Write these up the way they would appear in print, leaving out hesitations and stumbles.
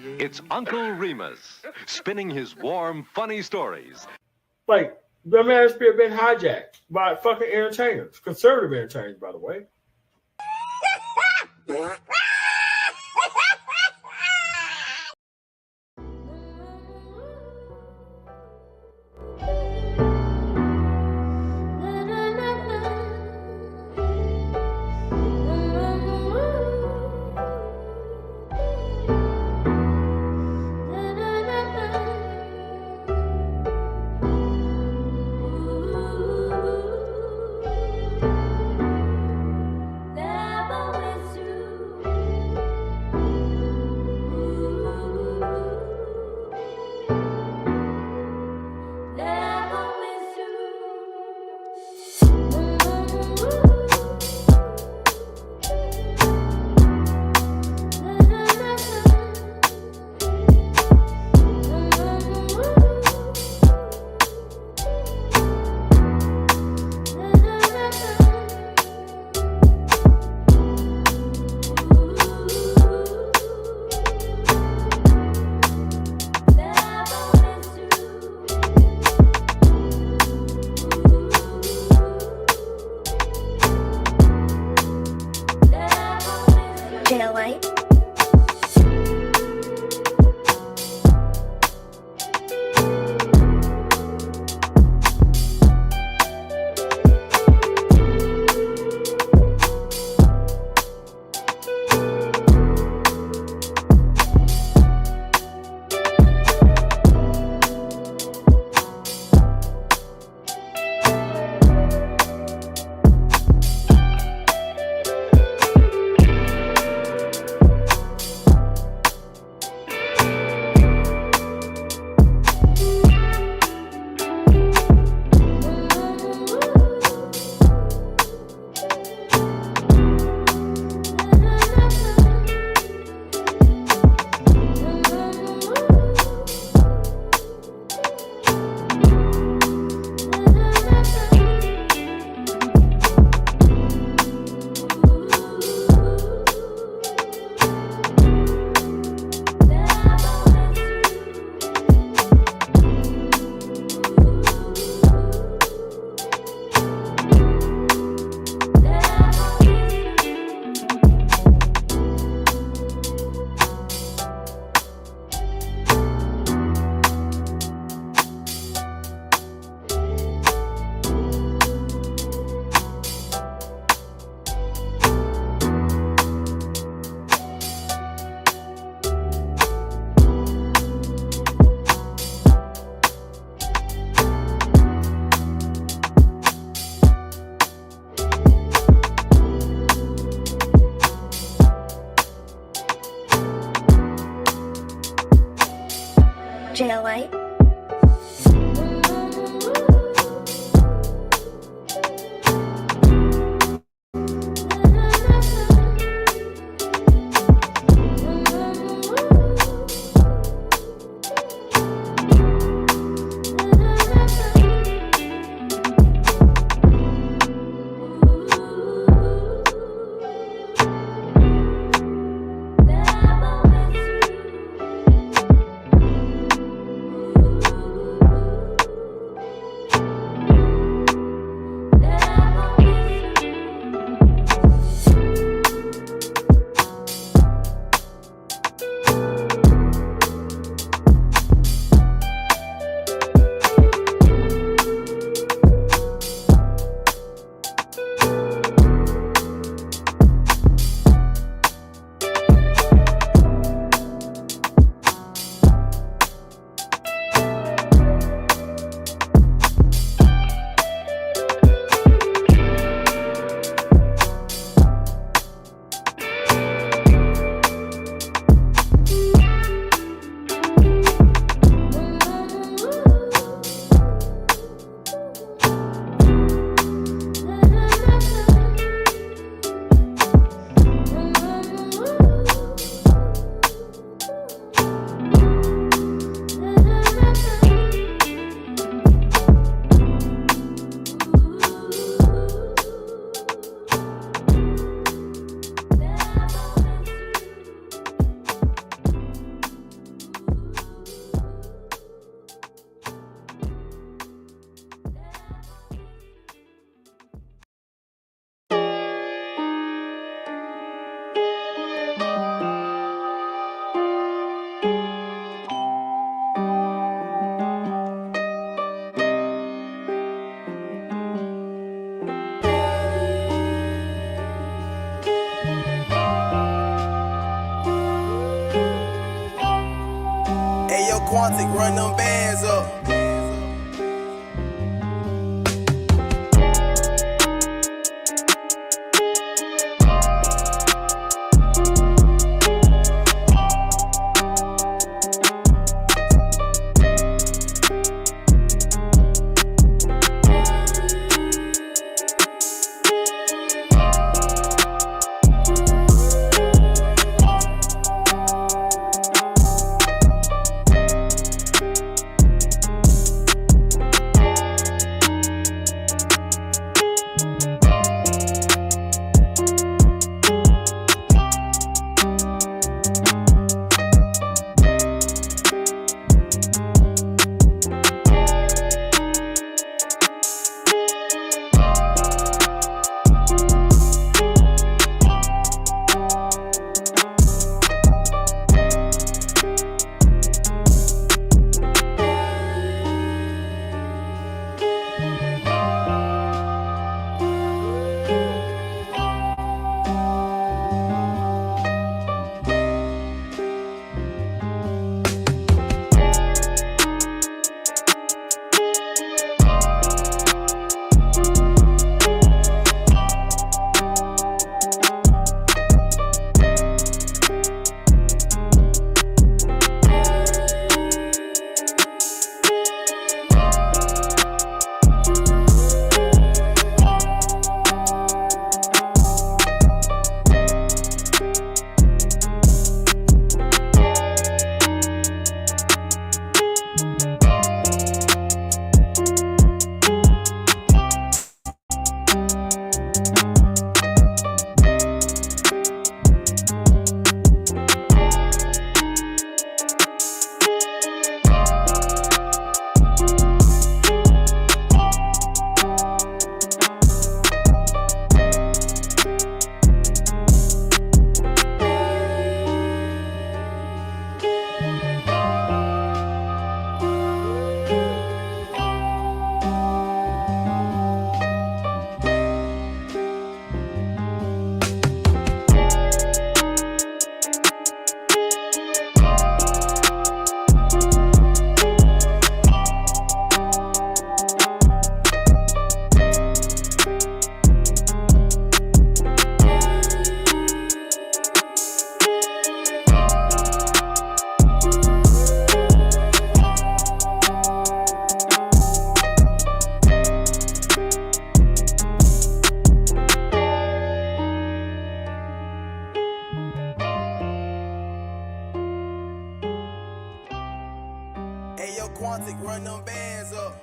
It's Uncle Remus, spinning his warm, funny stories. Like, the manosphere been hijacked by fucking entertainers, conservative entertainers, by the way. Jaillight. Jaillight. yo, Quantic, run them bands up. Hey, yo, Quantic, run them bands up.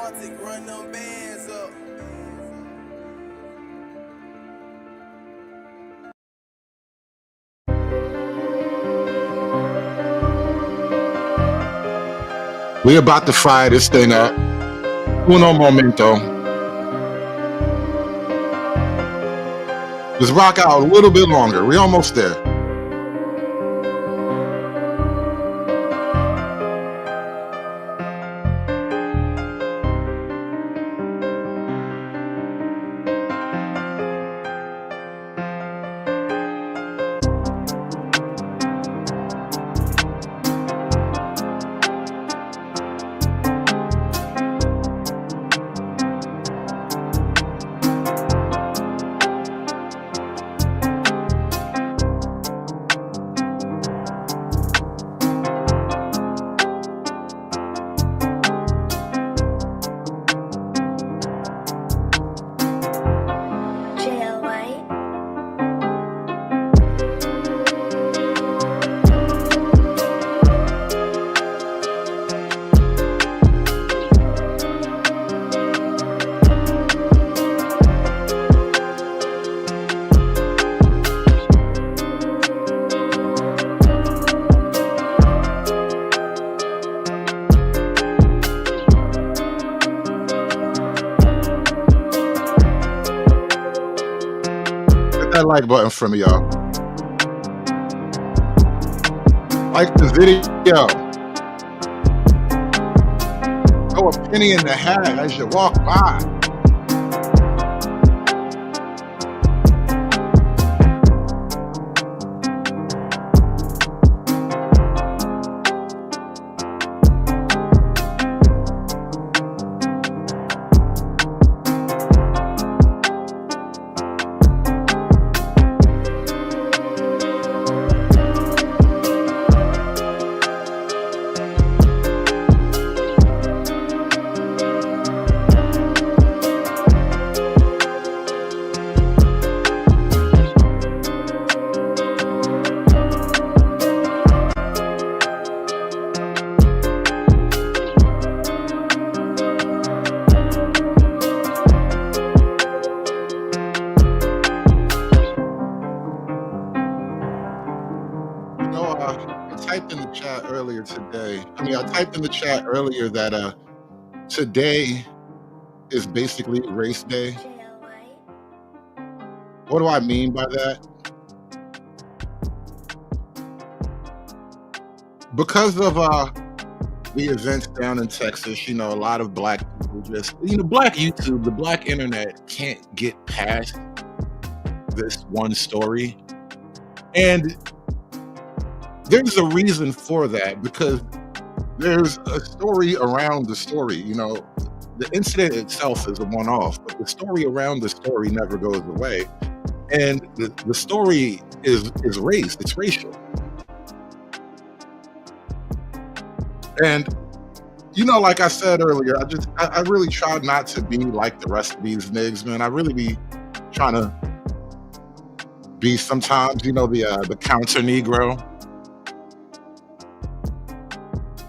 Quantic, run them bands up. We about to fire this thing up. Uno momento. Just rock out a little bit longer. We're almost there. JLY. Hit that like button for me, y'all. Like the video. Throw a penny in the hat as you walk by. You know, I typed in the chat earlier today. I typed in the chat earlier that today is basically race day. JLY. What do I mean by that? Because of the events down in Texas, a lot of black people just, black YouTube, the black internet can't get past this one story. And there's a reason for that, because there's a story around the story. The incident itself is a one-off, but the story around the story never goes away. And the story is race, it's racial. And like I said earlier, I really try not to be like the rest of these niggas, man. I really be trying to be sometimes, the counter Negro.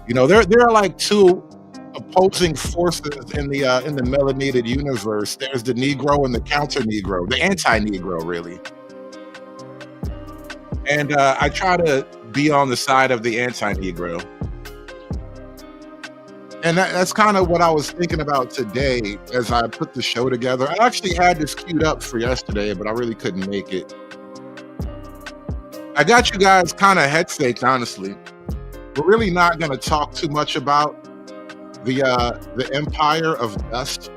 There are like two opposing forces in the melanated universe. There's the Negro and the counter Negro, the anti-Negro, really. And I try to be on the side of the anti-Negro. And that's kind of what I was thinking about today as I put the show together. I actually had this queued up for yesterday, but I really couldn't make it. I got you guys kind of head faked, honestly. We're really not going to talk too much about the Empire of Dust.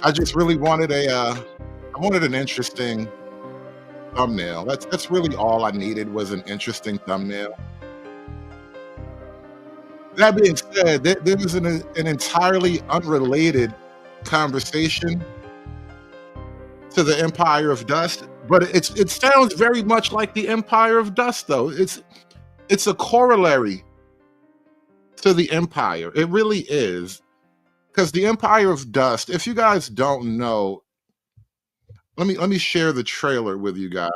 I just really wanted an interesting thumbnail. That's really all I needed, was an interesting thumbnail. That being said, there is an entirely unrelated conversation to the Empire of Dust, but it sounds very much like the Empire of Dust, though. It's a corollary to the Empire. It really is, because the Empire of Dust, if you guys don't know, let me share the trailer with you guys.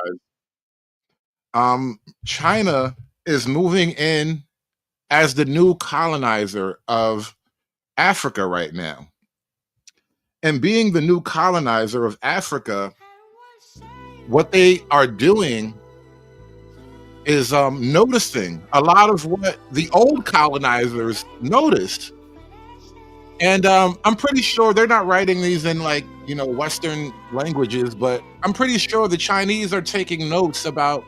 China is moving in as the new colonizer of Africa right now. And being the new colonizer of Africa, what they are doing is noticing a lot of what the old colonizers noticed. And I'm pretty sure they're not writing these in like, Western languages, but I'm pretty sure the Chinese are taking notes about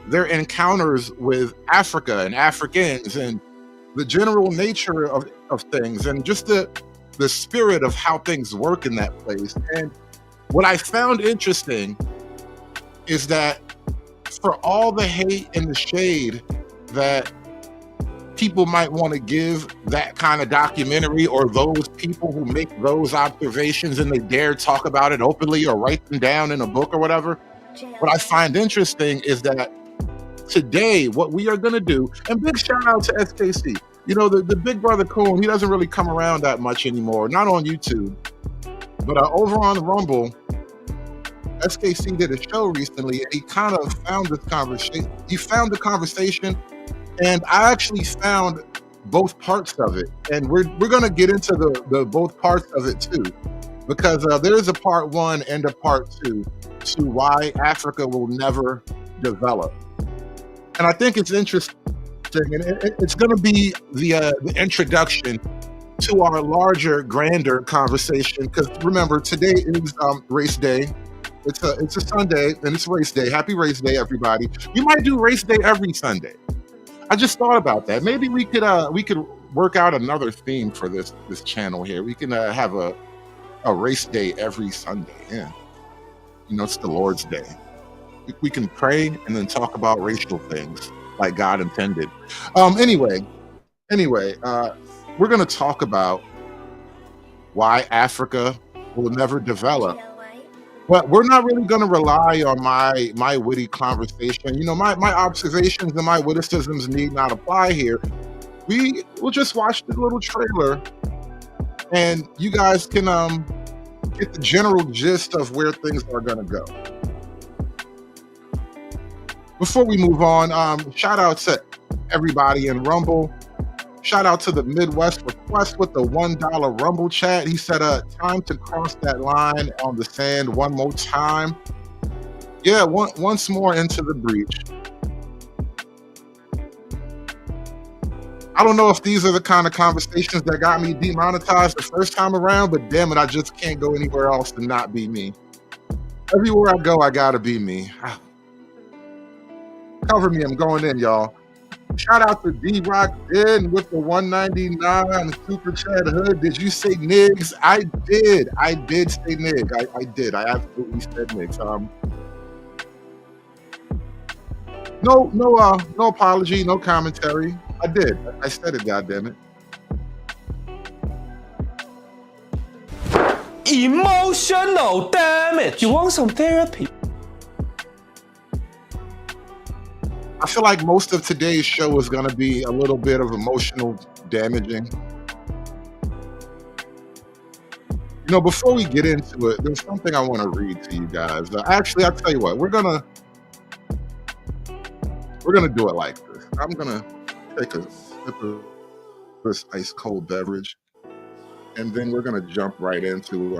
their encounters with Africa and Africans and the general nature of things and just the spirit of how things work in that place. And what I found interesting is that for all the hate and the shade that people might want to give that kind of documentary or those people who make those observations and they dare talk about it openly or write them down in a book or whatever, what I find interesting is that today, what we are going to do, and big shout out to SKC, the Big Brother Coon, he doesn't really come around that much anymore, not on YouTube, but over on Rumble, SKC did a show recently, and he kind of found this conversation. He found the conversation, and I actually found both parts of it, and we're going to get into the both parts of it too, because there is a part one and a part two to why Africa will never develop. And I think it's interesting, and it's going to be the introduction to our larger, grander conversation. Because remember, today is race day. It's a Sunday, and it's race day. Happy race day, everybody! You might do race day every Sunday. I just thought about that. Maybe we could work out another theme for this channel here. We can have a race day every Sunday. Yeah, it's the Lord's Day. We can pray and then talk about racial things like God intended. Anyway, we're going to talk about why Africa will never develop. But we're not really going to rely on my witty conversation. My observations and my witticisms need not apply here. We'll just watch the little trailer, and you guys can get the general gist of where things are going to go. Before we move on, shout out to everybody in Rumble. Shout out to the Midwest Request with the $1 Rumble chat. He said, time to cross that line on the sand one more time. Yeah, once more into the breach. I don't know if these are the kind of conversations that got me demonetized the first time around, but damn it, I just can't go anywhere else and not be me. Everywhere I go, I gotta be me. Cover me, I'm going in, y'all. Shout out to D-Rock Den with the 199 Super Chat Hood. Did you say niggas? I did. I did say nig. I did. I absolutely said niggas. No apology, no commentary. I did. I said it, goddammit. Emotional damage. You want some therapy? I feel like most of today's show is going to be a little bit of emotional damaging. Before we get into it, there's something I want to read to you guys. Actually, I'll tell you what, we're gonna do it like this. I'm gonna take a sip of this ice cold beverage, and then we're gonna jump right into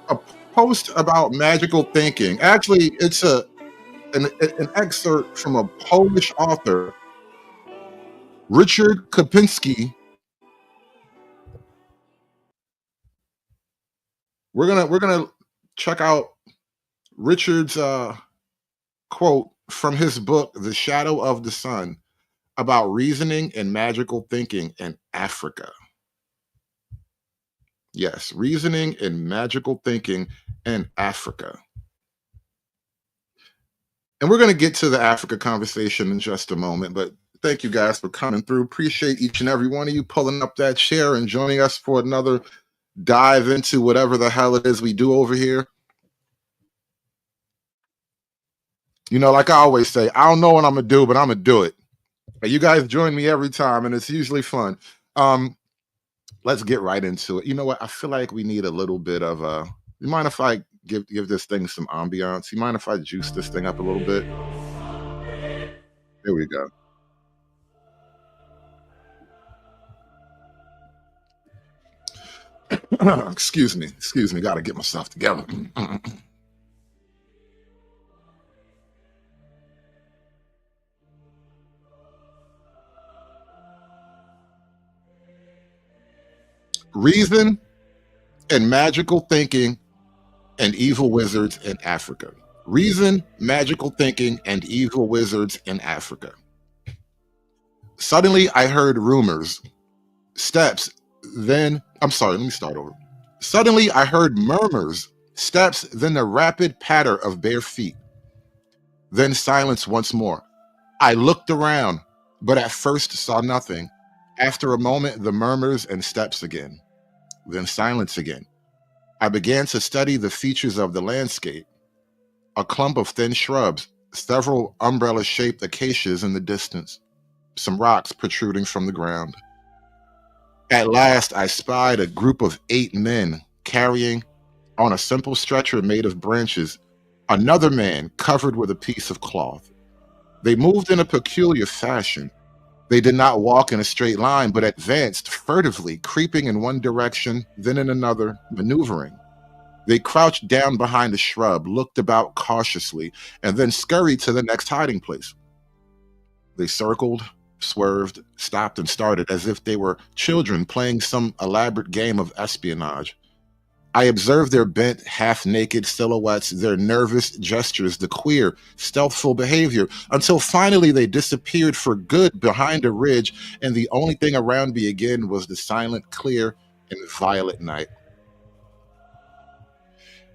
a post about magical thinking. Actually, it's an excerpt from a Polish author, Richard Kapinski. We're gonna check out Richard's quote from his book, The Shadow of the Sun, about reasoning and magical thinking in Africa. Yes, reasoning and magical thinking in Africa. And we're going to get to the Africa conversation in just a moment, but thank you guys for coming through. Appreciate each and every one of you pulling up that chair and joining us for another dive into whatever the hell it is we do over here. Like I always say, I don't know what I'm going to do, but I'm going to do it. You guys join me every time, and it's usually fun. Let's get right into it. You know what? I feel like we need a little bit of you mind if I give this thing some ambiance? You mind if I juice this thing up a little bit? There we go. Excuse me. Got to get myself together. Reason and magical thinking and evil wizards in Africa. Reason, magical thinking, and evil wizards in Africa. Suddenly, I heard rumors, steps, then, let me start over. Suddenly, I heard murmurs, steps, then the rapid patter of bare feet. Then silence once more. I looked around, but at first saw nothing. After a moment, the murmurs and steps again. Then silence again. I began to study the features of the landscape. A clump of thin shrubs, several umbrella-shaped acacias in the distance, some rocks protruding from the ground. At last, I spied a group of 8 men carrying, on a simple stretcher made of branches, another man covered with a piece of cloth. They moved in a peculiar fashion. They did not walk in a straight line, but advanced furtively, creeping in one direction, then in another, maneuvering. They crouched down behind a shrub, looked about cautiously, and then scurried to the next hiding place. They circled, swerved, stopped, and started as if they were children playing some elaborate game of espionage. I observed their bent, half-naked silhouettes, their nervous gestures, the queer, stealthful behavior, until finally they disappeared for good behind a ridge, and the only thing around me again was the silent, clear, and violet night.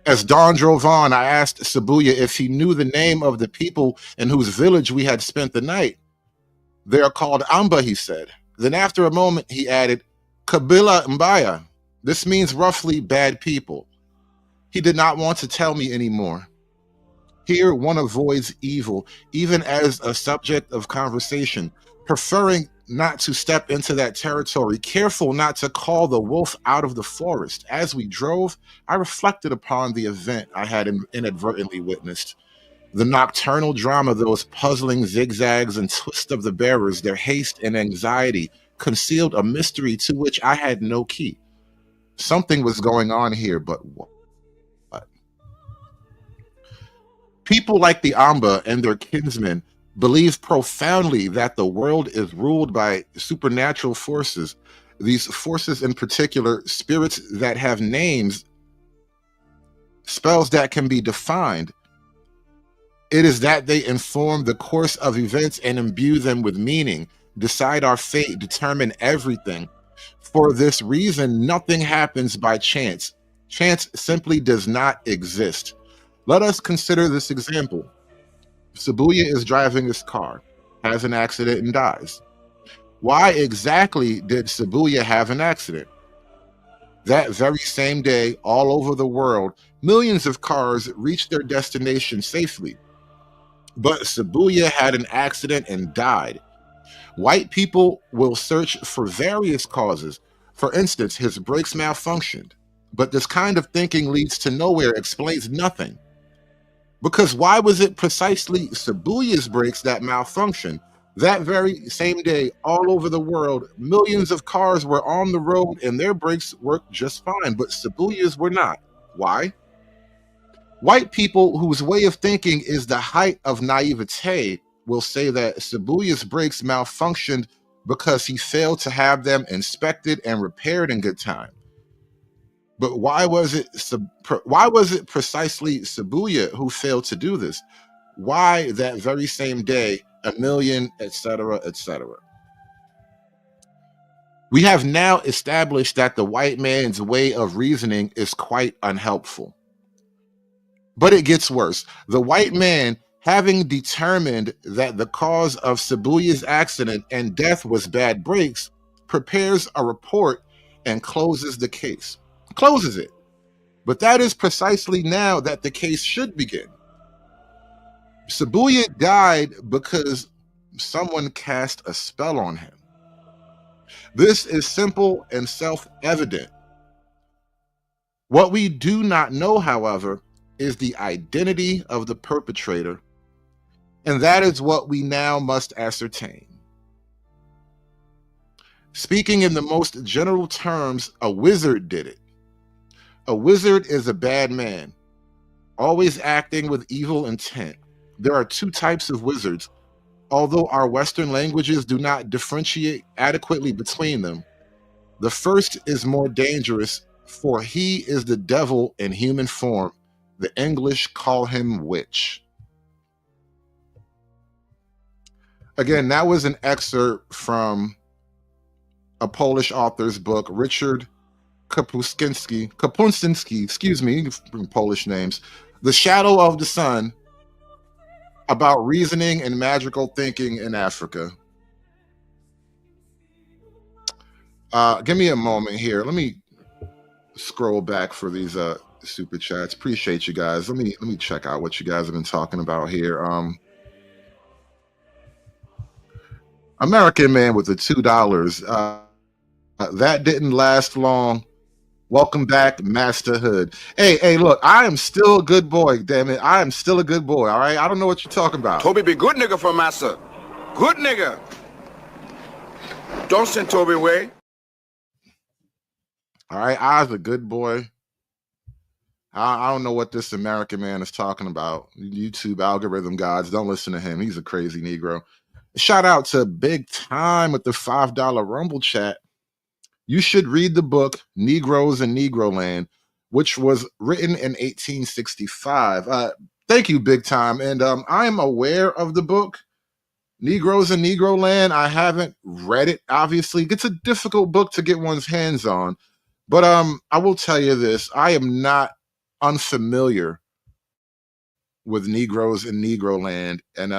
As dawn drove on, I asked Sabuya if he knew the name of the people in whose village we had spent the night. They are called Amba, he said. Then after a moment, he added, Kabila Mbaya. This means roughly bad people. He did not want to tell me anymore. Here one avoids evil, even as a subject of conversation, preferring not to step into that territory, careful not to call the wolf out of the forest. As we drove, I reflected upon the event I had inadvertently witnessed. The nocturnal drama, those puzzling zigzags and twists of the bearers, their haste and anxiety, concealed a mystery to which I had no key. Something was going on here, but what? People like the Amba and their kinsmen believe profoundly that the world is ruled by supernatural forces. These forces in particular, spirits that have names, spells that can be defined. It is that they inform the course of events and imbue them with meaning, decide our fate, determine everything. For this reason, nothing happens by chance. Chance simply does not exist. Let us consider this example. Sabuya is driving his car, has an accident, and dies. Why exactly did Sabuya have an accident? That very same day, all over the world, millions of cars reached their destination safely. But Sabuya had an accident and died. White people will search for various causes. For instance, his brakes malfunctioned. But this kind of thinking leads to nowhere, explains nothing. Because why was it precisely Sabuya's brakes that malfunctioned? That very same day, all over the world, millions of cars were on the road and their brakes worked just fine, but Sabuya's were not. Why? White people whose way of thinking is the height of naivete will say that Sabuya's brakes malfunctioned because he failed to have them inspected and repaired in good time. But why was it precisely Sabuya who failed to do this? Why that very same day, a million, etc., etc.? We have now established that the white man's way of reasoning is quite unhelpful. But it gets worse. The white man, having determined that the cause of Sabuya's accident and death was bad brakes, prepares a report and closes the case. Closes it. But that is precisely now that the case should begin. Sabuya died because someone cast a spell on him. This is simple and self-evident. What we do not know, however, is the identity of the perpetrator, and that is what we now must ascertain. Speaking in the most general terms, a wizard did it. A wizard is a bad man, always acting with evil intent. There are two types of wizards, although our Western languages do not differentiate adequately between them. The first is more dangerous, for he is the devil in human form. The English call him witch. Again, that was an excerpt from a Polish author's book, Richard Kapuscinski, excuse me, from Polish names, The Shadow of the Sun, about reasoning and magical thinking in Africa. Give me a moment here. Let me scroll back for these super chats. Appreciate you guys. Let me check out what you guys have been talking about here. American Man with the $2. That didn't last long. Welcome back, Master Hood. Hey, look, I am still a good boy, damn it. I am still a good boy, all right? I don't know what you're talking about. Toby be good nigga for massa. Good nigga. Don't send Toby away. All right, I was a good boy. I don't know what this American Man is talking about. YouTube algorithm gods, don't listen to him. He's a crazy Negro. Shout out to Big Time with the $5 Rumble chat. You should read the book Negroes in Negroland, which was written in 1865. Thank you, Big Time. And I am aware of the book Negroes in Negroland. I haven't read it, obviously. It's a difficult book to get one's hands on. But I will tell you this. I am not unfamiliar with Negroes in Negroland. And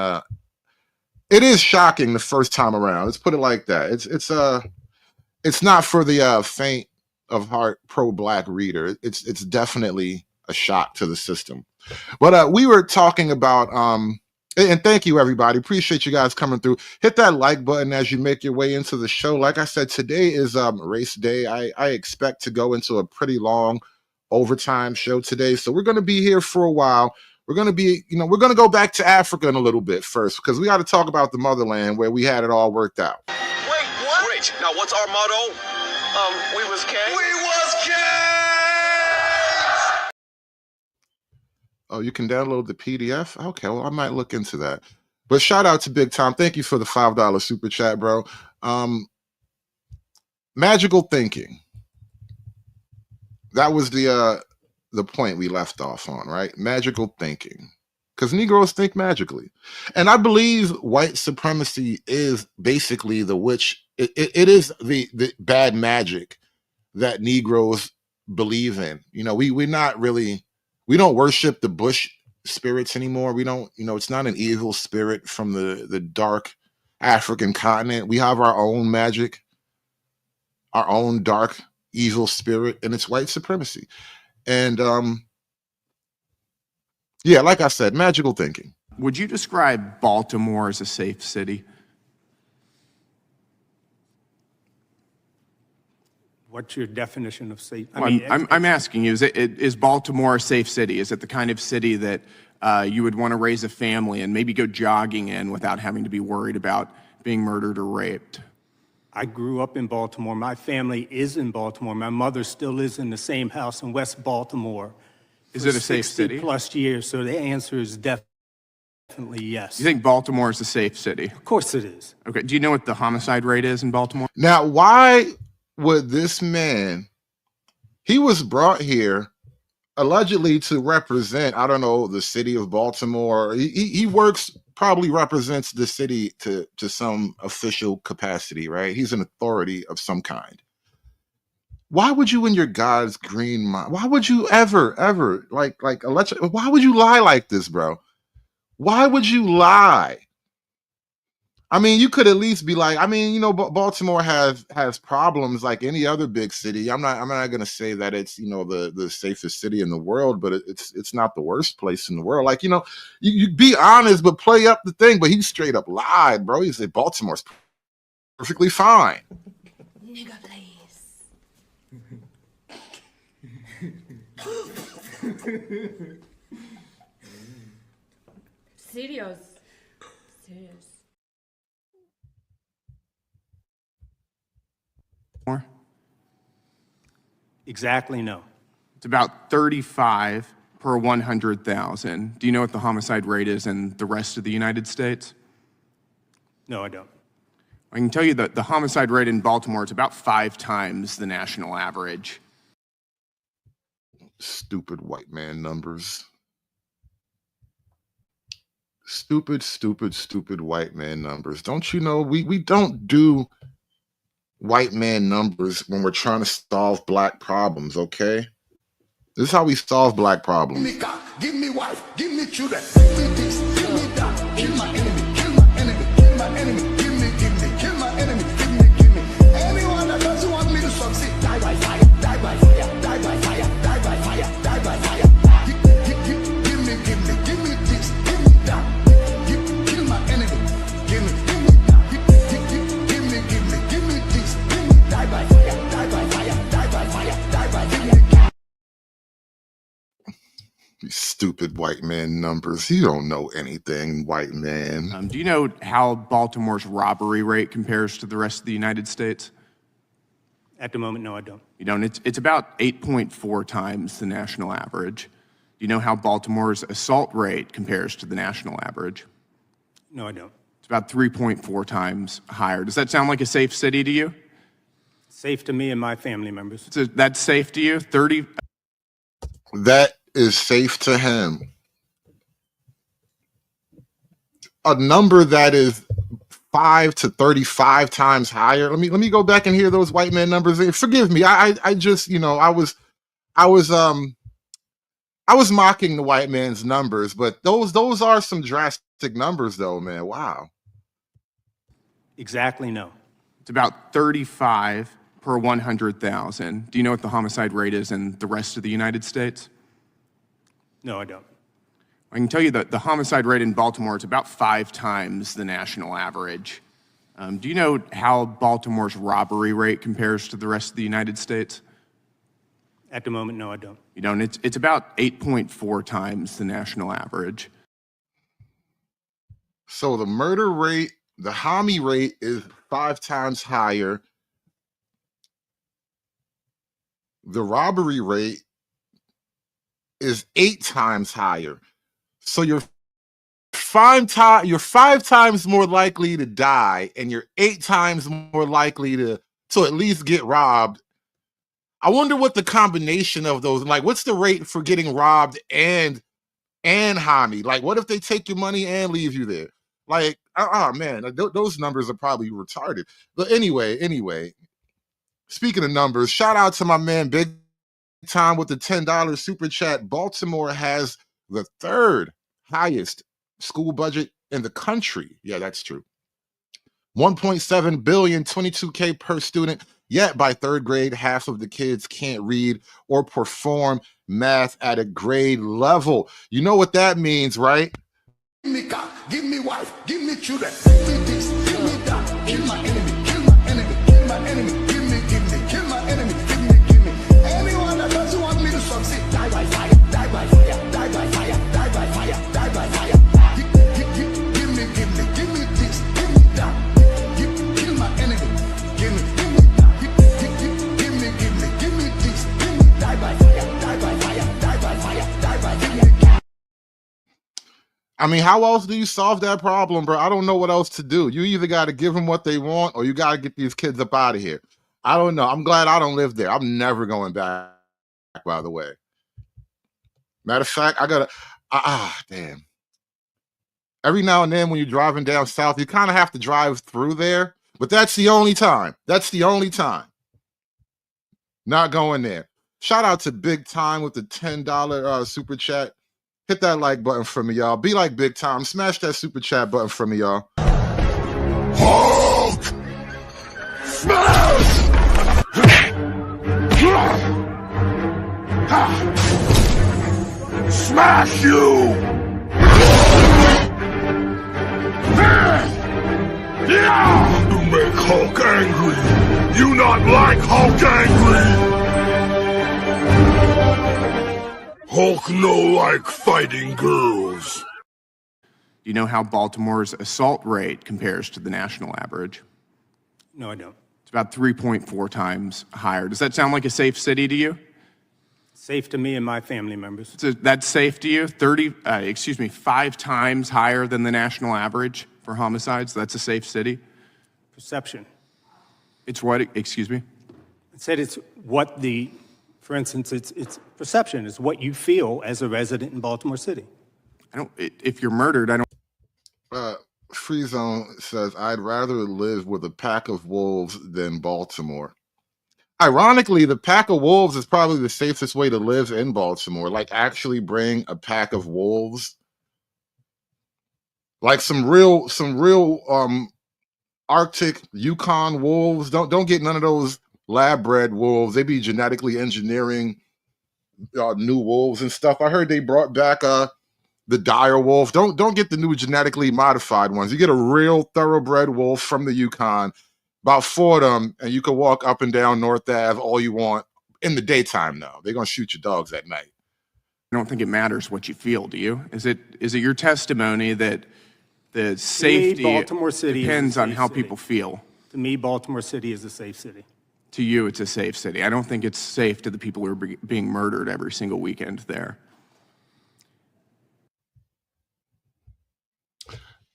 it is shocking the first time around. Let's put it like that. It's not for the faint of heart pro-black reader. It's definitely a shock to the system. But we were talking about and thank you everybody. Appreciate you guys coming through. Hit that like button as you make your way into the show. Like I said, today is race day. I expect to go into a pretty long overtime show today. So we're going to be here for a while. We're going to be, we're going to go back to Africa in a little bit first, because we got to talk about the motherland where we had it all worked out. Wait, what? Great. Now, what's our motto? We was kings. We was kings! Oh, you can download the PDF? Okay, well, I might look into that. But shout out to Big Tom. Thank you for the $5 super chat, bro. Magical thinking. That was the point we left off on, right? Magical thinking. Because Negroes think magically. And I believe white supremacy is basically the witch. It is the bad magic that Negroes believe in. We're not really, we don't worship the bush spirits anymore. We don't, it's not an evil spirit from the dark African continent. We have our own magic, our own dark evil spirit, and it's white supremacy. And yeah, like I said, magical thinking. Would you describe Baltimore as a safe city? What's your definition of safe? I'm asking you, is Baltimore a safe city? Is it the kind of city that you would want to raise a family and maybe go jogging in without having to be worried about being murdered or raped? I grew up in Baltimore. My family is in Baltimore. My mother still lives in the same house in West Baltimore. Is it a safe city? 60+ years, so the answer is definitely yes. You think Baltimore is a safe city? Of course it is. Okay, do you know what the homicide rate is in Baltimore? Now, why would this man, he was brought here allegedly to represent, I don't know, the city of Baltimore. He probably represents the city to some official capacity, right? He's an authority of some kind. Why would you, in your God's green mind, why would you ever, why would you lie like this, bro? Why would you lie? I mean, you could at least be like, Baltimore has problems like any other big city. I'm not gonna say that it's the safest city in the world, but it's not the worst place in the world. Like, you be honest, but play up the thing. But he straight up lied, bro. He said Baltimore's perfectly fine. Nigga, please. Serious. Exactly, no. It's about 35 per 100,000. Do you know what the homicide rate is in the rest of the United States? No, I don't. I can tell you that the homicide rate in Baltimore is about 5 times the national average. Stupid white man numbers. Stupid white man numbers. Don't you know we don't do white man numbers when we're trying to solve black problems, okay? This is how we solve black problems. Give me God, give me wife, give me children, give me this, give me that, kill my enemy, kill my enemy, kill my enemy, give me, kill my enemy, give me. Anyone that doesn't want me to succeed, die by fire, die by fire, die by fire, die by fire, die by fire. Give me this, give me that, kill my enemy, give me that, give me this, give me die by fire, die by fire, die by fire, die by fire. These stupid white man numbers. You don't know anything, white man. Do you know how Baltimore's robbery rate compares to the rest of the United States? At the moment, no, I don't. You don't. It's about 8.4 times the national average. Do you know how Baltimore's assault rate compares to the national average? No, I don't. It's about 3.4 times higher. Does that sound like a safe city to you? Safe to me and my family members. So that's safe to you? 30. That is safe to him. A number that is 5 to 35 times higher. Let me go back and hear those white man numbers. Forgive me. I just, you know, I was mocking the white man's numbers, but those are some drastic numbers though, man. Wow. Exactly, no. It's about 35 per 100,000. Do you know what the homicide rate is in the rest of the United States? No, I don't. I can tell you that the homicide rate in Baltimore is about 5 times the national average. Do you know how Baltimore's robbery rate compares to the rest of the United States? At the moment, no, I don't. You don't. It's about 8.4 times the national average. So the murder rate, the homie rate is 5 times higher. The robbery rate is 8 times higher. So you're 5 times more likely to die, and you're 8 times more likely to at least get robbed. I wonder what the combination of those, like, what's the rate for getting robbed and homie? Like, what if they take your money and leave you there? Like, man, those numbers are probably retarded. But anyway, speaking of numbers, shout out to my man Big Time with the $10 super chat. Baltimore has the 3rd highest school budget in the country. Yeah, that's true. 1.7 billion, 22K per student. Yet by 3rd grade, half of the kids can't read or perform math at a grade level. You know what that means, right? Give me God, give me wife, give me children, give me this, give me that, kill my enemy, kill my enemy, kill my enemy, give me, kill my enemy, give me. Anyone that doesn't want me to succeed, die by fire, die by fire, die by fire, die by fire, die by fire. Give me this, give me that, kill my enemy, give me that, give me this, give me die by fire, die by fire, die by fire, die by fire. I mean, how else do you solve that problem, bro? I don't know what else to do. You either got to give them what they want or you got to get these kids up out of here. I don't know. I'm glad I don't live there. I'm never going back, by the way. Matter of fact, I got to, damn. Every now and then when you're driving down south, you kind of have to drive through there, but that's the only time. That's the only time. Not going there. Shout out to Big Time with the $10 super chat. Hit that like button for me, y'all. Be like Big Time. Smash that super chat button for me, y'all. Hulk! Smash! Smash you! You make Hulk angry. You not like Hulk angry. Hulk no like fighting girls. Do you know how Baltimore's assault rate compares to the national average? No, I don't. It's about 3.4 times higher. Does that sound like a safe city to you? Safe to me and my family members. So that's safe to you? 5 times higher than the national average for homicides. That's a safe city. Perception. It's what? Excuse me. I said it's what for instance, it's perception. It's what you feel as a resident in Baltimore City. If you're murdered, I don't. Free Zone says, I'd rather live with a pack of wolves than Baltimore. Ironically, the pack of wolves is probably the safest way to live in Baltimore. Like, actually bring a pack of wolves, like some real Arctic Yukon wolves. Don't get none of those lab bred wolves. They be genetically engineering new wolves and stuff. I heard they brought back the dire wolf. Don't get the new genetically modified ones. You get a real thoroughbred wolf from the Yukon, about 4 of them, and you can walk up and down North Ave all you want in the daytime. Now they're gonna shoot your dogs at night. I don't think it matters what you feel. Do you? Is it your testimony that the safety Baltimore City depends on how city. People feel? To me, Baltimore City is a safe city. To you, it's a safe city. I don't think it's safe to the people who are being murdered every single weekend there.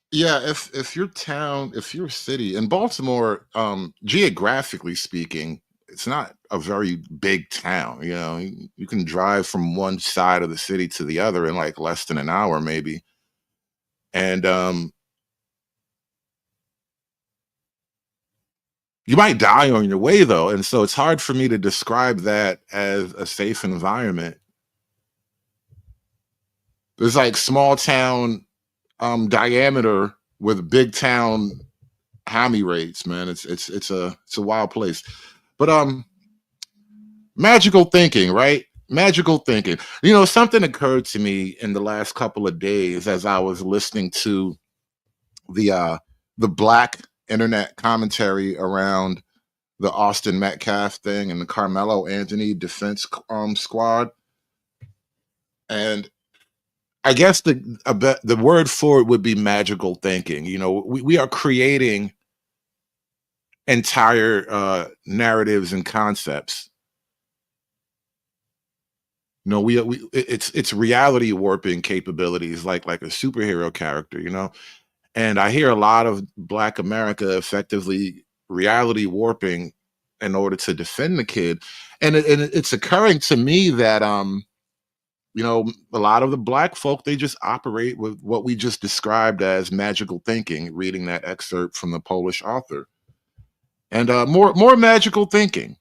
Yeah, if your town, if your city, in Baltimore, geographically speaking, it's not a very big town. You know, you can drive from one side of the city to the other in like less than an hour, maybe. And you might die on your way though, and so it's hard for me to describe that as a safe environment. There's like small town diameter with big town homie rates, man. It's a wild place. But magical thinking, right? Magical thinking. You know, something occurred to me in the last couple of days as I was listening to the black internet commentary around the Austin Metcalf thing and the Carmelo Anthony defense squad. And I guess the word for it would be magical thinking. You know, we are creating entire narratives and concepts. You know, it's reality warping capabilities, like a superhero character. You know, and I hear a lot of Black America effectively reality warping in order to defend the kid, and it's occurring to me that you know, a lot of the Black folk, they just operate with what we just described as magical thinking, reading that excerpt from the Polish author. And more magical thinking.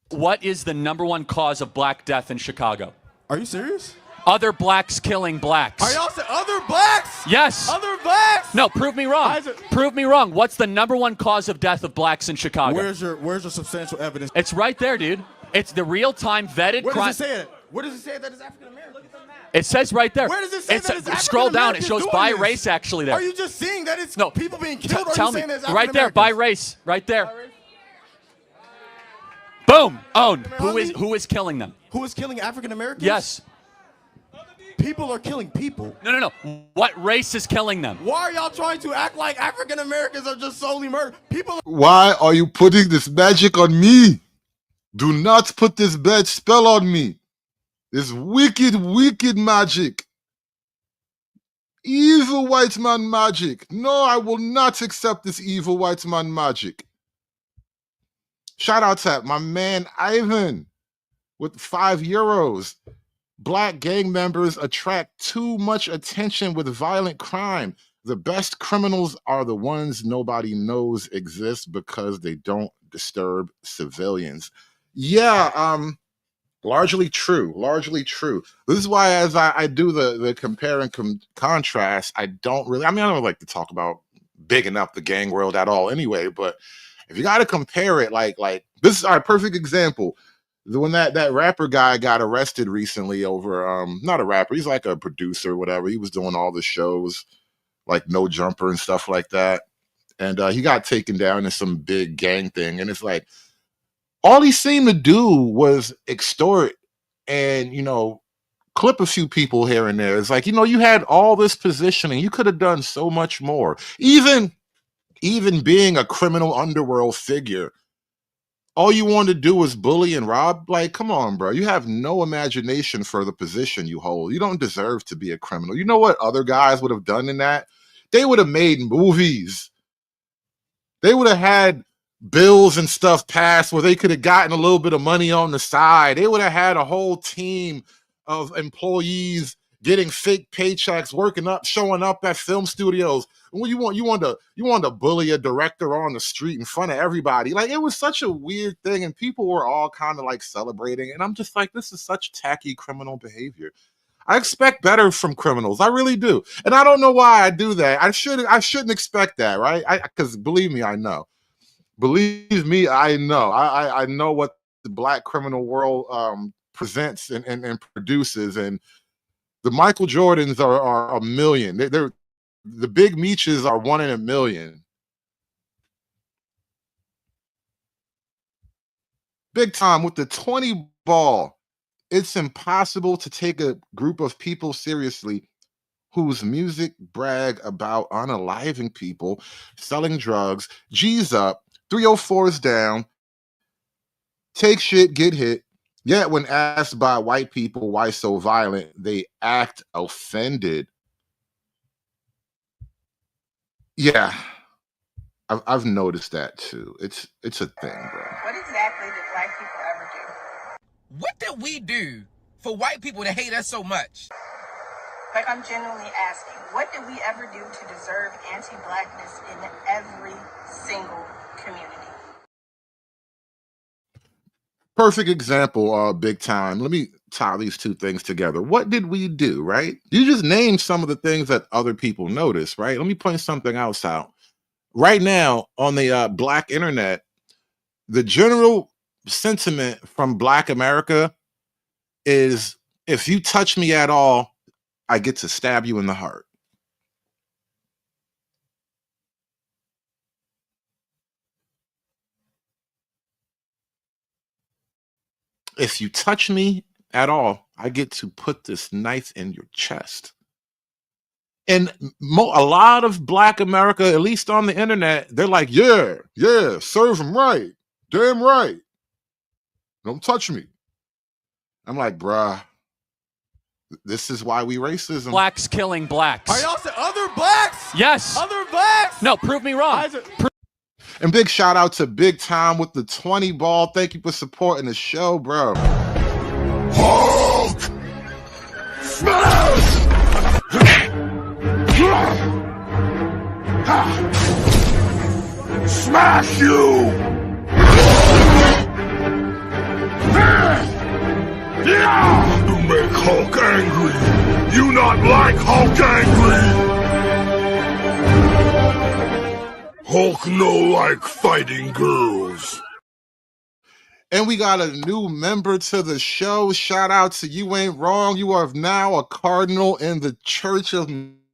What is the #1 cause of Black death in Chicago? Are you serious? Other Blacks killing Blacks. Are y'all saying other Blacks? Yes. Other Blacks? No, prove me wrong. Prove me wrong. What's the #1 cause of death of Blacks in Chicago? Where's your substantial evidence? It's right there, dude. It's the real-time vetted Where crime. does it say it? Where does it say that it's African American? Look at the map. It says right there. Where does it say that it's African Scroll down. It Americans shows doing by this? race actually there. Are you just seeing that it's No. people being killed, or are Tell you me. saying that it's Right there, by African-Americans? race. Right there. Boom. Owned. Who is killing them? Who is killing African Americans? Yes. People are killing people. No. What race is killing them? Why are y'all trying to act like African Americans are just solely murdered? People. Why are you putting this magic on me? Do not put this bad spell on me. This wicked, wicked magic. Evil white man magic. No, I will not accept this evil white man magic. Shout out to my man Ivan with €5. Black gang members attract too much attention with violent crime. The best criminals are the ones nobody knows exist because they don't disturb civilians. Yeah, largely true. Largely true. This is why, as I do the compare and contrast, I don't like to talk about bigging up the gang world at all anyway, but if you got to compare it, like this is our perfect example. When that rapper guy got arrested recently over, not a rapper, he's like a producer or whatever. He was doing all the shows like No Jumper and stuff like that. And he got taken down in some big gang thing. And it's like, all he seemed to do was extort and, you know, clip a few people here and there. It's like, you know, you had all this positioning. You could have done so much more. Even being a criminal underworld figure, all you want to do is bully and rob? Like, come on, bro. You have no imagination for the position you hold. You don't deserve to be a criminal. You know what other guys would have done in that? They would have made movies. They would have had bills and stuff passed where they could have gotten a little bit of money on the side. They would have had a whole team of employees getting fake paychecks, working up, showing up at film studios. What you want to bully a director on the street in front of everybody. Like, it was such a weird thing, and people were all kind of like celebrating. And I'm just like, this is such tacky criminal behavior. I expect better from criminals. I really do. And I don't know why I do that. I shouldn't expect that, right? Because believe me, I know. Believe me, I know. I know what the black criminal world presents and produces. And the Michael Jordans are a million. They're the Big Meeches are 1 in a million. Big Time with the 20 ball. It's impossible to take a group of people seriously whose music brag about unaliving people, selling drugs, G's up, 304s down, take shit, get hit. Yet when asked by white people why so violent, they act offended. Yeah, I've noticed that too. It's a thing, bro. What exactly did black people ever do? What did we do for white people to hate us so much? Like, I'm genuinely asking, what did we ever do to deserve anti-blackness in every single community? Perfect example, Big Time. Let me tie these two things together. What did we do, right? You just named some of the things that other people notice, right? Let me point something else out. Right now on the black internet, the general sentiment from Black America is, if you touch me at all, I get to stab you in the heart. If you touch me at all, I get to put this knife in your chest. And a lot of Black America, at least on the internet, they're like, yeah, serve them right. Damn right. Don't touch me. I'm like, bruh, this is why we racism. Blacks killing blacks. Are y'all saying other blacks? Yes. Other blacks? No, prove me wrong. And big shout out to Big Time with the 20 ball. Thank you for supporting the show, bro. Hulk! Smash! Smash you! You make Hulk angry. You not like Hulk angry. Hulk no like fighting girls. And we got a new member to the show. Shout out to You Ain't Wrong. You are now a cardinal in the Church of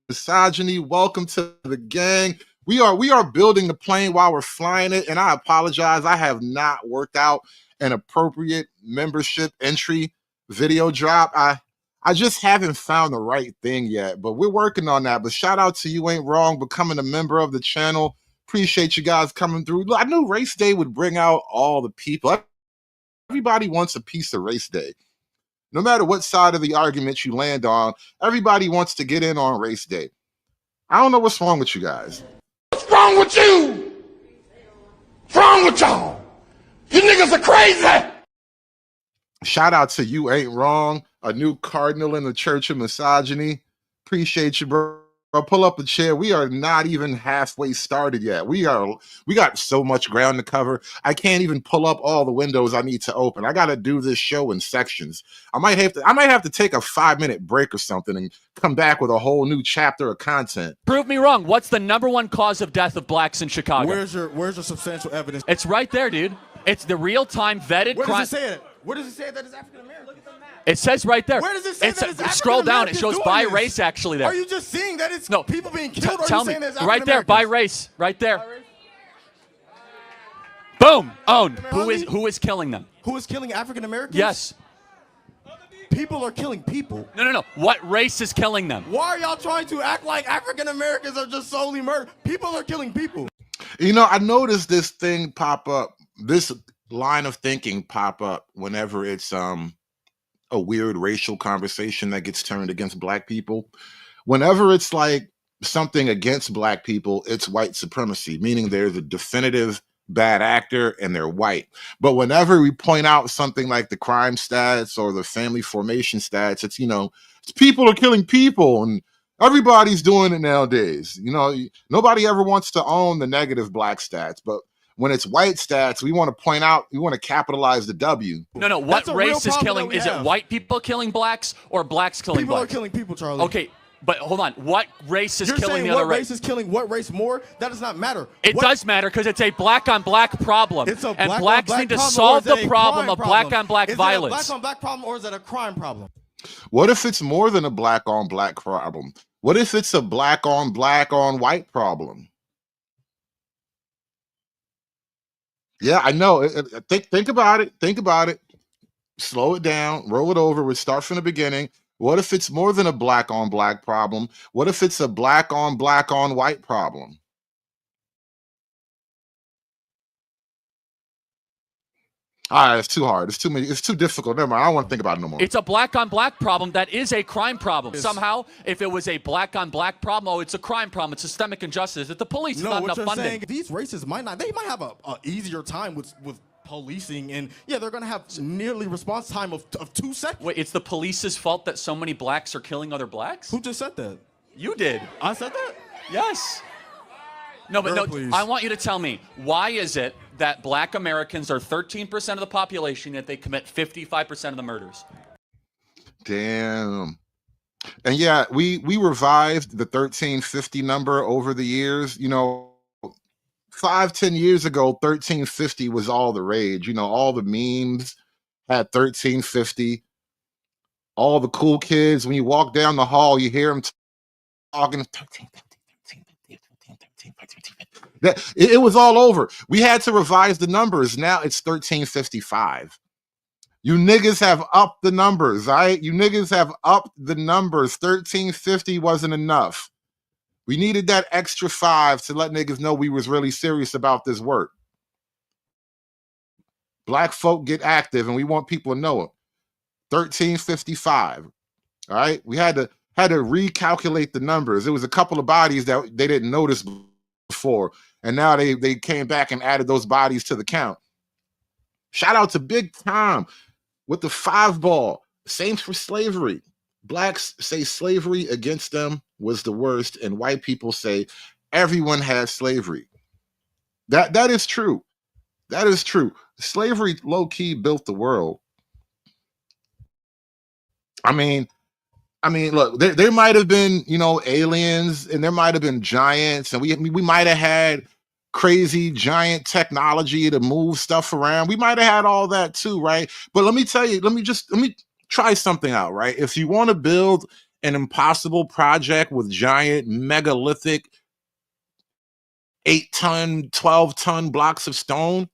Misogyny. Welcome to the gang. We are building the plane while we're flying it, and I apologize. I have not worked out an appropriate membership entry video drop. I just haven't found the right thing yet, but we're working on that. But shout out to You Ain't Wrong, becoming a member of the channel. Appreciate you guys coming through. I knew Race Day would bring out all the people. Everybody wants a piece of Race Day. No matter what side of the argument you land on, everybody wants to get in on Race Day. I don't know what's wrong with you guys. What's wrong with you? What's wrong with y'all? You niggas are crazy. Shout out to You Ain't Wrong, a new cardinal in the Church of Misogyny. Appreciate you, bro. Pull up a chair. We are not even halfway started yet. We got so much ground to cover. I can't even pull up all the windows I need to open. I got to do this show in sections. I might have to take a 5-minute break or something and come back with a whole new chapter of content. Prove me wrong. What's the #1 cause of death of blacks in Chicago? Where's your substantial evidence? It's right there, dude. It's the real-time vetted Where crime. does it say it? Where does it say that it's African American? Look at the map. It says right there. Where does it say that it's African Scroll down. It Americans shows doing by this? race actually there. Are you just seeing that it's people being killed? Or are Tell you me. saying that it's Right there, by African-Americans? race. Right there. Boom. Own. Who is killing them? Who is killing African Americans? Yes. People are killing people. No. What race is killing them? Why are y'all trying to act like African Americans are just solely murdered? People are killing people. You know, I noticed this thing pop up. This line of thinking pop up whenever it's a weird racial conversation that gets turned against black people. Whenever it's like something against black people, it's white supremacy, meaning there's a definitive bad actor and they're white. But whenever we point out something like the crime stats or the family formation stats, it's, it's people are killing people and everybody's doing it nowadays. Nobody ever wants to own the negative black stats, but when it's white stats, we want to point out, we want to capitalize the W. No. What race is killing? Is it white people killing blacks or blacks killing blacks? People are killing people, Charlie. Okay, but hold on. What race is You're killing saying the other what race is killing what race more? That does not matter. It does matter because it's a black-on-black problem. It's a and black blacks need to solve the problem of black-on-black violence. Is it a black-on-black problem or is it a crime problem? What if it's more than a black-on-black problem? What if it's a black-on-black-on-white problem? Yeah, I know. Think about it. Think about it. Slow it down. Roll it over. We start from the beginning. What if it's more than a black-on-black problem? What if it's a black-on-black-on-white problem? It's too hard. It's too many. It's too difficult. Never mind. I don't want to think about it no more. It's a black-on-black problem that is a crime problem. Somehow, if it was a black-on-black problem, it's a crime problem. It's systemic injustice. That the police have not enough funding. Saying, these races might have a easier time with policing, and they're going to have nearly response time of 2 seconds. Wait, it's the police's fault that so many blacks are killing other blacks? Who just said that? You did. I said that? Yes. No, but please. I want you to tell me, why is it that black Americans are 13% of the population, yet they commit 55% of the murders? Damn. And yeah, we revived the 1350 number over the years. 5-10 years ago, 1350 was all the rage. All the memes had 1350. All the cool kids, when you walk down the hall, you hear them talking 1350. It was all over. We had to revise the numbers. Now it's 1355. You niggas have upped the numbers, right? You niggas have upped the numbers. 1350 wasn't enough. We needed that extra 5 to let niggas know we was really serious about this work. Black folk get active, and we want people to know it. 1355. All right, we had to recalculate the numbers. It was a couple of bodies that they didn't notice before, and now they came back and added those bodies to the count. Shout out to Big Tom with the 5 ball. Same for slavery. Blacks say slavery against them was the worst, and white people say everyone had slavery. That is true. That is true. Slavery low-key built the world. I mean, look, there might have been, aliens, and there might have been giants, and we might have had crazy giant technology to move stuff around. We might have had all that too, right? But let me tell you, let me try something out, right? If you want to build an impossible project with giant megalithic 8-ton, 12-ton blocks of stone,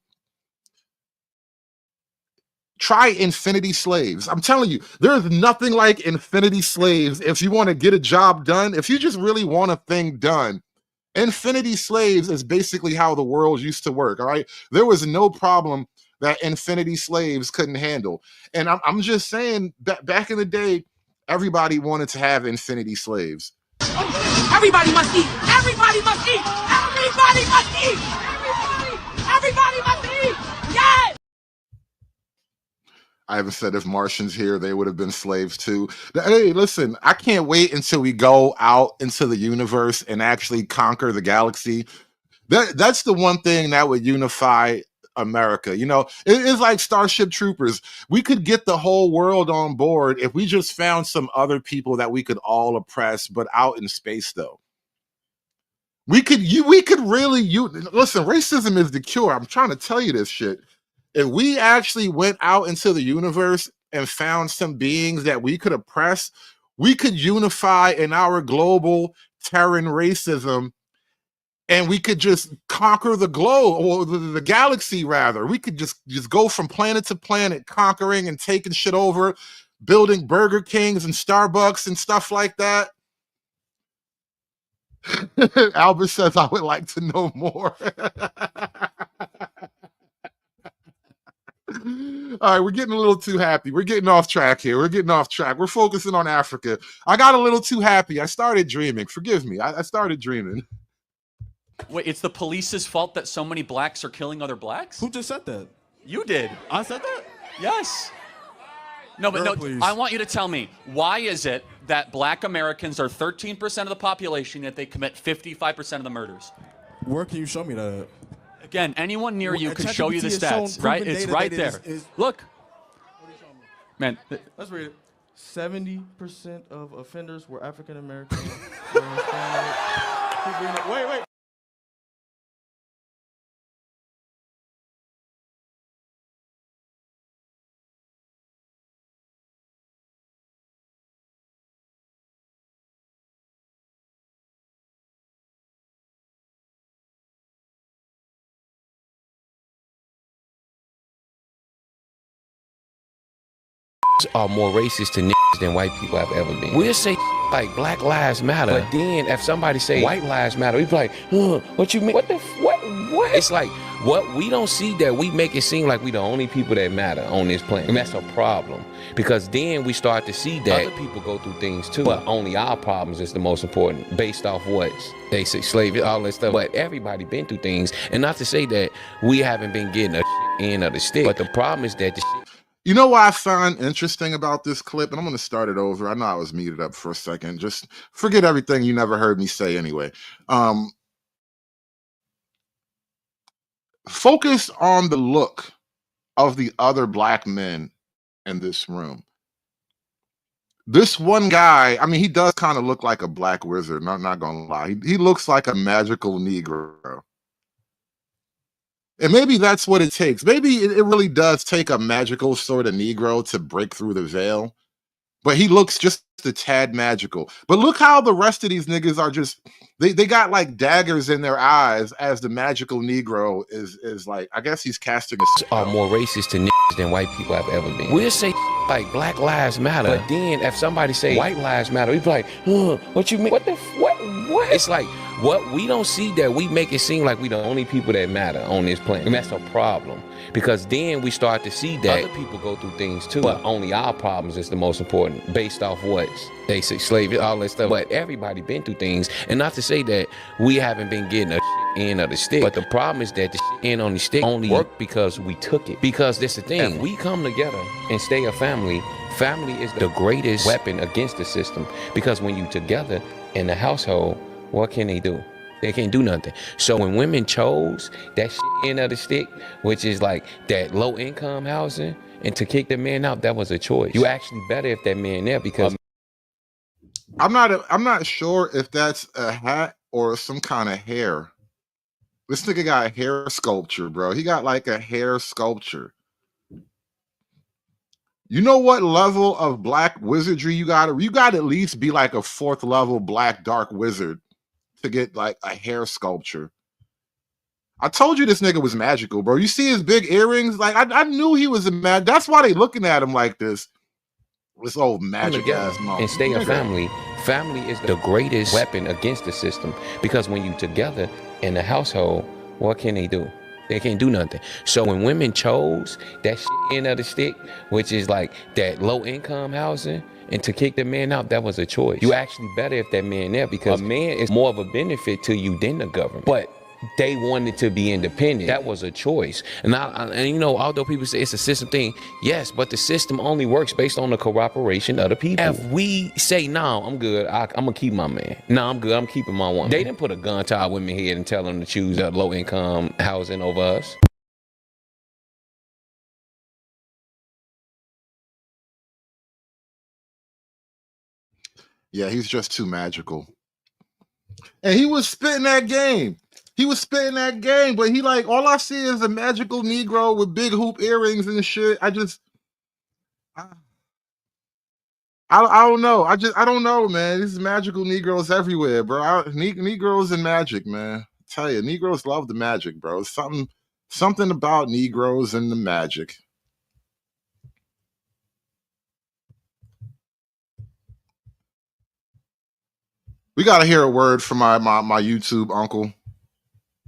try Infinity Slaves. I'm telling you, there's nothing like Infinity Slaves if you want to get a job done. If you just really want a thing done, Infinity Slaves is basically how the world used to work, all right? There was no problem that Infinity Slaves couldn't handle. And I'm just saying that back in the day, everybody wanted to have Infinity Slaves. Everybody must eat! Everybody must eat! Everybody must eat! Everybody must eat! Yes! I haven't said if Martians here, they would have been slaves too. Hey, listen, I can't wait until we go out into the universe and actually conquer the galaxy. That's the one thing that would unify America. It is like Starship Troopers. We could get the whole world on board if we just found some other people that we could all oppress, but out in space though. We could really listen, racism is the cure. I'm trying to tell you this shit. If we actually went out into the universe and found some beings that we could oppress, we could unify in our global Terran racism, and we could just conquer the globe, or the galaxy rather. We could just go from planet to planet, conquering and taking shit over, building Burger Kings and Starbucks and stuff like that. Albert says, I would like to know more. All right, we're getting a little too happy. We're getting off track here. We're getting off track. We're focusing on Africa. I got a little too happy. I started dreaming. Forgive me. I started dreaming. Wait, it's the police's fault that so many blacks are killing other blacks? Who just said that? You did. I said that? Yes. No, but Girl, no, please. I want you to tell me, why is it that black Americans are 13% of the population, yet they commit 55% of the murders? Where can you show me that? Again, anyone near you can ChatGPT show you the has shown stats, right? proven It's data right that there. is- Look. Man, Let's read it. 70% of offenders were African American. Wait. Are more racist to niggas than white people have ever been. We'll say like Black Lives Matter, but then if somebody say White Lives Matter, we be like, what you mean? What? It's like what we don't see that we make it seem like we the only people that matter on this planet, and that's a problem because then we start to see that other people go through things too, but only our problems is the most important based off what they say, slavery, all that stuff. But everybody been through things, and not to say that we haven't been getting a end of the stick, but the problem is that the You know what I find interesting about this clip? And I'm going to start it over. I know I was muted up for a second. Just forget everything you never heard me say anyway. Focus on the look of the other black men in this room. This one guy, I mean, he does kind of look like a black wizard. Not going to lie. He looks like a magical Negro. And maybe that's what it takes. Maybe it really does take a magical sort of Negro to break through the veil. But he looks just a tad magical. But look how the rest of these niggas are just, they got like daggers in their eyes as the magical Negro is like, I guess he's casting a spell. Are more racist to niggas than white people have ever been. We'll say like Black Lives Matter, but then if somebody say White Lives Matter, we be like, what you mean? What? It's like what we don't see that we make it seem like we the only people that matter on this planet, and that's a problem because then we start to see that other people go through things too, but only our problems is the most important based off what they say, slavery, all that stuff. But everybody been through things, and not to say that we haven't been getting a end of the stick, but the problem is that the end on the stick only worked because we took it. Because that's the thing, if we come together and stay a family is the greatest weapon against the system. Because when you together in the household, what can they do? They can't do nothing. So when women chose that end of the stick, which is like that low income housing, and to kick the man out, that was a choice. You actually better if that man there because I'm not sure if that's a hat or some kind of hair. This nigga got a hair sculpture, bro. He got like a hair sculpture. You know what level of black wizardry you got? You got to at least be like a 4th level black dark wizard to get like a hair sculpture. I told you this nigga was magical, bro. You see his big earrings? Like I knew he was a man. That's why they looking at him like this. This old magic ass mom. And stay a family. Family is the greatest weapon against the system because when you together in the household, what can they do? They can't do nothing. So when women chose that end of the stick, which is like that low income housing, and to kick the man out, that was a choice. You actually better if that man there because a man is more of a benefit to you than the government. But they wanted to be independent. That was a choice. And you know, although people say it's a system thing, yes, but the system only works based on the cooperation of the people. If we say, no, I'm good, I'm gonna keep my man. No, I'm good, I'm keeping my woman. They didn't put a gun to our women head and tell them to choose a low income housing over us. Yeah, he's just too magical. And he was spitting that game. But he like, all I see is a magical Negro with big hoop earrings and shit. I don't know. I don't know, man. These magical Negroes everywhere, bro. Negroes and magic, man. I tell you, Negroes love the magic, bro. It's something about Negroes and the magic. We gotta hear a word from my YouTube uncle.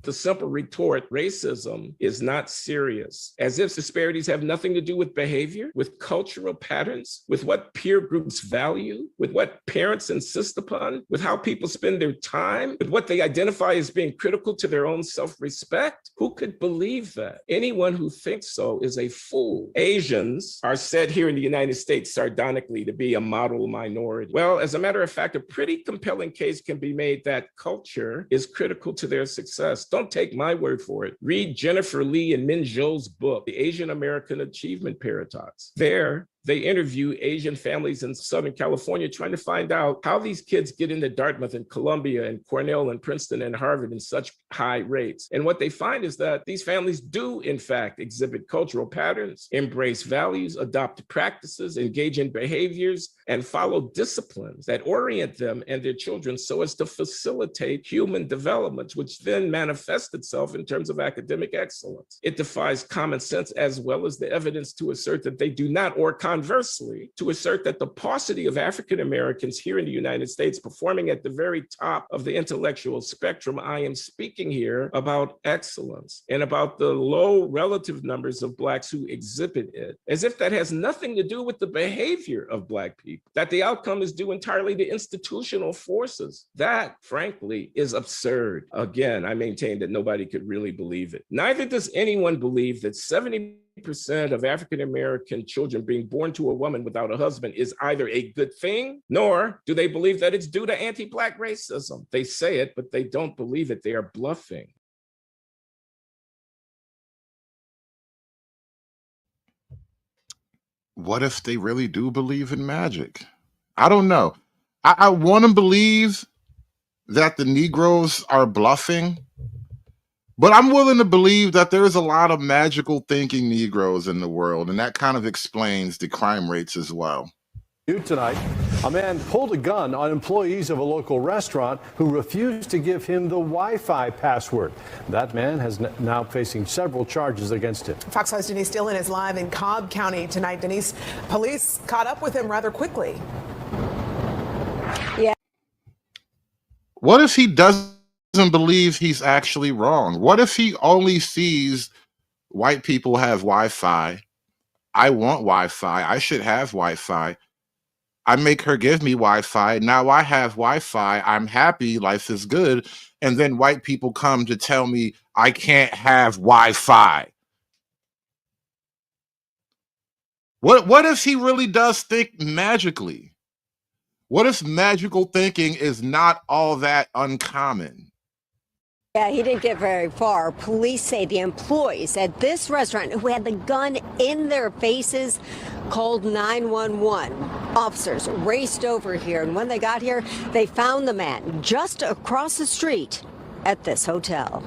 The simple retort, racism is not serious, as if disparities have nothing to do with behavior, with cultural patterns, with what peer groups value, with what parents insist upon, with how people spend their time, with what they identify as being critical to their own self-respect. Who could believe that? Anyone who thinks so is a fool. Asians are said here in the United States sardonically to be a model minority. Well, as a matter of fact, a pretty compelling case can be made that culture is critical to their success. Don't take my word for it. Read Jennifer Lee and Min Zhou's book, The Asian American Achievement Paradox. There, they interview Asian families in Southern California trying to find out how these kids get into Dartmouth and Columbia and Cornell and Princeton and Harvard in such high rates. And what they find is that these families do, in fact, exhibit cultural patterns, embrace values, adopt practices, engage in behaviors, and follow disciplines that orient them and their children so as to facilitate human development, which then manifests itself in terms of academic excellence. It defies common sense as well as the evidence to assert that they do not, or conversely, to assert that the paucity of African Americans here in the United States performing at the very top of the intellectual spectrum. I am speaking here about excellence and about the low relative numbers of Blacks who exhibit it, as if that has nothing to do with the behavior of Black people, that the outcome is due entirely to institutional forces. That, frankly, is absurd. Again, I maintain that nobody could really believe it. Neither does anyone believe that 70% of African American children being born to a woman without a husband is either a good thing, nor do they believe that it's due to anti-Black racism. They say it, but they don't believe it. They are bluffing. What if they really do believe in magic? I don't know. I want to believe that the Negroes are bluffing, but I'm willing to believe that there's a lot of magical thinking Negroes in the world, and that kind of explains the crime rates as well. Tonight, a man pulled a gun on employees of a local restaurant who refused to give him the Wi-Fi password. That man is now facing several charges against him. Fox 5's Denise Dillon is live in Cobb County tonight. Denise, police caught up with him rather quickly. Yeah. What if he doesn't believe he's actually wrong? What if he only sees white people have Wi-Fi? I want Wi-Fi. I should have Wi-Fi. I make her give me Wi-Fi. Now I have Wi-Fi. I'm happy. Life is good. And then white people come to tell me I can't have Wi-Fi. What if he really does think magically? What if magical thinking is not all that uncommon? Yeah, he didn't get very far. Police say the employees at this restaurant who had the gun in their faces called 911. Officers raced over here, and when they got here, they found the man just across the street at this hotel.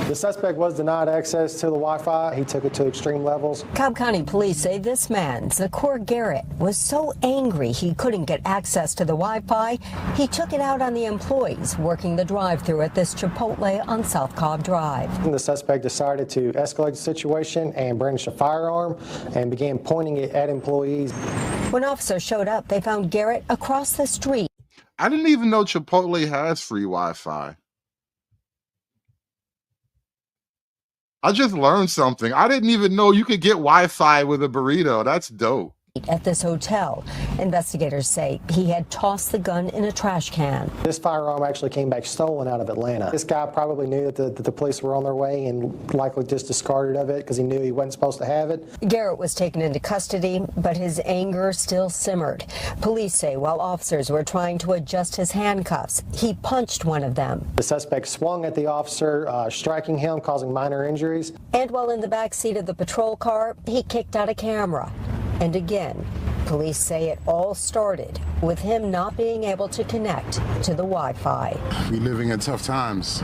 The suspect was denied access to the Wi-Fi. He took it to extreme levels. Cobb County police say this man, Zakor Garrett, was so angry he couldn't get access to the Wi-Fi, he took it out on the employees working the drive-thru at this Chipotle on South Cobb Drive. The suspect decided to escalate the situation and brandish a firearm and began pointing it at employees. When officers showed up, they found Garrett across the street. I didn't even know Chipotle has free Wi-Fi. I just learned something. I didn't even know you could get Wi-Fi with a burrito. That's dope. At this hotel, investigators say he had tossed the gun in a trash can. This firearm actually came back stolen out of Atlanta. This guy probably knew that the police were on their way and likely just discarded of it because he knew he wasn't supposed to have it. Garrett was taken into custody, but his anger still simmered. Police say while officers were trying to adjust his handcuffs, he punched one of them. The suspect swung at the officer, striking him, causing minor injuries. And while in the back seat of the patrol car, he kicked out a camera. And again, police say it all started with him not being able to connect to the Wi-Fi. We're living in tough times.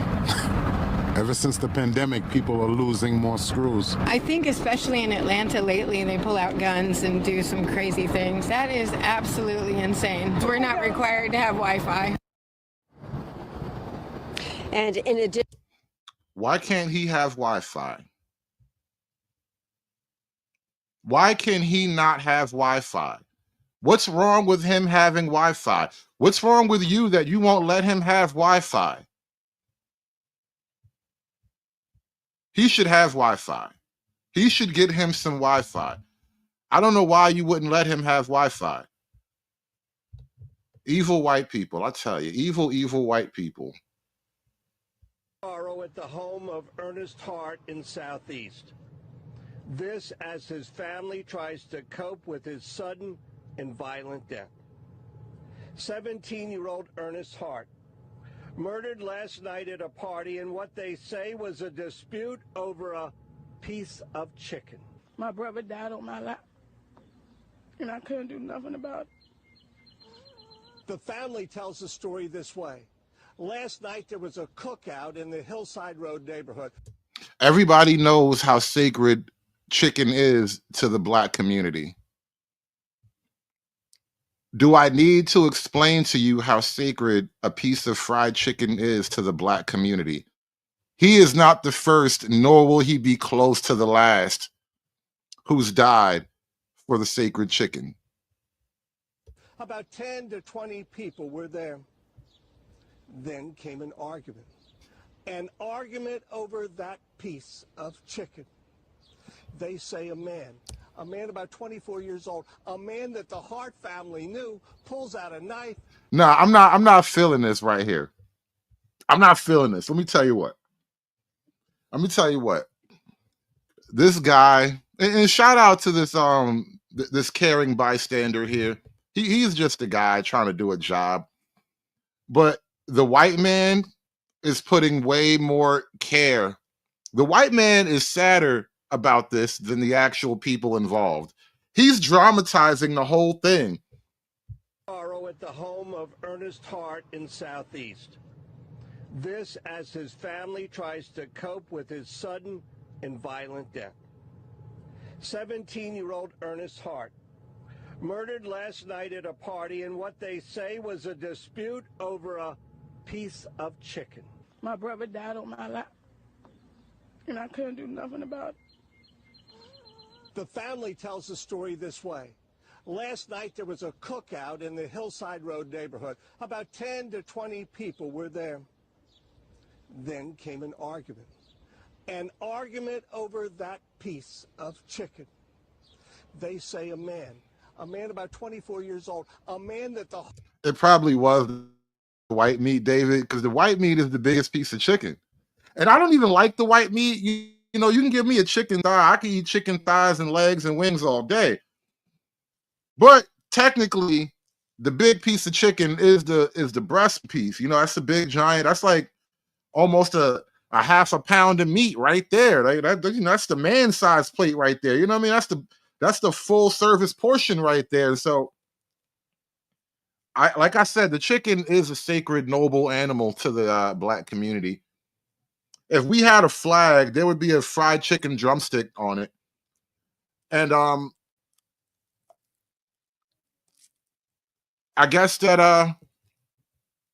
Ever since the pandemic, people are losing more screws. I think especially in Atlanta lately, they pull out guns and do some crazy things. That is absolutely insane. We're not required to have Wi-Fi. And in addition... Why can't he have Wi-Fi? Why can he not have Wi-Fi? What's wrong with him having Wi-Fi? What's wrong with you that you won't let him have Wi-Fi? He should have Wi-Fi. He should get him some Wi-Fi. I don't know why you wouldn't let him have Wi-Fi. Evil white people, I tell you, evil, evil white people. At the home of Ernest Hart in Southeast. This as his family tries to cope with his sudden and violent death. 17-year-old Ernest Hart, murdered last night at a party in what they say was a dispute over a piece of chicken. My brother died on my lap, and I couldn't do nothing about it. The family tells the story this way. Last night there was a cookout in the Hillside Road neighborhood. Everybody knows how sacred chicken is to the black community. Do I need to explain to you how sacred a piece of fried chicken is to the black community? He is not the first, nor will he be close to the last who's died for the sacred chicken. About 10 to 20 people were there. Then came an argument. An argument over that piece of chicken. They say a man about 24 years old, a man that the Hart family knew, pulls out a knife. No, I'm not feeling this right here. I'm not feeling this. Let me tell you what. This guy, and shout out to this this caring bystander here. He's just a guy trying to do a job. But the white man is putting way more care. The white man is sadder about this than the actual people involved. He's dramatizing the whole thing. At the home of Ernest Hart in Southeast. This as his family tries to cope with his sudden and violent death. 17-year-old Ernest Hart, murdered last night at a party in what they say was a dispute over a piece of chicken. My brother died on my lap, and I couldn't do nothing about it. The family tells the story this way. Last night there was a cookout in the Hillside Road neighborhood. About 10 to 20 people were there. Then came an argument. An argument over that piece of chicken. They say a man about 24 years old, a man that the... It probably was the white meat, David, because the white meat is the biggest piece of chicken. And I don't even like the white meat. You know, you can give me a chicken thigh. I can eat chicken thighs and legs and wings all day. But technically, the big piece of chicken is the breast piece. You know, that's the big giant. That's like almost a half a pound of meat right there. Like that's the man size plate right there. You know what I mean? That's the full service portion right there. So like I said, the chicken is a sacred, noble animal to the black community. If we had a flag, there would be a fried chicken drumstick on it. And I guess that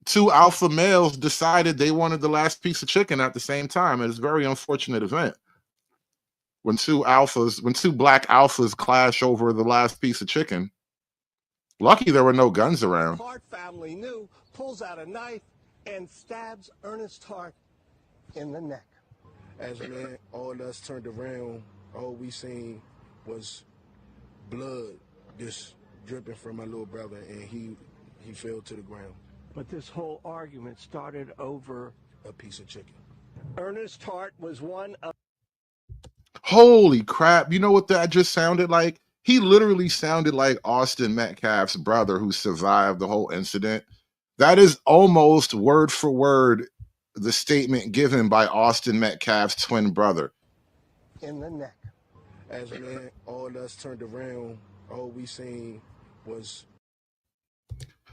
two alpha males decided they wanted the last piece of chicken at the same time. It's a very unfortunate event when two black alphas clash over the last piece of chicken. Lucky there were no guns around. Hart family knew, pulls out a knife and stabs Ernest Hart in the neck. As man, all of us turned around, all we seen was blood just dripping from my little brother, and he fell to the ground. But this whole argument started over a piece of chicken. Ernest Hart was one of... Holy crap. You know what that just sounded like? He literally sounded like Austin Metcalf's brother who survived the whole incident. That is almost word for word the statement given by Austin Metcalf's twin brother. In the neck. As man, all of us turned around, all we seen was...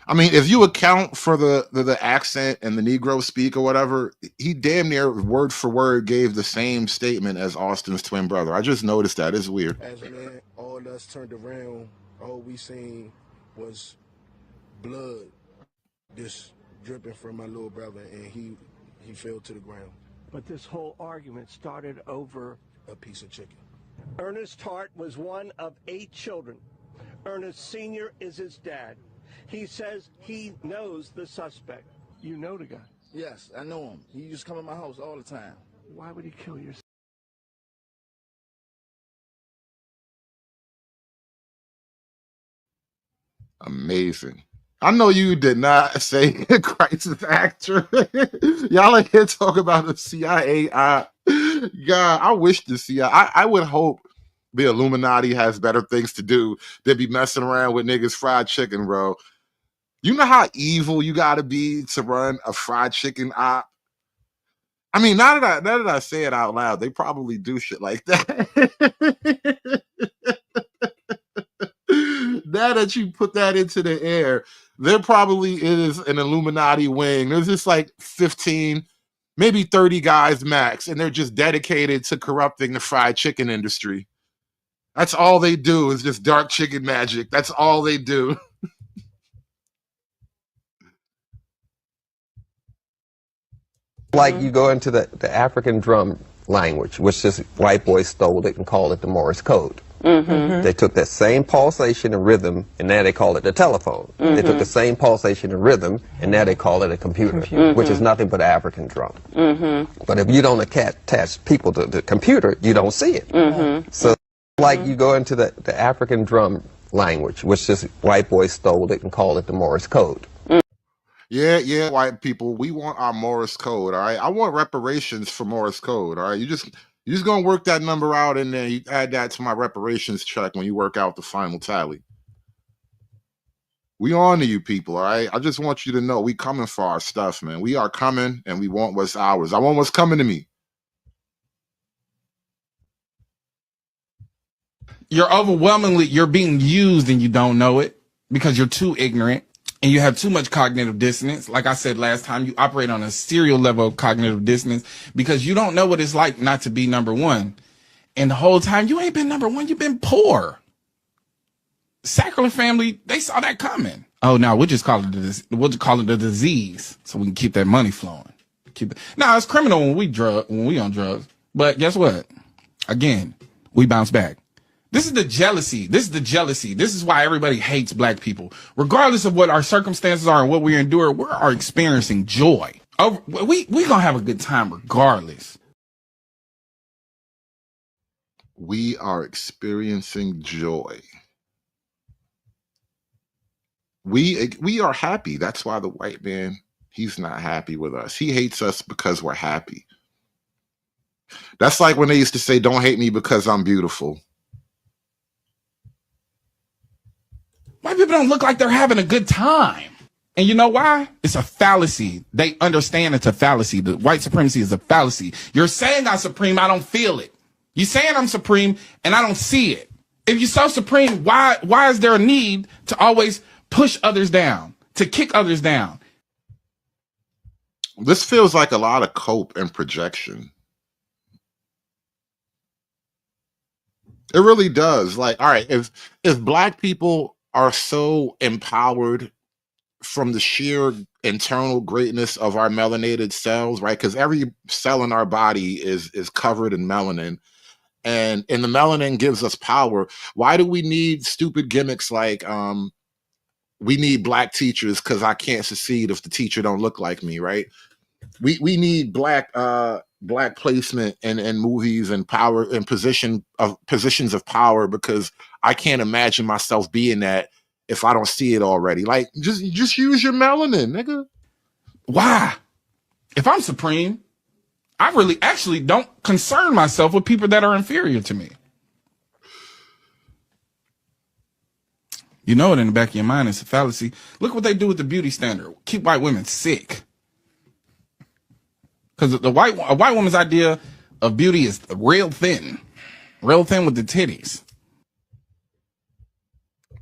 I mean, if you account for the accent and the Negro speak or whatever, he damn near word for word gave the same statement as Austin's twin brother. I just noticed that. It's weird. As man, all of us turned around, all we seen was blood just dripping from my little brother, and he fell to the ground. But this whole argument started over a piece of chicken. Ernest Hart was one of 8 children. Ernest Sr. is his dad. He says he knows the suspect. You know the guy? Yes, I know him. He used to come in my house all the time. Why would he kill your son? Amazing. I know you did not say crisis actor. Y'all are here talking about the CIA. God, I wish the CIA. I would hope the Illuminati has better things to do than be messing around with niggas fried chicken, bro. You know how evil you got to be to run a fried chicken op? I mean, now that I say it out loud, they probably do shit like that. Now that you put that into the air, there probably is an Illuminati wing. There's just like 15, maybe 30 guys max, and they're just dedicated to corrupting the fried chicken industry. That's all they do is just dark chicken magic. That's all they do. Like you go into the African drum language, which just white boys stole it and called it the Morse code. They took that same pulsation and rhythm, and now they call it the telephone. They took the same pulsation and rhythm, and now they call it a computer, which is nothing but an African drum. But if you don't attach people to the computer, you don't see it. So like you go into the African drum language, which just white boys stole it and called it the Morse code. Yeah, white people, we want our Morse code, all right? I want reparations for Morse code, all right? You just gonna work that number out, and then you add that to my reparations check when you work out the final tally. We on to you people, all right? I just want you to know we coming for our stuff, man. We are coming, and we want what's ours. I want what's coming to me. You're being used and you don't know it because you're too ignorant. And you have too much cognitive dissonance. Like I said last time, you operate on a serial level of cognitive dissonance because you don't know what it's like not to be number one. And the whole time, you ain't been number one, you've been poor. Sackler family, they saw that coming. Oh, no, we'll just call it the disease so we can keep that money flowing. Now, it's criminal when we on drugs. But guess what? Again, we bounce back. This is the jealousy. This is why everybody hates black people. Regardless of what our circumstances are and what we endure, we are experiencing joy. We gonna have a good time regardless. We are experiencing joy. We are happy. That's why the white man, he's not happy with us. He hates us because we're happy. That's like when they used to say, don't hate me because I'm beautiful. White people don't look like they're having a good time. And you know why? It's a fallacy. They understand it's a fallacy. The white supremacy is a fallacy. You're saying I'm supreme, I don't feel it. You're saying I'm supreme, and I don't see it. If you're so supreme, why is there a need to always push others down, to kick others down? This feels like a lot of cope and projection. It really does. Like, all right, if black people are so empowered from the sheer internal greatness of our melanated cells, right? Because every cell in our body is covered in melanin, and the melanin gives us power. Why do we need stupid gimmicks like we need black teachers because I can't succeed if the teacher don't look like me, right? We need black placement in movies and power and positions of power because I can't imagine myself being that if I don't see it already. Like, just use your melanin, nigga. Why? If I'm supreme, I really actually don't concern myself with people that are inferior to me. You know it in the back of your mind, it's a fallacy. Look what they do with the beauty standard. Keep white women sick. Because a white woman's idea of beauty is real thin with the titties.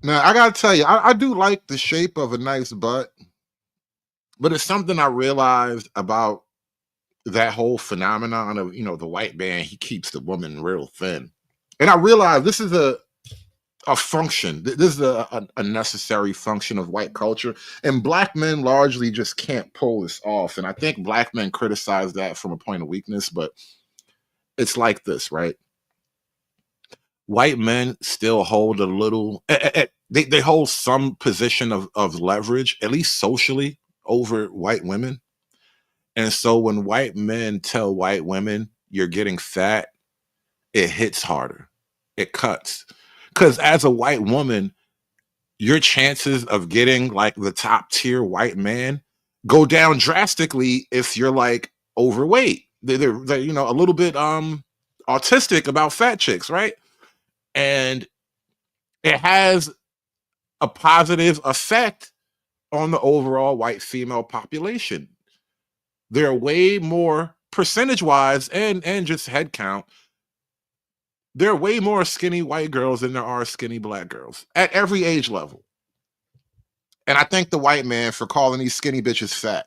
Now, I gotta tell you, I do like the shape of a nice butt, but it's something I realized about that whole phenomenon of, the white man, he keeps the woman real thin. And I realized this is a function. This is a necessary function of white culture. And black men largely just can't pull this off. And I think black men criticize that from a point of weakness, but it's like this, right? White men still hold a little, they hold some position of leverage, at least socially, over white women. And so when white men tell white women you're getting fat, it hits harder. It cuts. Because as a white woman, your chances of getting like the top tier white man go down drastically if you're like overweight. They're you know, a little bit autistic about fat chicks, right? And it has a positive effect on the overall white female population. There are way more percentage-wise and just head count. There are way more skinny white girls than there are skinny black girls at every age level. And I thank the white man for calling these skinny bitches fat.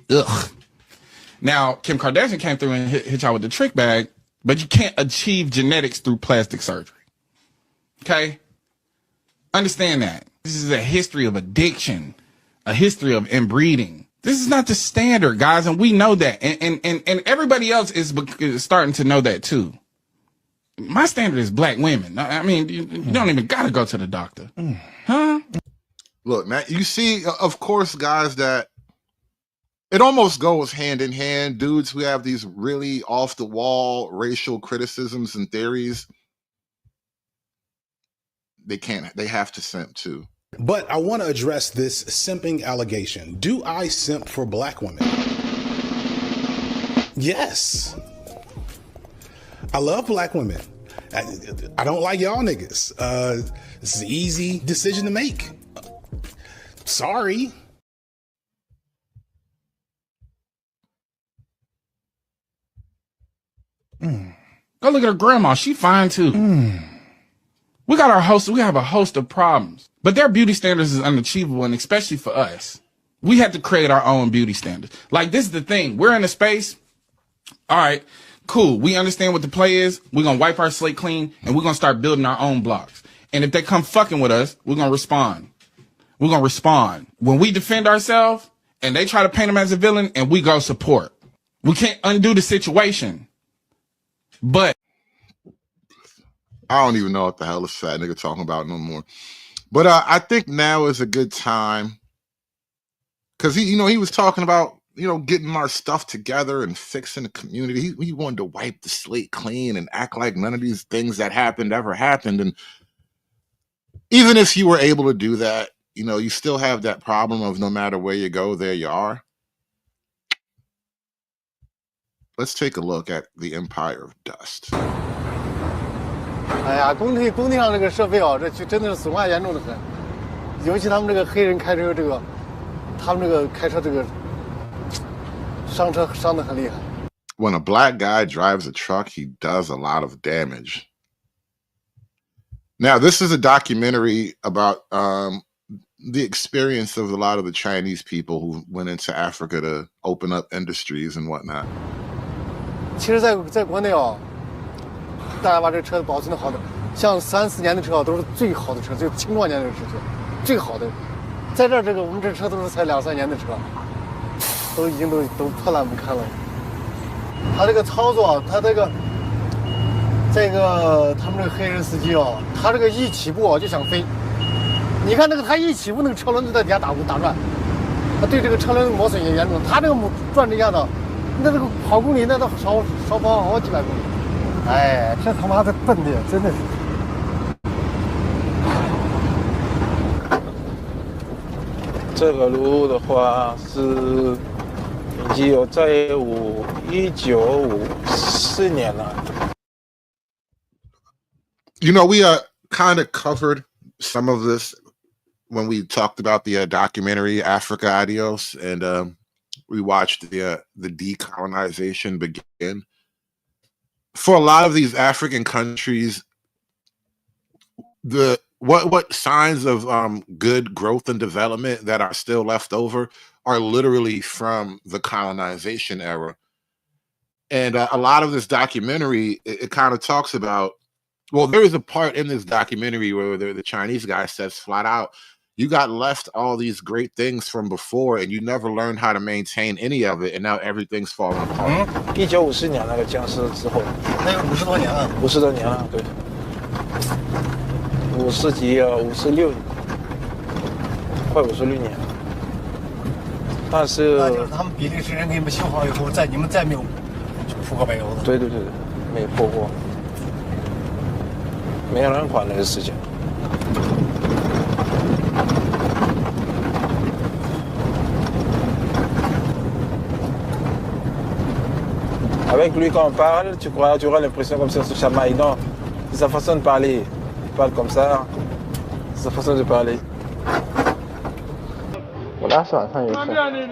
Ugh. Now, Kim Kardashian came through and hit y'all with the trick bag, but you can't achieve genetics through plastic surgery. Okay? Understand that. This is a history of addiction, a history of inbreeding. This is not the standard, guys, and we know that. And everybody else is starting to know that too. My standard is black women. I mean, you don't even got to go to the doctor. Huh? Look, man, you see, of course, guys, that it almost goes hand in hand. Dudes who have these really off-the-wall racial criticisms and theories, they have to simp too. But I want to address this simping allegation. Do I simp for black women? Yes. I love black women. I don't like y'all niggas. This is an easy decision to make. Sorry. Go look at her grandma. She fine too. We have a host of problems, but their beauty standards is unachievable, and especially for us, we have to create our own beauty standards. Like, this is the thing. We're in a space. All right, cool. We understand what the play is. We're going to wipe our slate clean, and we're going to start building our own blocks. And if they come fucking with us, we're going to respond. We're going to respond. When we defend ourselves and they try to paint them as a villain, and we go support. We can't undo the situation. But I don't even know what the hell this fat nigga talking about no more. But I think now is a good time, because he was talking about, getting our stuff together and fixing the community. He wanted to wipe the slate clean and act like none of these things that happened ever happened. And even if you were able to do that, you still have that problem of no matter where you go, there you are. Let's take a look at the Empire of Dust. 哎呀，工地上这个设备啊，这真的是损坏严重的很。尤其他们这个黑人开车，他们这个开车伤车伤得很厉害。When a black guy drives a truck, he does a lot of damage. Now, this is a documentary about the experience of a lot of the Chinese people who went into Africa to open up industries and whatnot. 其实在国内啊。 大家把这车保存的好的，像3、4年的车都是最好的车，最青壮年的车，最好的。在这我们这车都是才2、3年的车，都已经都破烂不堪了。他这个操作，他他们这个黑人司机啊，他这个一起步啊就想飞。你看他一起步，那个车轮就在底下打转，他对这个车轮磨损也严重。他这个转这下子，那这个跑公里那都少跑好几百公里。 哎，这他妈的笨的，真的是。这个路的话是已经有在1954年了。We kind of covered some of this when we talked about the documentary Africa Adios, and we watched the decolonization begin. For a lot of these African countries, what signs of good growth and development that are still left over are literally from the colonization era. And a lot of this documentary, it kind of talks about, well, there is a part in this documentary where the Chinese guy says flat out, you got left all these great things from before and you never learned how to maintain any of it, and now everything's falling apart. 1954年那个僵尸之后，那个50多年了，50多年了，对。50几56年，快56年。但是那就是他们比利时人给你们修好以后，你们再没有铺过柏油的。对，没有破过，没有人管那个事情。Avec lui, quand on parle, tu auras l'impression comme si on se chamaille. Non, c'est sa façon de parler. Il parle comme ça. C'est sa façon de parler. 我那时晚上有事，我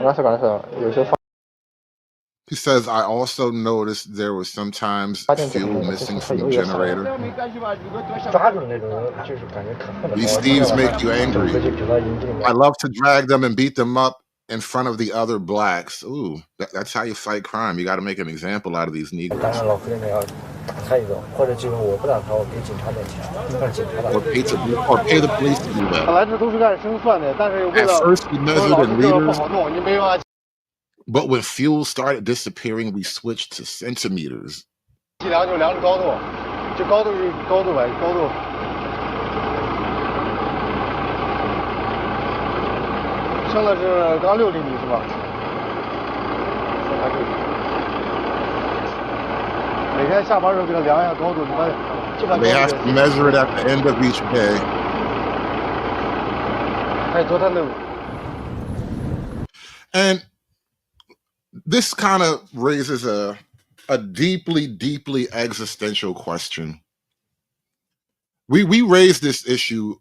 那时赶上有些放。 He says, I also noticed there was sometimes fuel missing from the generator. These thieves make you angry. I love to drag them and beat them up in front of the other blacks. Ooh, that's how you fight crime. You got to make an example out of these Negroes. Or pay the police to do that. At first, we measured in liters. But when fuel started disappearing, we switched to centimeters. 量就量着高度，这高度是高度呗，高度。升的是刚6厘米是吧？每天下班时候给他量一下高度，你看这个高度。 They have to measure it at the end of each day. 还有昨天的。And this kind of raises a deeply, deeply existential question. We raised this issue.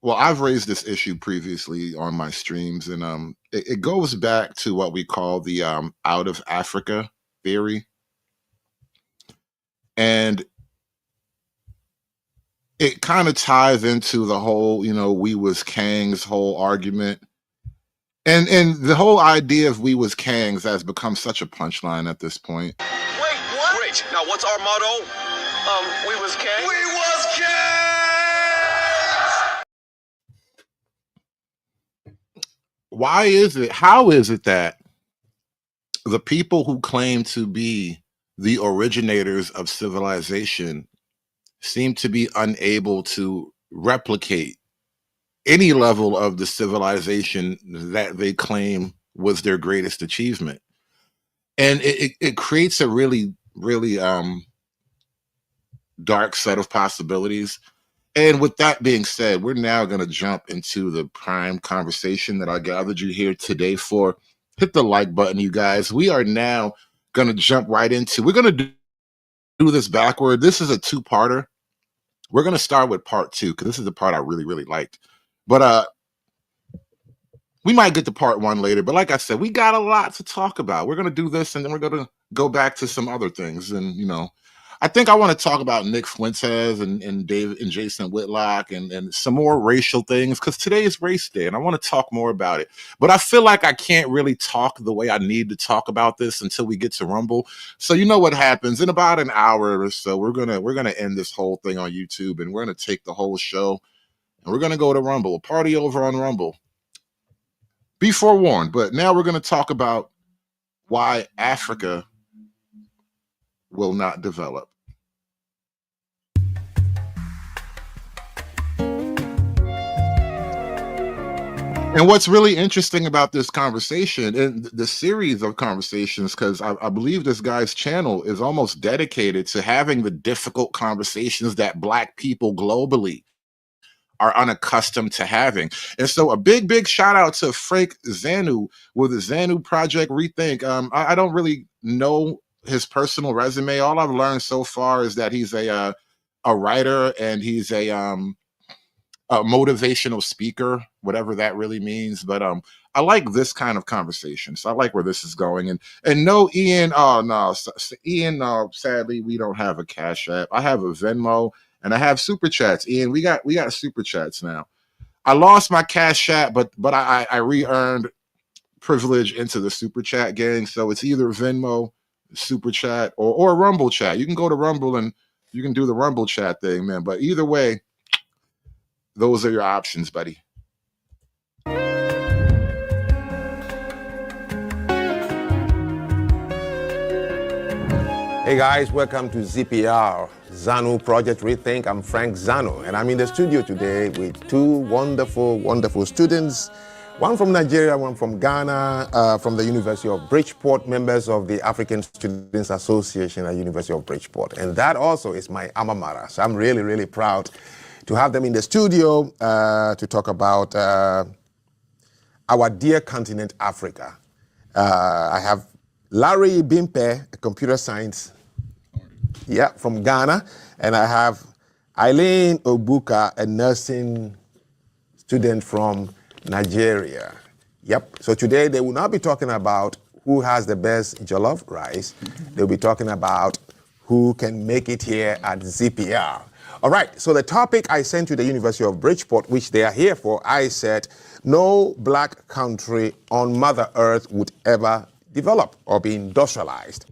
Well, I've raised this issue previously on my streams, and it goes back to what we call the out of Africa theory. And it kind of ties into the whole, we was Kang's whole argument. And the whole idea of we was Kangs has become such a punchline at this point. Wait, what? Rich, now what's our motto? We was Kangs? We was Kangs! How is it that the people who claim to be the originators of civilization seem to be unable to replicate any level of the civilization that they claim was their greatest achievement? And it creates a really, really dark set of possibilities. And with that being said, we're now going to jump into the prime conversation that I gathered you here today for. Hit the like button, you guys. We are now going to jump right into, we're going to do this backward. This is a two-parter. We're going to start with part 2 because this is the part I really, really liked. But we might get to part 1 later. But like I said, we got a lot to talk about. We're going to do this, and then we're going to go back to some other things. And, I think I want to talk about Nick Fuentes and David and Jason Whitlock and some more racial things, because today is race day, and I want to talk more about it. But I feel like I can't really talk the way I need to talk about this until we get to Rumble. So you know what happens in about an hour or so, we're gonna end this whole thing on YouTube, and we're gonna take the whole show and we're gonna go to Rumble, a party over on Rumble. Be forewarned. But now we're gonna talk about why Africa will not develop. And what's really interesting about this conversation and the series of conversations, because I believe this guy's channel is almost dedicated to having the difficult conversations that Black people globally are unaccustomed to having. And so a big, big shout out to Frank Zanu with the Zanu Project Rethink. I don't really know his personal resume. All I've learned so far is that he's a writer, and he's a motivational speaker, whatever that really means. But I like this kind of conversation. So I like where this is going. And no, Ian, Ian, sadly, we don't have a Cash App. I have a Venmo and I have Super Chats. Ian, we got Super Chats now. I lost my Cash App, but I re-earned privilege into the Super Chat gang. So it's either Venmo, Super Chat, or Rumble Chat. You can go to Rumble and you can do the Rumble Chat thing, man. But either way, those are your options, buddy. Hey guys, welcome to ZPR, ZANU Project Rethink. I'm Frank ZANU, and I'm in the studio today with two wonderful, wonderful students. One from Nigeria, one from Ghana, from the University of Bridgeport, members of the African Students Association at University of Bridgeport. And that also is my alma mater. So I'm really, really proud to have them in the studio to talk about our dear continent, Africa. I have Larry Bimpe, a computer science, from Ghana, and I have Eileen Obuka, a nursing student from Nigeria. So today they will not be talking about who has the best jollof rice. They'll be talking about who can make it here at ZPR. All right, so the topic I sent to the University of Bridgeport, which they are here for, I said, no black country on Mother Earth would ever develop or be industrialized.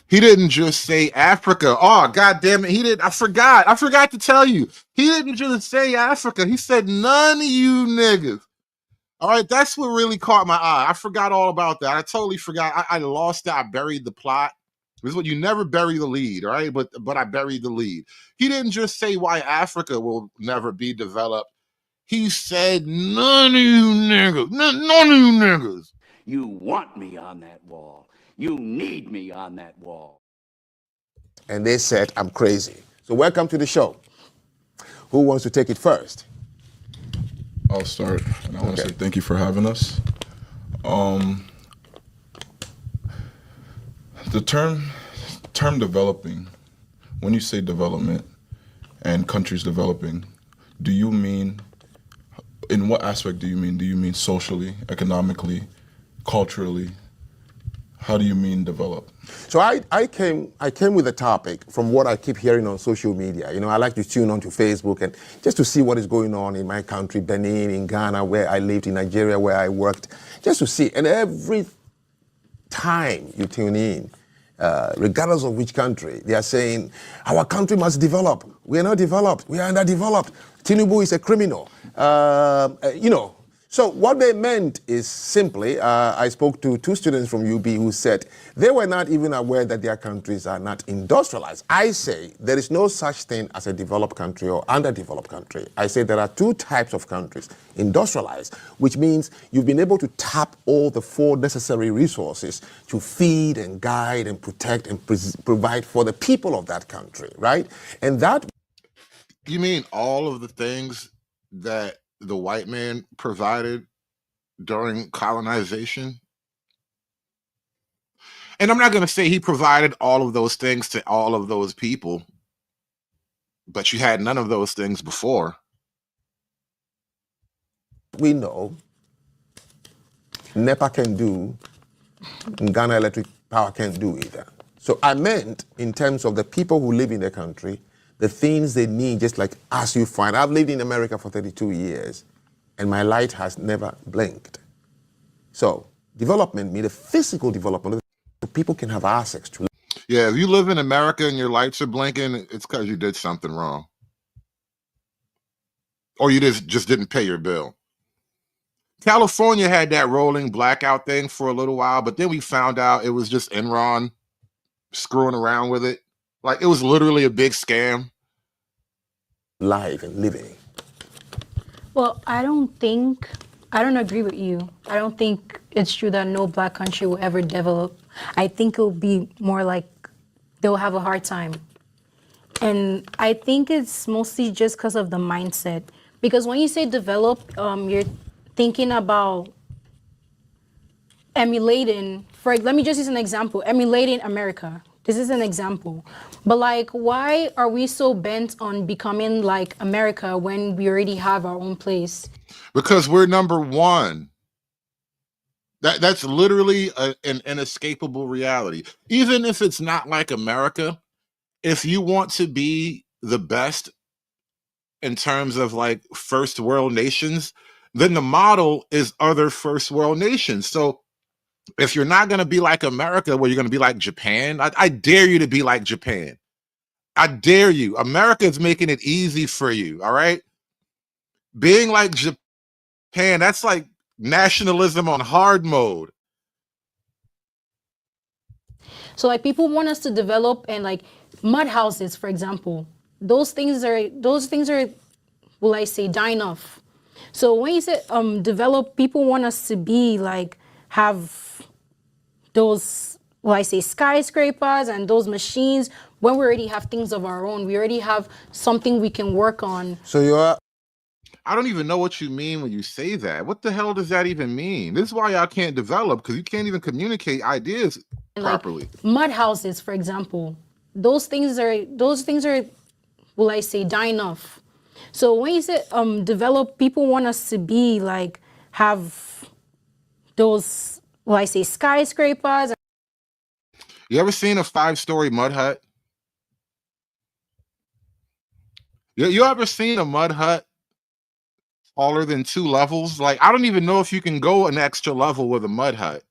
He didn't just say Africa. Oh, God damn it. He didn't. I forgot to tell you. He didn't just say Africa. He said none of you niggas. All right, that's what really caught my eye. I forgot all about that. I totally forgot. I lost that. I buried the plot. This is what you never bury the lead, all right? But I buried the lead. He didn't just say why Africa will never be developed. He said none of you niggas. None of you niggas. You want me on that wall. You need me on that wall. And they said, I'm crazy. So welcome to the show. Who wants to take it first? I'll start. And I want to say thank you for having us. The term developing, when you say development and countries developing, do you mean, in what aspect do you mean? Do you mean socially, economically, culturally? How do you mean develop? So I came with a topic from what I keep hearing on social media. You know, I like to tune onto Facebook and just to see what is going on in my country, Benin, in Ghana, where I lived, in Nigeria, where I worked, just to see. And every time you tune in, regardless of which country, they are saying, our country must develop. We are not developed. We are underdeveloped. Tinubu is a criminal. So what they meant is simply, I spoke to two students from UB who said they were not even aware that their countries are not industrialized. I say there is no such thing as a developed country or underdeveloped country. I say there are two types of countries: industrialized, which means you've been able to tap all the four necessary resources to feed and guide and protect and provide for the people of that country, right? And that... You mean all of the things that the white man provided during colonization? And I'm not going to say he provided all of those things to all of those people, but you had none of those things before. We know NEPA can do, and Ghana Electric Power can't do either. So I meant in terms of the people who live in the country, the things they need, just like as you find. I've lived in America for 32 years, and my light has never blinked. So development means the physical development that people can have access to. Yeah, if you live in America and your lights are blinking, it's because you did something wrong. Or you just didn't pay your bill. California had that rolling blackout thing for a little while, but then we found out it was just Enron screwing around with it. Like, it was literally a big scam. Live and living. Well, I don't agree with you. I don't think it's true that no black country will ever develop. I think it'll be more like they'll have a hard time. And I think it's mostly just because of the mindset. Because when you say develop, you're thinking about emulating, let me just use an example, emulating America. This is an example. But like, why are we so bent on becoming like America when we already have our own place? Because we're number one. That's literally an inescapable reality. Even if it's not like America, if you want to be the best in terms of like first world nations, then the model is other first world nations. So if you're not going to be like America, well, you're going to be like Japan. I dare you to be like Japan. I dare you. America is making it easy for you, all right? Being like Japan, that's like nationalism on hard mode. So like people want us to develop and like mud houses, for example. Those things are, will I say, dying off. So when you say develop, people want us to be like, have those, will I say, skyscrapers and those machines, when we already have things of our own. We already have something we can work on. So you are. I don't even know what you mean when you say that. What the hell does that even mean? This is why y'all can't develop, because you can't even communicate ideas properly. Like mud houses, for example. Those things are, will I say, dying off. So when you say develop, people want us to be like, have those, will I say, skyscrapers. You ever seen a 5-story mud hut? You ever seen a mud hut taller than 2 levels? Like, I don't even know if you can go an extra level with a mud hut.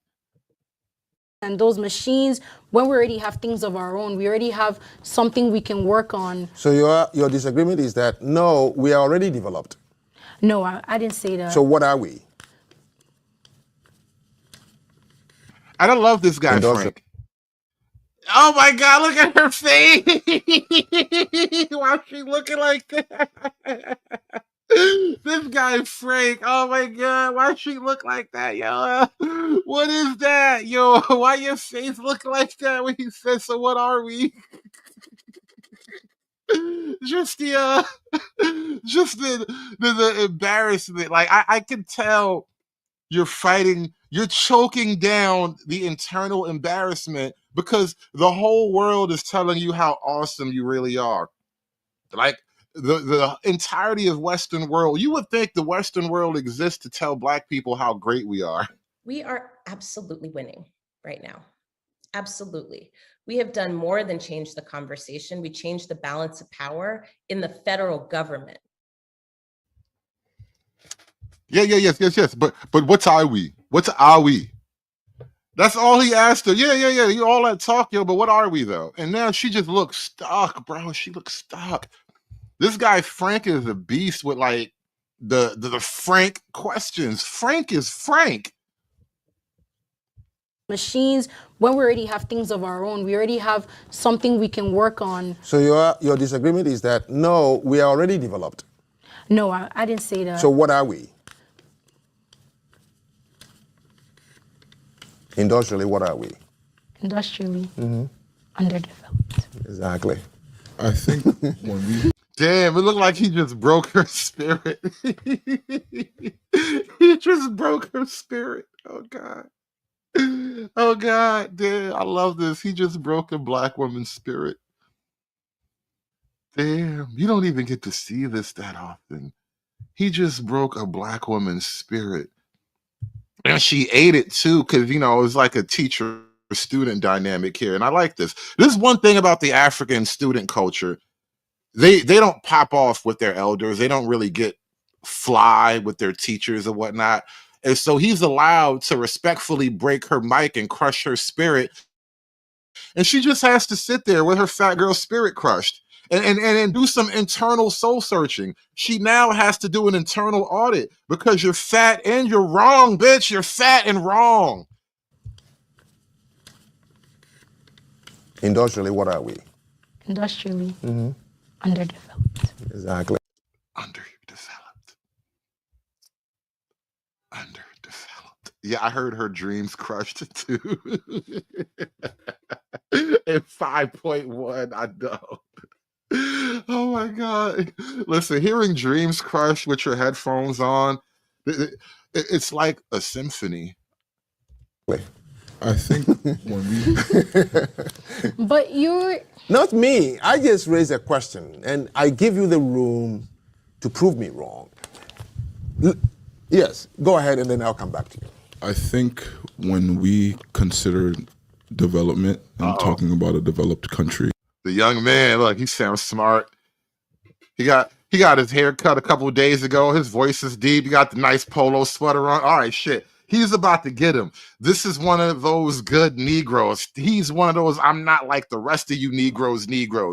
And those machines, when we already have things of our own, we already have something we can work on. So your disagreement is that, no, we are already developed. No, I didn't say that. So what are we? I don't love this guy, Frank. Oh my God, look at her face. Why is she looking like that? This guy, Frank. Oh my God, why she look like that, yo? What is that, yo? Why your face look like that when he says, so what are we? Just the embarrassment. Like, I can tell you're fighting, you're choking down the internal embarrassment because the whole world is telling you how awesome you really are. Like, the entirety of Western world, you would think the Western world exists to tell Black people how great we are. We are absolutely winning right now. Absolutely. We have done more than change the conversation. We changed the balance of power in the federal government. Yes. But what are we? What are we? That's all he asked her. Yeah. You all that talk, yo, but what are we though? And now she just looks stuck, bro. She looks stuck. This guy Frank is a beast with like the Frank questions. Frank is Frank. Machines, when we already have things of our own, we already have something we can work on. So your disagreement is that, no, we are already developed. No, I didn't say that. So what are we? Industrially, what are we? Industrially, underdeveloped. Exactly. I think when we... Damn, it looked like he just broke her spirit. He just broke her spirit. Oh, God. Oh, God. Damn, I love this. He just broke a Black woman's spirit. Damn, you don't even get to see this that often. He just broke a Black woman's spirit. And she ate it, too, because, you know, it was like a teacher-student dynamic here. And I like this. This is one thing about the African student culture. They don't pop off with their elders. They don't really get fly with their teachers or whatnot. And so he's allowed to respectfully break her mic and crush her spirit. And she just has to sit there with her fat girl spirit crushed and do some internal soul searching. She now has to do an internal audit because you're fat and you're wrong, bitch. You're fat and wrong. Industrially, what are we? Industrially, underdeveloped. Exactly. Underdeveloped. Yeah, I heard her dreams crushed too. And 5.1, I know. Oh my God. Listen, hearing dreams crushed with your headphones on, it's like a symphony. I think when we... But you're... Not me. I just raise a question and I give you the room to prove me wrong. Yes, go ahead and then I'll come back to you. I think when we consider development and talking about a developed country. The young man, look, he sounds smart. He got his hair cut a couple of days ago. His voice is deep. He got the nice polo sweater on. All right, shit. He's about to get him. This is one of those good Negroes. He's one of those, I'm not like the rest of you Negroes.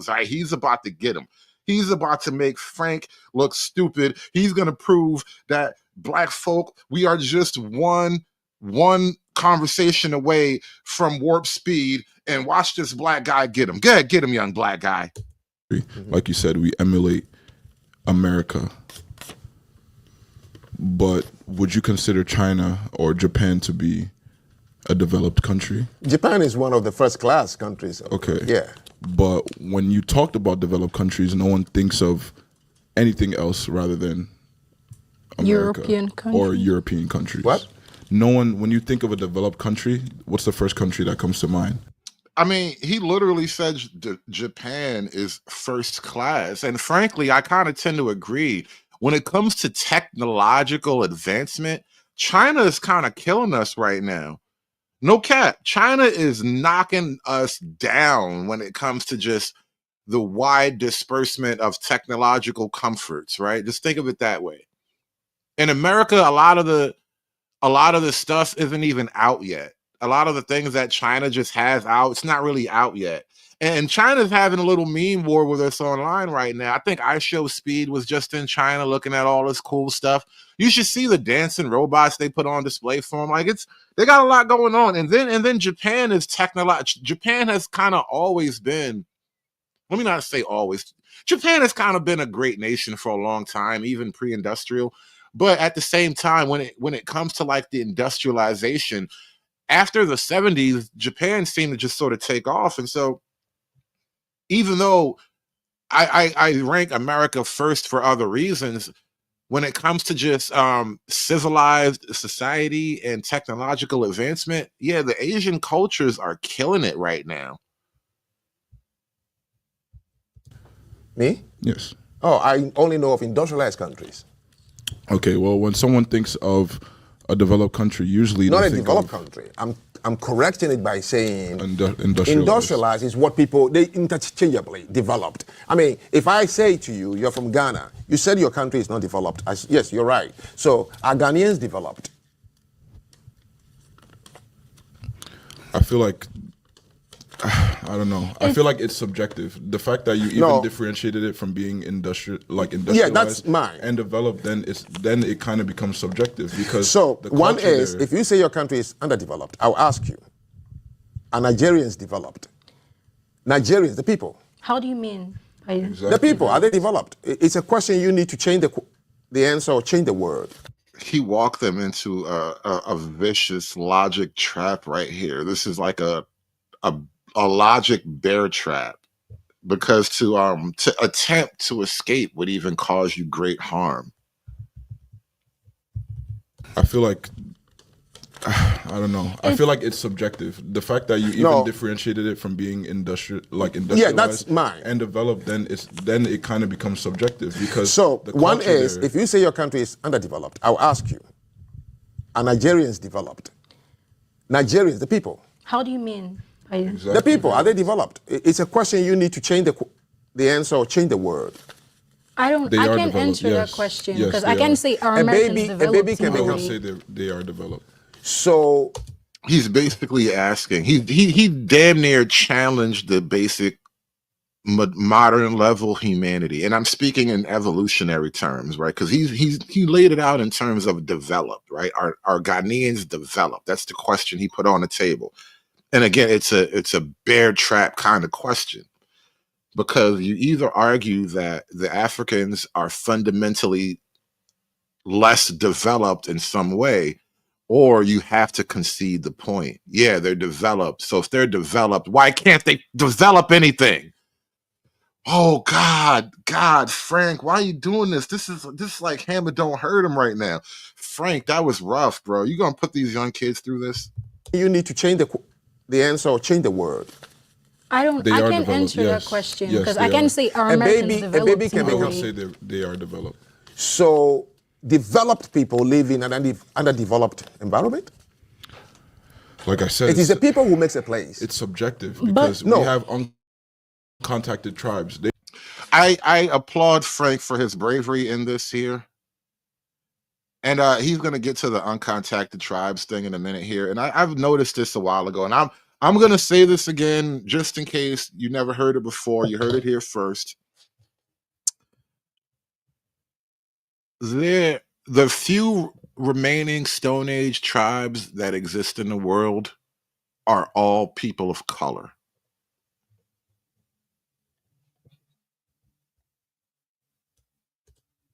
All right, he's about to get him. He's about to make Frank look stupid. He's going to prove that Black folk, we are just one conversation away from warp speed and watch this black guy get him. Go ahead, get him, young black guy. Like you said, we emulate America. But would you consider China or Japan to be a developed country? Japan is one of the first class countries. Okay. Yeah. But when you talked about developed countries, no one thinks of anything else rather than America European country. or European countries. What? No one, when you think of a developed country, what's the first country that comes to mind? I mean, he literally said Japan is first class. And frankly, I kind of tend to agree. When it comes to technological advancement, China is kind of killing us right now. No cap. China is knocking us down when it comes to just the wide disbursement of technological comforts, right? Just think of it that way. In America, a lot of the stuff isn't even out yet. A lot of the things that China just has out, it's not really out yet. And China's having a little meme war with us online right now. I think iShowSpeed was just in China looking at all this cool stuff. You should see the dancing robots they put on display for them. Like they got a lot going on. And then Japan is Japan has kind of always been, let me not say always. Japan has kind of been a great nation for a long time, even pre-industrial. But at the same time, when it comes to like the industrialization, after the 70s, Japan seemed to just sort of take off. And so even though I rank America first for other reasons, when it comes to just civilized society and technological advancement, yeah, the Asian cultures are killing it right now. Me? Yes. Oh, I only know of industrialized countries. Okay, well, when someone thinks of a developed country, usually Not they a think developed of country. I'm correcting it by saying industrialized. industrialized is what people, they interchangeably developed. I mean, if I say to you, you're from Ghana, you said your country is not developed. Yes, you're right. So are Ghanaians developed? I feel like, I don't know. I feel like it's subjective. The fact that you even differentiated it from being industrialized Yeah, that's mine. and developed, then it kind of becomes subjective because So the one culture is, there- if you say your country is underdeveloped, I'll ask you, are Nigerians developed? Nigerians, the people. How do you mean? The people, are they developed? It's a question you need to change the answer or change the word. He walked them into a vicious logic trap right here. This is like a logic bear trap, because to attempt to escape would even cause you great harm. I feel like, I don't know. I feel like it's subjective. The fact that you even differentiated it from being industrialized Yeah, that's mine. and developed, then it kind of becomes subjective because So the one culture is, there- if you say your country is underdeveloped, I'll ask you, are Nigerians developed? Nigerians, the people. How do you mean? The people, are they developed? It's a question you need to change the answer or change the word. I They can't are developed, answer that yes. question Yes, because they I can are. say are A Americans baby developed can I become- would morally? say they are developed. So He's basically asking. He damn near challenged the basic modern level humanity, and I'm speaking in evolutionary terms, right? Because he laid it out in terms of developed, right? Are Ghanaians developed? That's the question he put on the table. And again, it's a bear trap kind of question, because you either argue that the Africans are fundamentally less developed in some way, or you have to concede the point. Yeah, they're developed. So if they're developed, why can't they develop anything? Oh God, Frank, why are you doing this? This is like Hammer don't hurt him right now. Frank, that was rough, bro. You gonna put these young kids through this? you need to change the answer or change the word. I They can't are developed, answer that yes. question Yes, because they I can are. say are A Americans baby developed can I would morally? say they are developed. So developed people live in an underdeveloped environment? Like I said, It is the people who makes a place. it's subjective But- because No. we have uncontacted tribes. I applaud Frank for his bravery in this here. And he's going to get to the uncontacted tribes thing in a minute here. And I've noticed this a while ago. And I'm going to say this again, just in case you never heard it before. You heard it here first. The few remaining Stone Age tribes that exist in the world are all people of color.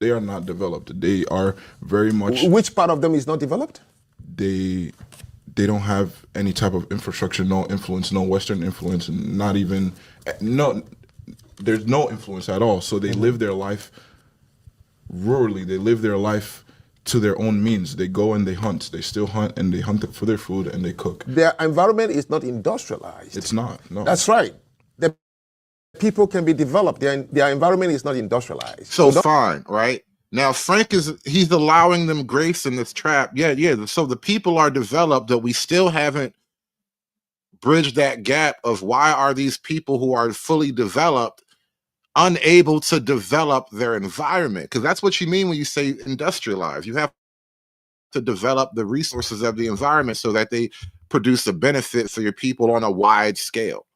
They are not developed. They are very much. Which part of them is not developed? They don't have any type of infrastructure, no influence, no Western influence, not even there's no influence at all. So they live their life rurally. They live their life to their own means. They go and they hunt. They still hunt, and they hunt for their food, and they cook. Their environment is not industrialized. It's not. No. That's right. The people can be developed. Their environment is not industrialized. So fine, right? Now Frank he's allowing them grace in this trap. Yeah. So the people are developed, but we still haven't bridged that gap of why are these people who are fully developed unable to develop their environment? Because that's what you mean when you say industrialize. You have to develop the resources of the environment so that they produce a benefit for your people on a wide scale.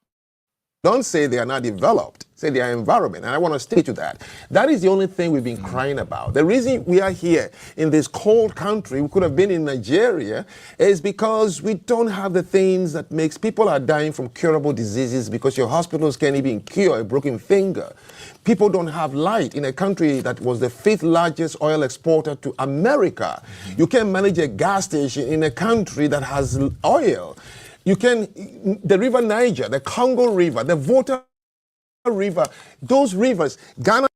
Don't say they are not developed. Say their environment. And I want to state to that. That is the only thing we've been crying about. The reason we are here in this cold country, we could have been in Nigeria, is because we don't have the things that makes people are dying from curable diseases because your hospitals can't even cure a broken finger. People don't have light in a country that was the 5th largest oil exporter to America. You can't manage a gas station in a country that has oil. You can, the River Niger, the Congo River, the Volta River, those rivers, Ghana.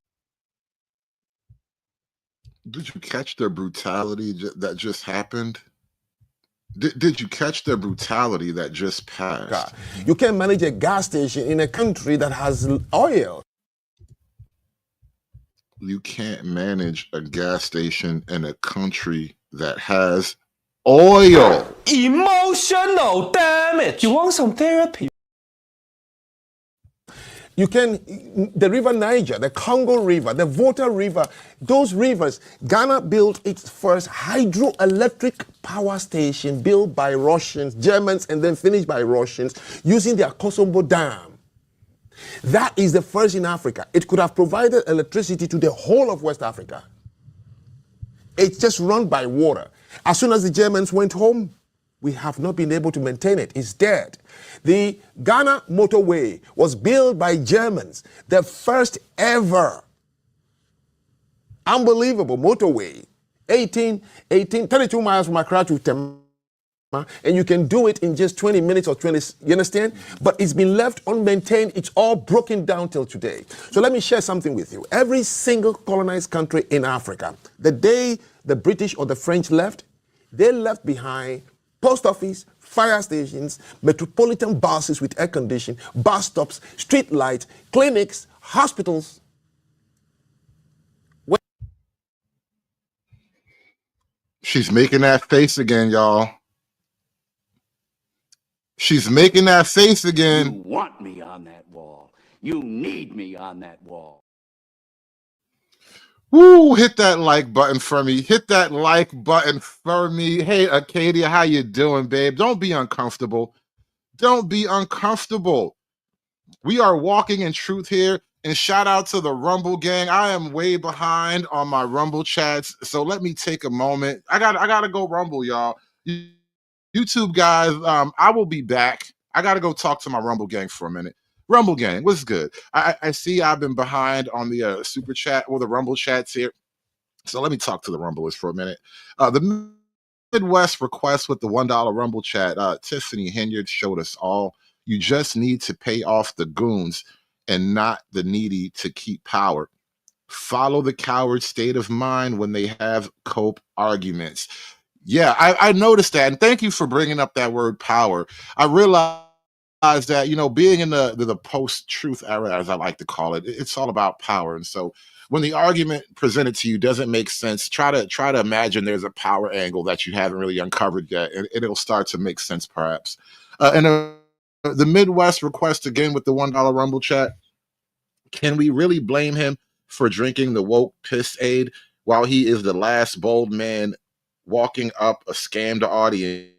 Did you catch the brutality that just happened? Did you catch the brutality that just passed? You can manage a gas station in a country that has oil. You can't manage a gas station in a country that has oil. Emotional damage. You want some therapy? You can, the River Niger, the Congo River, the Volta River, those rivers. Ghana built its first hydroelectric power station built by Russians, Germans, and then finished by Russians using their Kosombo Dam. That is the first in Africa. It could have provided electricity to the whole of West Africa. It's just run by water. As soon as the Germans went home, we have not been able to maintain it. It's dead. The Ghana motorway was built by Germans, the first ever unbelievable motorway, 32 miles from Accra to Tema, and you can do it in just 20 minutes or 20, you understand? But it's been left unmaintained. It's all broken down till today. So let me share something with you. Every single colonized country in Africa, the day the British or the French left, they left behind post office, fire stations, metropolitan buses with air conditioning, bus stops, street lights, clinics, hospitals. She's making that face again, y'all. She's making that face again. You want me on that wall. You need me on that wall. Woo, hit that like button for me. Hit that like button for me. Hey, Acadia, how you doing, babe? Don't be uncomfortable. Don't be uncomfortable. We are walking in truth here. And shout out to the Rumble gang. I am way behind on my Rumble chats. So let me take a moment. I gotta go Rumble, y'all. YouTube guys, I will be back. I gotta go talk to my Rumble gang for a minute. Rumble gang, what's good? I see I've been behind on the super chat or the Rumble chats here. So let me talk to the Rumblers for a minute. The Midwest request with the $1 Rumble chat. Tiffany Henyard showed us all. You just need to pay off the goons and not the needy to keep power. Follow the coward state of mind when they have cope arguments. Yeah, I noticed that. And thank you for bringing up that word power. I realized that, you know, being in the post-truth era, as I like to call it, it's all about power. And so when the argument presented to you doesn't make sense, try to imagine there's a power angle that you haven't really uncovered yet, and it'll start to make sense perhaps. And the Midwest request again with the $1 Rumble chat. Can we really blame him for drinking the woke piss aid while he is the last bold man waking up a scammed audience,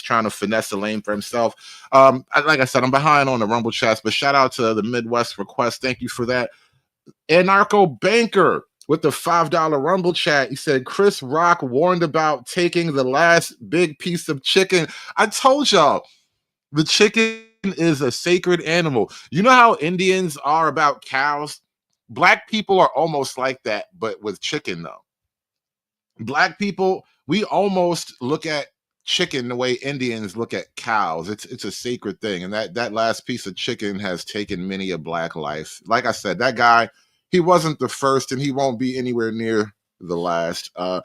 trying to finesse a lane for himself? Like I said, I'm behind on the Rumble chats, but shout out to the Midwest request. Thank you for that. Anarcho Banker, with the $5 Rumble chat. He said, Chris Rock warned about taking the last big piece of chicken. I told y'all, the chicken is a sacred animal. You know how Indians are about cows? Black people are almost like that, but with chicken, though. Black people, we almost look at chicken the way Indians look at cows. It's a sacred thing. And that last piece of chicken has taken many a Black life. Like I said, that guy, he wasn't the first and he won't be anywhere near the last. The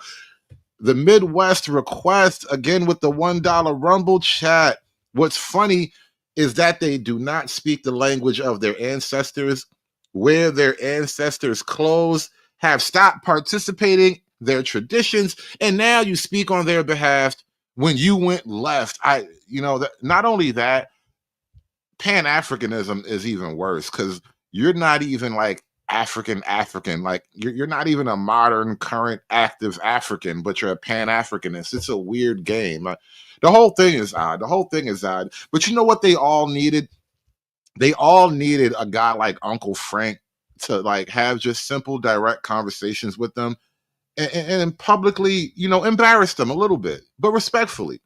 Midwest Request, again with the $1 Rumble chat. What's funny is that they do not speak the language of their ancestors, wear their ancestors' clothes, have stopped participating their traditions, and now you speak on their behalf when you went left. Not only that, Pan-Africanism is even worse because you're not even like African, like you're not even a modern, current, active African, but you're a Pan-Africanist. It's a weird game. The whole thing is odd. But you know what they all needed? They all needed a guy like Uncle Frank to like have just simple, direct conversations with them and publicly, embarrass them a little bit, but respectfully.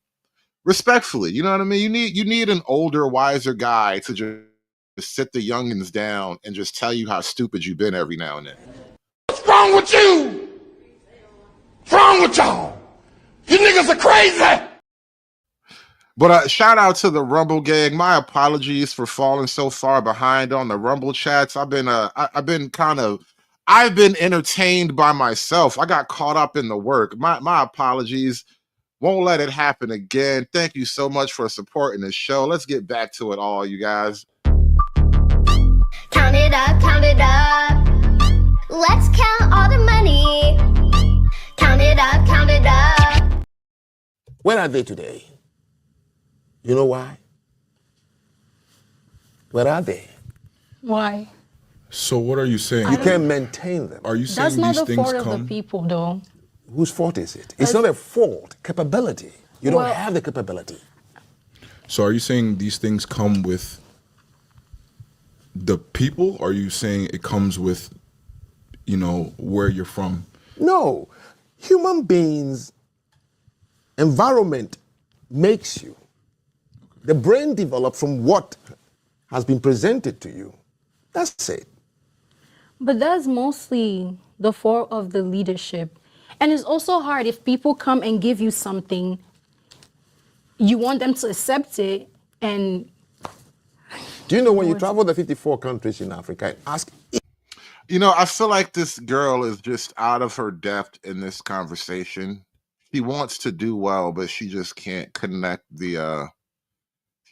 You know what I mean? You need an older, wiser guy to just sit the youngins down and just tell you how stupid you've been every now and then. What's wrong with you? What's wrong with y'all? You niggas are crazy. But shout out to the Rumble gang. My apologies for falling so far behind on the Rumble chats. I've been entertained by myself. I got caught up in the work. My apologies. Won't let it happen again. Thank you so much for supporting the show. Let's get back to it all, you guys. Count it up, count it up. Let's count all the money. Count it up, count it up. Where are they today? You know why? Where are they? Why? So what are you saying? You can't maintain them. Are you saying That's not these the things fault of come? the people, though. Whose fault is it? It's not a fault. Capability. You don't have the capability. So are you saying these things come with the people? Or are you saying it comes with, where you're from? No. Human beings, environment makes you. The brain develops from what has been presented to you. That's it. But that's mostly the fault of the leadership. And it's also hard if people come and give you something, you want them to accept it. And do you know when you travel the 54 countries in Africa and ask? I feel like this girl is just out of her depth in this conversation. She wants to do well, but she just can't connect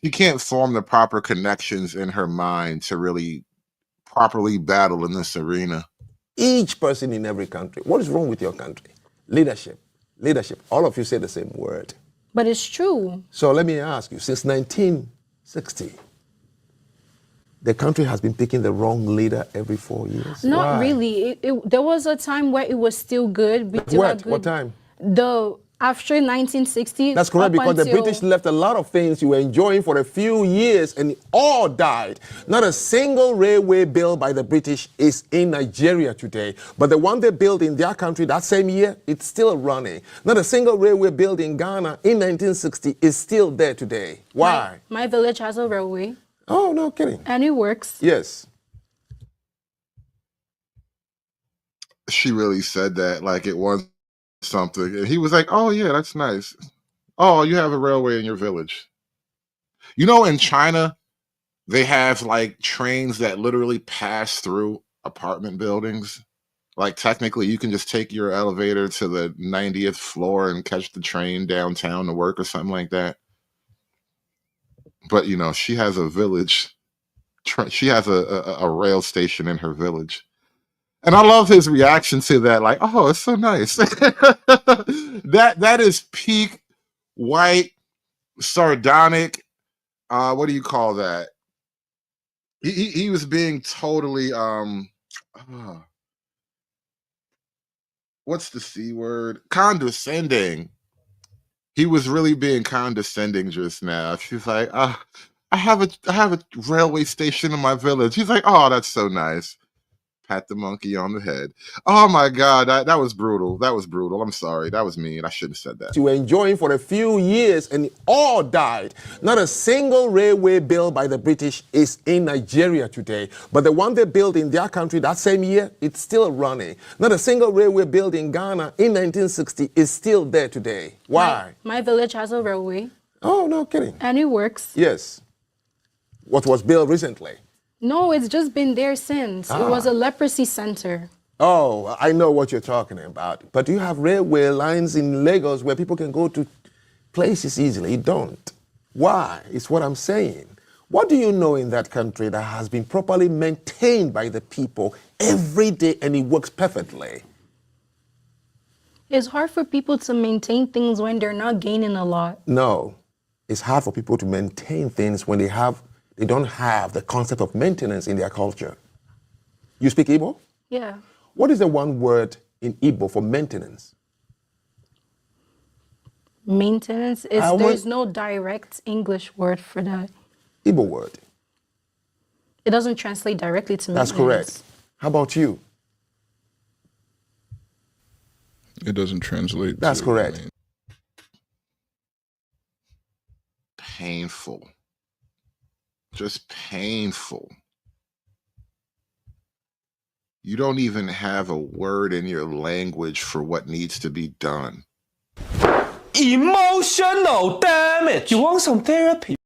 she can't form the proper connections in her mind to really properly battle in this arena. Each person in every country. What is wrong with your country? Leadership. All of you say the same word. But it's true. So let me ask you, since 1960, the country has been picking the wrong leader every 4 years? Not really. There was a time where it was still good. What time? After 1960. That's correct, because the British left a lot of things you were enjoying for a few years and it all died. Not a single railway built by the British is in Nigeria today. But the one they built in their country that same year, it's still running. Not a single railway built in Ghana in 1960 is still there today. Why? My village has a railway. Oh, no kidding. And it works. Yes. She really said that like it was something. And he was like, oh yeah, that's nice. Oh, you have a railway in your village. In China, they have like trains that literally pass through apartment buildings. Like technically you can just take your elevator to the 90th floor and catch the train downtown to work or something like that. But she has a village. She has a rail station in her village. And I love his reaction to that, like, oh, it's so nice. That is peak white, sardonic, what do you call that? He was being totally, what's the C word? Condescending. He was really being condescending just now. She's like, I have a railway station in my village. He's like, oh, that's so nice. Pat the monkey on the head. Oh my God, that was brutal. That was brutal. I'm sorry. That was mean. I shouldn't have said that. You were enjoying for a few years and all died. Not a single railway built by the British is in Nigeria today. But the one they built in their country that same year, it's still running. Not a single railway built in Ghana in 1960 is still there today. Why? My village has a railway. Oh, no kidding. And it works. Yes. What was built recently? No, it's just been there since. It was a leprosy center. Oh, I know what you're talking about. But you have railway lines in Lagos where people can go to places easily. You don't. Why? It's what I'm saying. What do you know in that country that has been properly maintained by the people every day and it works perfectly? It's hard for people to maintain things when they're not gaining a lot. No. It's hard for people to maintain things when they don't have the concept of maintenance in their culture. You speak Igbo? Yeah. What is the one word in Igbo for maintenance? Maintenance is there's no direct English word for that. Igbo word. It doesn't translate directly to maintenance. That's correct. How about you? It doesn't translate. That's correct. Painful. Just painful. You don't even have a word in your language for what needs to be done. Emotional damage. You want some therapy?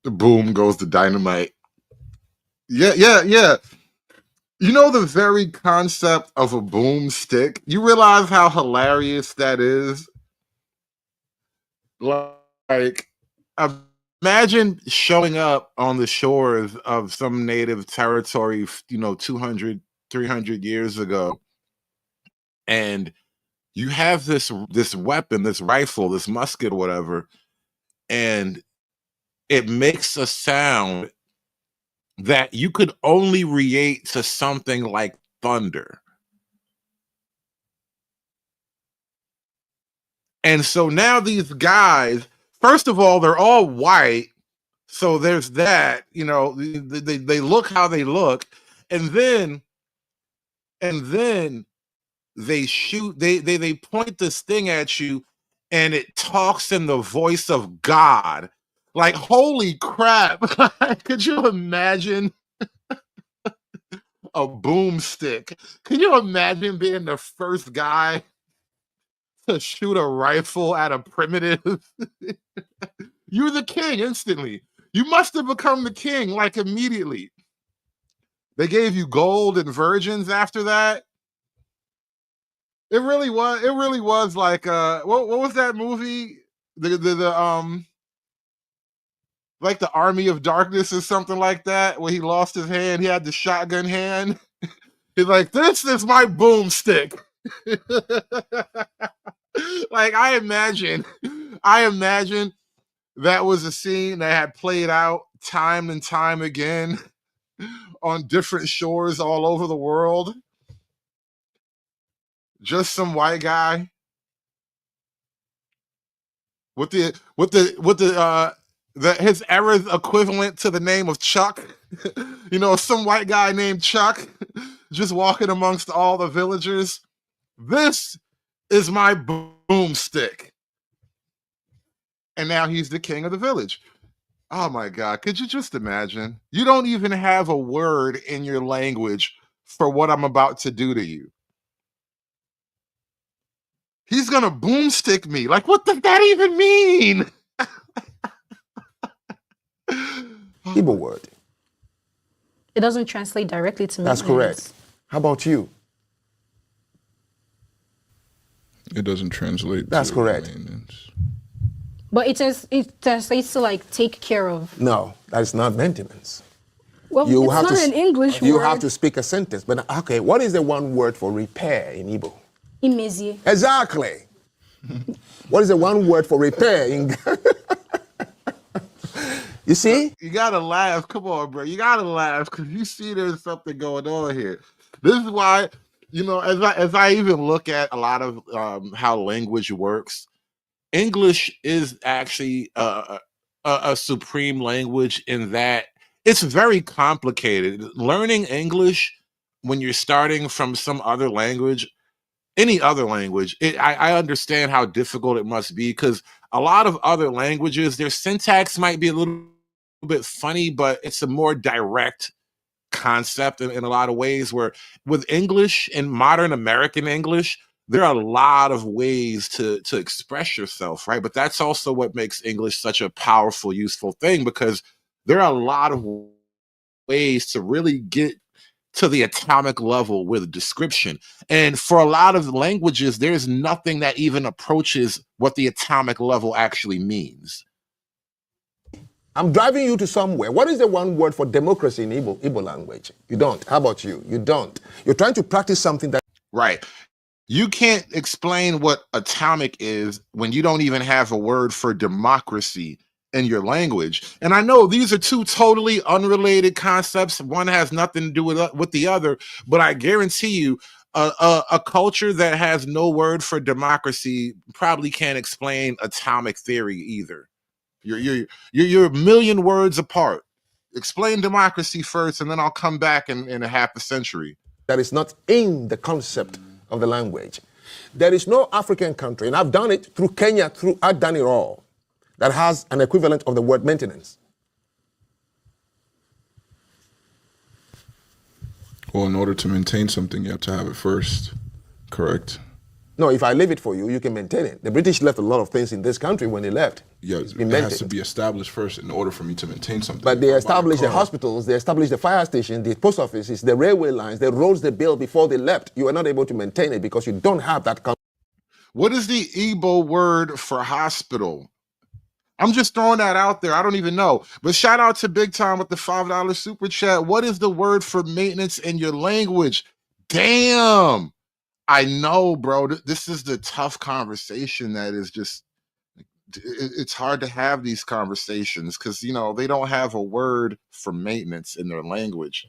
Boom goes the dynamite. Yeah. You know the very concept of a boomstick? You realize how hilarious that is? Like, imagine showing up on the shores of some native territory, 200, 300 years ago, and you have this weapon, this rifle, this musket, or whatever, and it makes a sound that you could only relate to something like thunder. And so now these guys, first of all, they're all white. So there's that, they look how they look. And then they shoot, they point this thing at you and it talks in the voice of God. Like, holy crap. Could you imagine a boomstick? Can you imagine being the first guy to shoot a rifle at a primitive? You're the king instantly. You must have become the king, like, immediately. They gave you gold and virgins after that. It really was like what was that movie? Like the Army of Darkness or something like that, where he lost his hand, he had the shotgun hand. He's like, this is my boomstick. Like, I imagine that was a scene that had played out time and time again on different shores all over the world. Just some white guy with his era's equivalent to the name of Chuck. Some white guy named Chuck just walking amongst all the villagers. This is my boomstick. And now he's the king of the village. Oh my God, could you just imagine? You don't even have a word in your language for what I'm about to do to you. He's gonna boomstick me. Like, what does that even mean? Igbo word. It doesn't translate directly to maintenance. That's correct. How about you? It doesn't translate. That's to correct. Maintenance. But it translates to, like, take care of. No, that is not maintenance. Well, it's not an English word. You have to speak a sentence. But okay, what is the one word for repair in Igbo? Imezie. Exactly. What is the one word for repair in You see? You gotta laugh. Come on, bro. You gotta laugh because you see there's something going on here. This is why, as I even look at a lot of how language works, English is actually a supreme language in that it's very complicated. Learning English when you're starting from some other language, any other language, I understand how difficult it must be, because a lot of other languages, their syntax might be a little bit funny, but it's a more direct concept in a lot of ways, where with English and modern American English, there are a lot of ways to express yourself, right? But that's also what makes English such a powerful, useful thing, because there are a lot of ways to really get to the atomic level with description. And for a lot of languages, there's nothing that even approaches what the atomic level actually means. I'm driving you to somewhere. What is the one word for democracy in Igbo language? You don't. How about you? You don't. You're trying to practice something that... Right. You can't explain what atomic is when you don't even have a word for democracy in your language. And I know these are two totally unrelated concepts. One has nothing to do with the other, but I guarantee you a culture that has no word for democracy probably can't explain atomic theory either. You're a million words apart. Explain democracy first, and then I'll come back in a half a century. That is not in the concept of the language. There is no African country, and I've done it through Kenya, I've done it all, that has an equivalent of the word maintenance. Well, in order to maintain something, you have to have it first, correct? No, if I leave it for you, you can maintain it. The British left a lot of things in this country when they left. Yeah, it has to be established first in order for me to maintain something. But they established the hospitals, they established the fire stations, the post offices, the railway lines, the roads they built before they left. You are not able to maintain it because you don't have that. What is the Igbo word for hospital? I'm just throwing that out there. I don't even know. But shout out to Big Time with the $5 super chat. What is the word for maintenance in your language? Damn. I know, bro. This is the tough conversation that is just, it's hard to have these conversations because, you know, they don't have a word for maintenance in their language.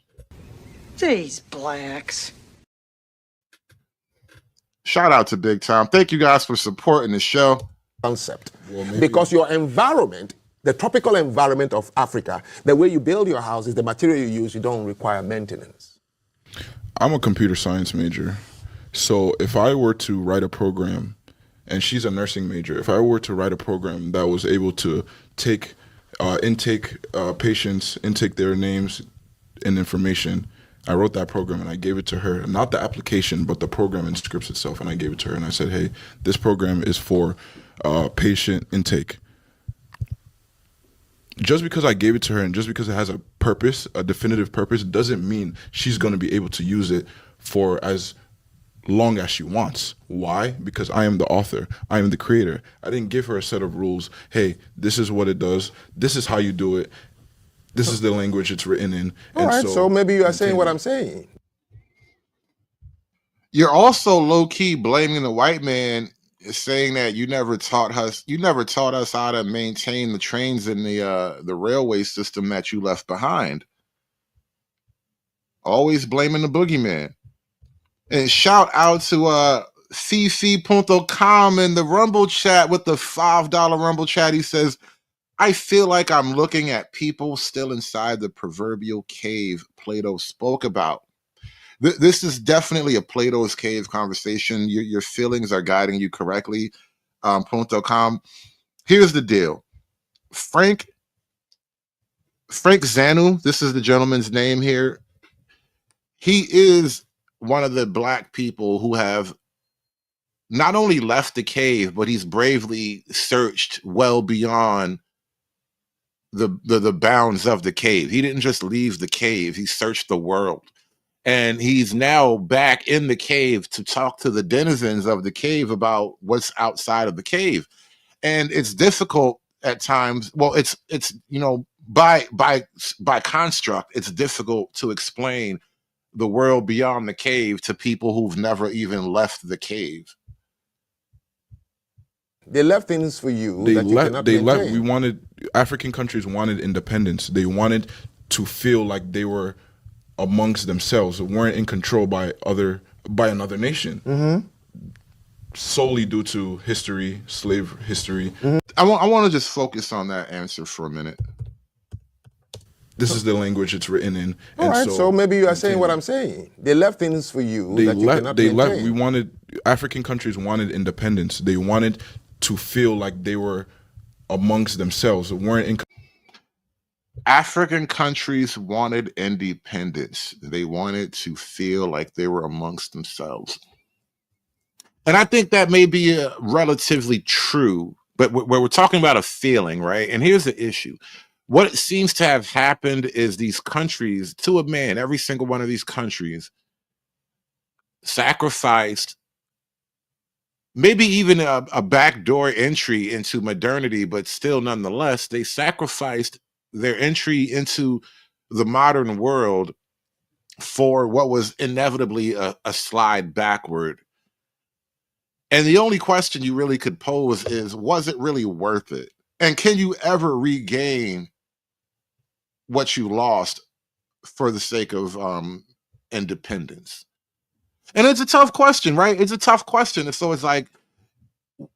These blacks. Shout out to Big Time. Thank you guys for supporting the show. Concept. Because your environment, the tropical environment of Africa, the way you build your houses, the material you use, you don't require maintenance. I'm a computer science major. So if I were to write a program, and she's a nursing major, if I were to write a program that was able to take intake patients, intake their names and information, I wrote that program and I gave it to her, not the application, but the program and scripts itself. And I gave it to her and I said, hey, this program is for patient intake. Just because I gave it to her and just because it has a purpose, a definitive purpose, doesn't mean she's going to be able to use it for as long as she wants. Why? Because I am the author. I am the creator. I didn't give her a set of rules. Hey, this is what it does. This is how you do it. This is the language it's written in. All right, so maybe you are saying what I'm saying. You're also low-key blaming the white man, saying that you never taught us how to maintain the trains in the railway system that you left behind. Always blaming the boogeyman. And shout out to Fifi.com in the Rumble chat with the $5 Rumble chat. He says, I feel like I'm looking at people still inside the proverbial cave Plato spoke about. This is definitely a Plato's cave conversation. Your feelings are guiding you correctly. .com. Here's the deal. Frank Zanu, this is the gentleman's name here. He is one of the black people who have not only left the cave, but he's bravely searched well beyond the bounds of the cave. He didn't just leave the cave, he searched the world. And he's now back in the cave to talk to the denizens of the cave about what's outside of the cave. And it's difficult at times. Well, it's you know, by construct, it's difficult to explain the world beyond the cave to people who've never even left the cave. They left things for you. They left. African countries wanted independence. They wanted to feel like they were amongst themselves, weren't in control by another nation. solely due to history, slave history. I want to just focus on that answer for a minute. This is the language it's written in. All right, so maybe you are saying what I'm saying. They left things for you that you cannot maintain. African countries wanted independence. They wanted to feel like they were amongst themselves. They weren't in. African countries wanted independence. They wanted to feel like they were amongst themselves. And I think that may be relatively true, but we're talking about a feeling, right? And here's the issue. What seems to have happened is these countries, to a man, every single one of these countries sacrificed maybe even a backdoor entry into modernity, but still nonetheless, they sacrificed their entry into the modern world for what was inevitably a slide backward. And the only question you really could pose is, was it really worth it? And can you ever regain what you lost for the sake of independence? And it's a tough question, right? It's a tough question. And so it's like,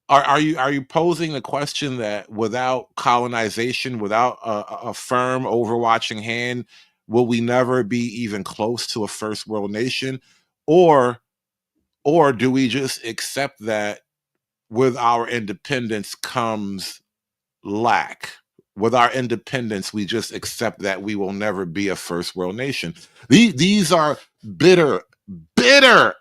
are you posing the question that without colonization, without a firm overwatching hand, will we never be even close to a first world nation? Or do we just accept that with our independence comes lack? With our independence, we just accept that we will never be a first world nation. These are bitter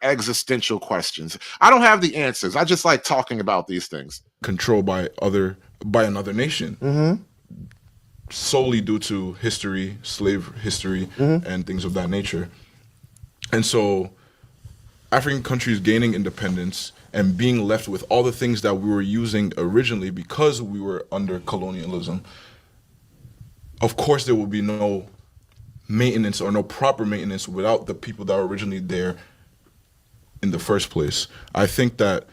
existential questions. I don't have the answers. I just like talking about these things. Controlled by another nation, solely due to history, slave history, and things of that nature. And so African countries gaining independence and being left with all the things that we were using originally because we were under colonialism, of course there will be no maintenance or no proper maintenance without the people that were originally there in the first place. I think that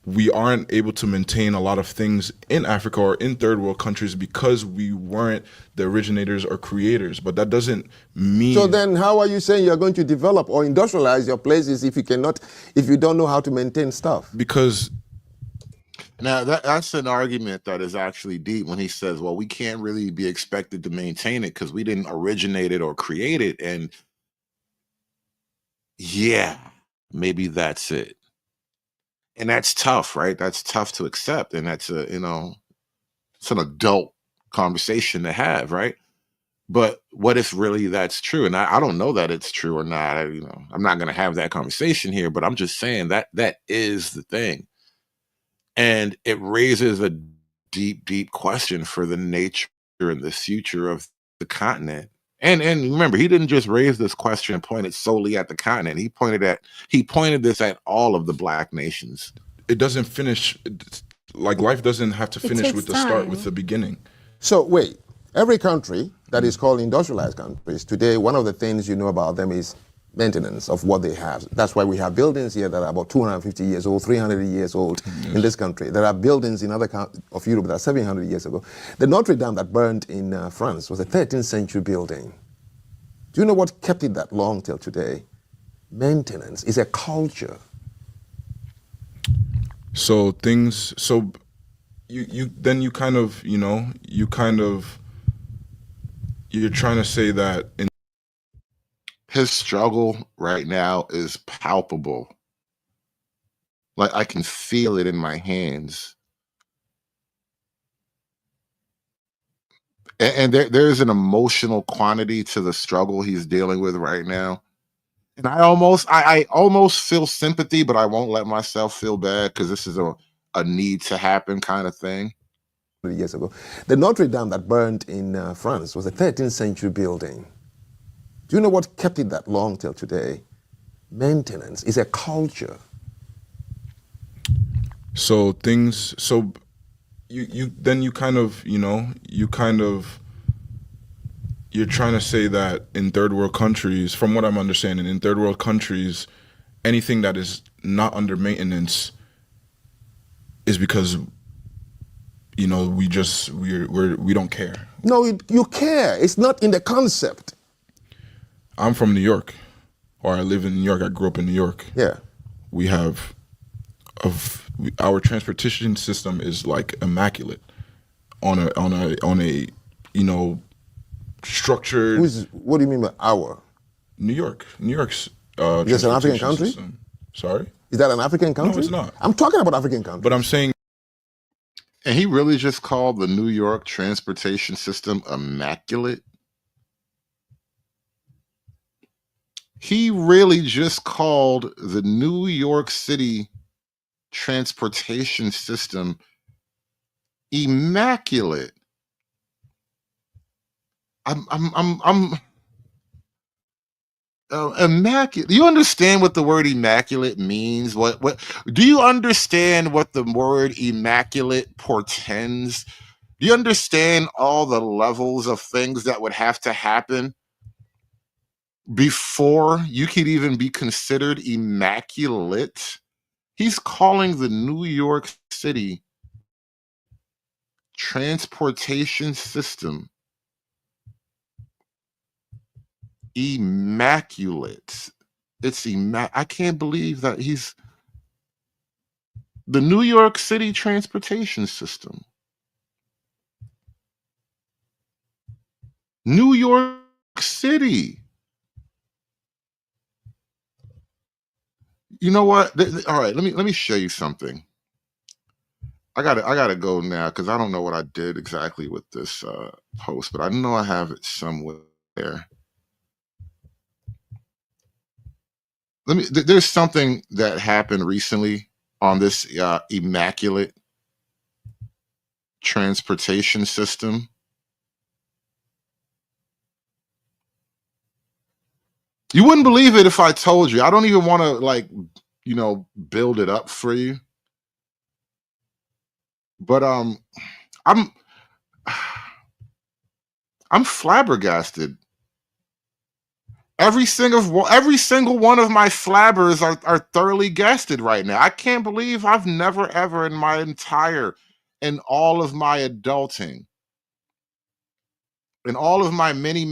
we aren't able to maintain a lot of things in Africa or in third world countries because we weren't the originators or creators, but that doesn't mean... So then how are you saying you're going to develop or industrialize your places if you don't know how to maintain stuff? Because... Now, that's an argument that is actually deep when he says, well, we can't really be expected to maintain it because we didn't originate it or create it. And yeah, maybe that's it. And that's tough, right? That's tough to accept. And that's it's an adult conversation to have, right? But what if really that's true? And I don't know that it's true or not. I'm not going to have that conversation here, but I'm just saying that is the thing. And it raises a deep, deep question for the nature and the future of the continent. And remember, he didn't just raise this question and point it solely at the continent. He pointed this at all of the Black nations. It doesn't finish, like life doesn't have to finish with the start, with the beginning. So wait, every country that is called industrialized countries, today one of the things you know about them is maintenance of what they have. That's why we have buildings here that are about 250 years old, 300 years old in this country. There are buildings in other countries of Europe that are 700 years ago. The Notre Dame that burned in France was a 13th century building. Do you know what kept it that long till today? Maintenance is a culture. So you're trying to say that his struggle right now is palpable. Like I can feel it in my hands. And there's an emotional quantity to the struggle he's dealing with right now. And I almost feel sympathy, but I won't let myself feel bad because this is a need to happen kind of thing. Years ago, the Notre Dame that burned in France was a 13th century building. Do you know what kept it that long till today? Maintenance is a culture. So you're trying to say that in third world countries, from what I'm understanding, in third world countries, anything that is not under maintenance is because we don't care. No, you care. It's not in the concept. I'm from New York, or I live in New York. I grew up in New York. Yeah. We have our transportation system is like immaculate on a you know, structured. What do you mean by our? New York's. Is this an African country? System. Sorry? Is that an African country? No, it's not. I'm talking about African countries. But I'm saying. And he really just called the New York transportation system immaculate? He really just called the New York City transportation system immaculate. Immaculate. Do you understand what the word immaculate means? What do you understand what the word immaculate portends? Do you understand all the levels of things that would have to happen before you could even be considered immaculate? He's calling the New York City transportation system immaculate. It's I can't believe that he's the New York City transportation system. New York City. You know what? All right, let me show you something. I gotta go now because I don't know what I did exactly with this post, but I know I have it somewhere. There's something that happened recently on this immaculate transportation system. You wouldn't believe it if I told you. I don't even want to, like, you know, build it up for you. But I'm flabbergasted. Every single one of my flabbers are thoroughly gasted right now. I can't believe I've never ever in all of my adulting, in all of my many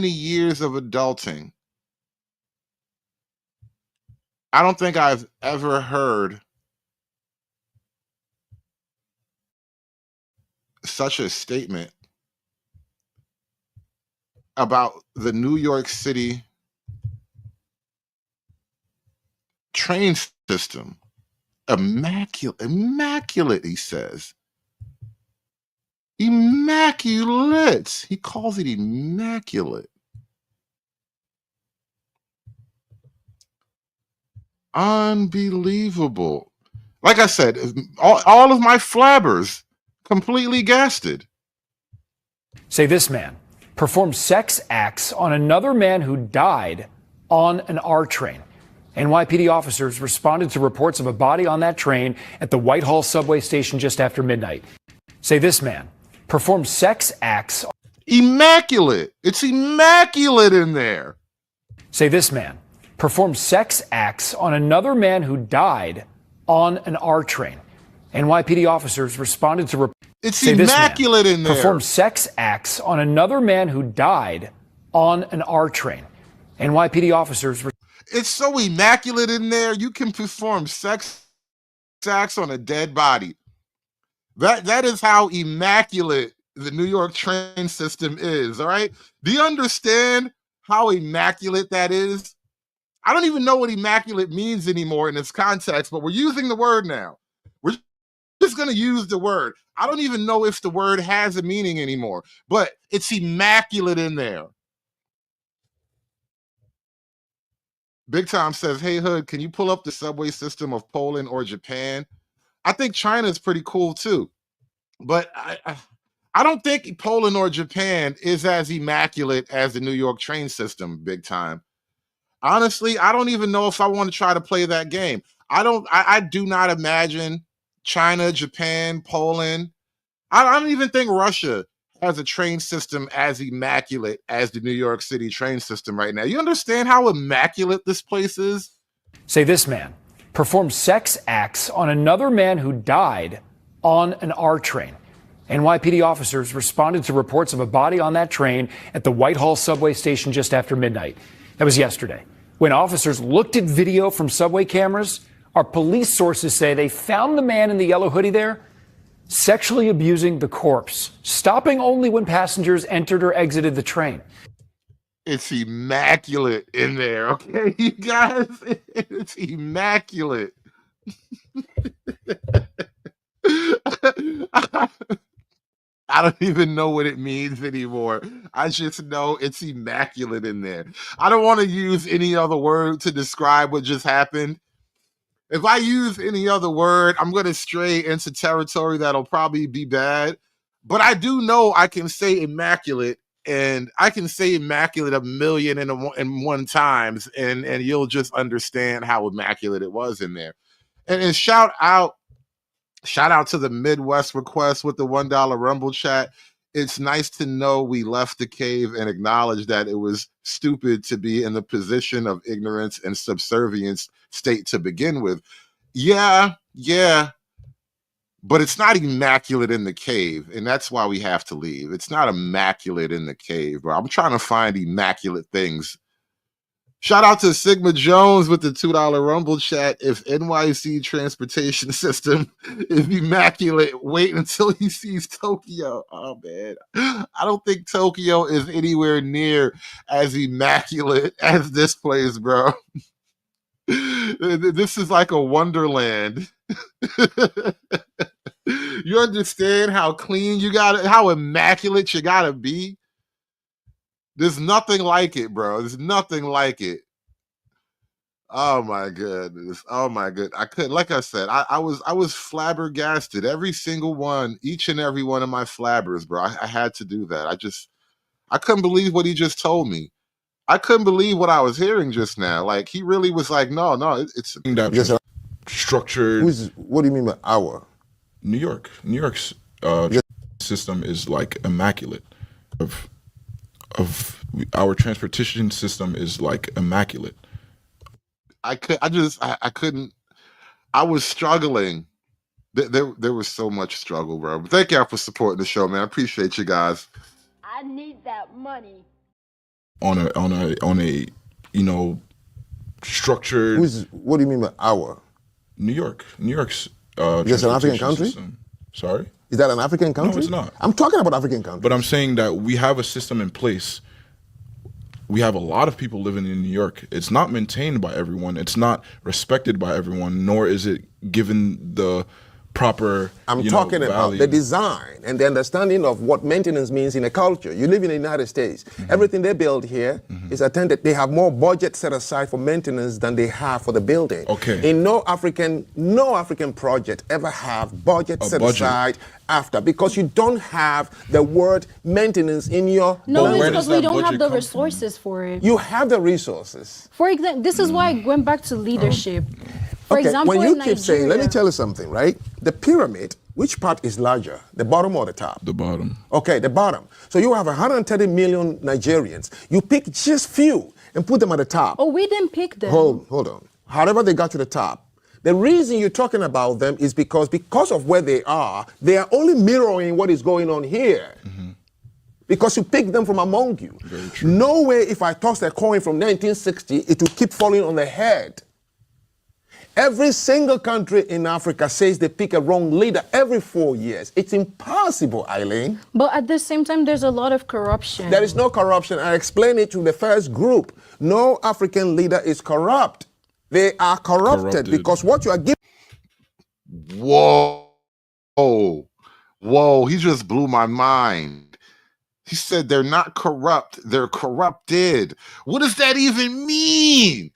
years of adulting, I don't think I've ever heard such a statement about the New York City train system. Immaculate, he says. Immaculate. He calls it immaculate. Unbelievable. Like I said, all of my flabbers completely gasted. Say this man performed sex acts on another man who died on an R train. NYPD officers responded to reports of a body on that train at the Whitehall subway station just after midnight. Say this man performed sex acts. Immaculate. It's immaculate in there. Say this man performed sex acts on another man who died on an R train. NYPD officers responded to reports. It's immaculate in there. Performed sex acts on another man who died on an R train. NYPD officers. It's so immaculate in there. You can perform sex acts on a dead body. That is how immaculate the New York train system is. All right. Do you understand how immaculate that is? I don't even know what immaculate means anymore in its context, but we're using the word now. We're just going to use the word. I don't even know if the word has a meaning anymore, but it's immaculate in there. Big Time says, hey, Hood, can you pull up the subway system of Poland or Japan? I think China is pretty cool, too. But I don't think Poland or Japan is as immaculate as the New York train system, Big Time. Honestly, I don't even know if I want to try to play that game. I do not imagine China, Japan, Poland. I don't even think Russia has a train system as immaculate as the New York City train system right now. You understand how immaculate this place is? Say this man performed sex acts on another man who died on an R train. NYPD officers responded to reports of a body on that train at the Whitehall subway station just after midnight. That was yesterday. When officers looked at video from subway cameras, Our police sources say they found the man in the yellow hoodie there sexually abusing the corpse, stopping only when passengers entered or exited the train. It's immaculate in there, okay, you guys? It's immaculate. I don't even know what it means anymore. I just know it's immaculate in there. I don't want to use any other word to describe what just happened. If I use any other word, I'm going to stray into territory that'll probably be bad. But I do know I can say immaculate, and I can say immaculate 1,000,000 times, and you'll just understand how immaculate it was in there. And shout out to the Midwest request with the $1 Rumble chat. It's nice to know we left the cave and acknowledge that it was stupid to be in the position of ignorance and subservience state to begin with. Yeah, but it's not immaculate in the cave, and that's why we have to leave. It's not immaculate in the cave, bro. I'm trying to find immaculate things. Shout out to Sigma Jones with the $2 Rumble chat. If NYC transportation system is immaculate, wait until he sees Tokyo. Oh, man. I don't think Tokyo is anywhere near as immaculate as this place, bro. This is like a wonderland. You understand how clean you got it, how immaculate you gotta be? There's nothing like it, bro. There's nothing like it. Oh my goodness. Oh my good. I could, like I said, I was flabbergasted. Every single one, each and every one of my flabbers, bro. I had to do that. I couldn't believe what he just told me. I couldn't believe what I was hearing just now. Like, he really was like, no, it's just structured. What do you mean by our? New York's system is like immaculate. Of our transportation system is like immaculate. I couldn't. I was struggling. There was so much struggle, bro. But thank y'all for supporting the show, man. I appreciate you guys. I need that money. On a structured. What do you mean by our? New York's. Is an African country? System. Sorry? Is that an African country? No, it's not. I'm talking about African countries. But I'm saying that we have a system in place. We have a lot of people living in New York. It's not maintained by everyone. It's not respected by everyone, nor is it given the proper I'm talking about the design and the understanding of what maintenance means in a culture. You live in the United States. Mm-hmm. Everything they build here is attended. They have more budget set aside for maintenance than they have for the building. Okay. In no African project ever have budget set aside after, because you don't have the word maintenance in your No, it's because we don't have the resources for it. You have the resources. For example, this is why going back to leadership. For example, when you in keep saying, let me Nigeria- tell you something, right? The pyramid, which part is larger, the bottom or the top? The bottom. Okay, the bottom. So you have 130 million Nigerians. You pick just few and put them at the top. Oh, we didn't pick them. Hold on. However they got to the top. The reason you're talking about them is because of where they are only mirroring what is going on here. Mm-hmm. Because you pick them from among you. Very true. No way if I toss a coin from 1960, it will keep falling on the head. Every single country in Africa says they pick a wrong leader every 4 years. It's impossible, Eileen. But at the same time, there's a lot of corruption. There is no corruption. I explained it to the first group. No African leader is corrupt. They are corrupted. Because what you are giving. Whoa. He just blew my mind. He said they're not corrupt, they're corrupted. What does that even mean?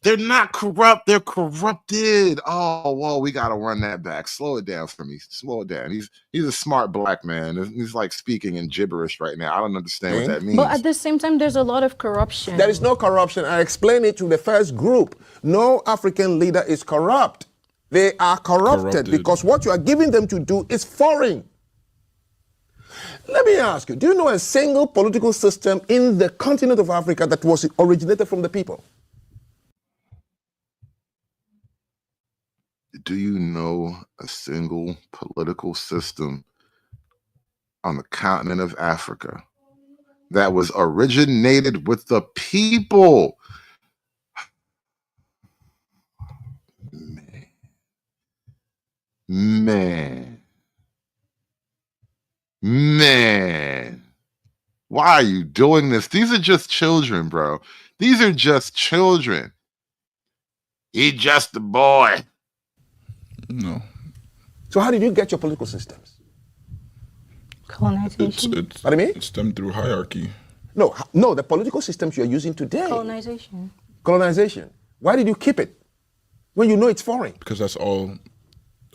They're not corrupt, they're corrupted. Oh, whoa, we gotta run that back. Slow it down for me. Slow it down. He's a smart black man. He's like speaking in gibberish right now. I don't understand what that means. But at the same time, there's a lot of corruption. There is no corruption. I explained it to the first group. No African leader is corrupt. They are corrupted because what you are giving them to do is foreign. Let me ask you, do you know a single political system in the continent of Africa that was originated from the people? Do you know a single political system on the continent of Africa that was originated with the people? Man. Man. Man. Why are you doing this? These are just children, bro. These are just children. He's just a boy. No. So how did you get your political systems? Colonization. Pardon me? It's them through hierarchy. No, the political systems you're using today. Colonization. Colonization. Why did you keep it when you know it's foreign? Because that's all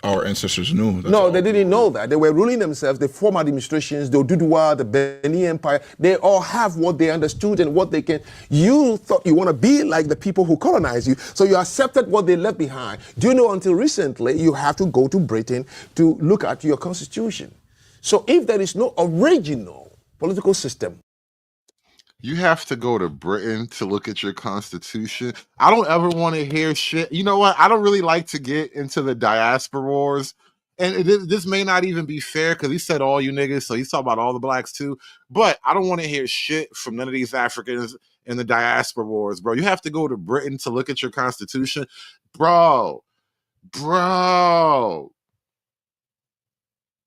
our ancestors knew. No, they didn't know that. They were ruling themselves. The former administrations, the Oduduwa, the Benin Empire, they all have what they understood and what they can. You thought you want to be like the people who colonized you, so you accepted what they left behind. Do you know, until recently, you have to go to Britain to look at your constitution. So if there is no original political system, You have to go to Britain to look at your constitution. I don't ever want to hear shit. You know what? I don't really like to get into the diaspora wars. And this may not even be fair because he said all you niggas, so he's talking about all the blacks too. But I don't want to hear shit from none of these Africans in the diaspora wars, bro. You have to go to Britain to look at your constitution. Bro.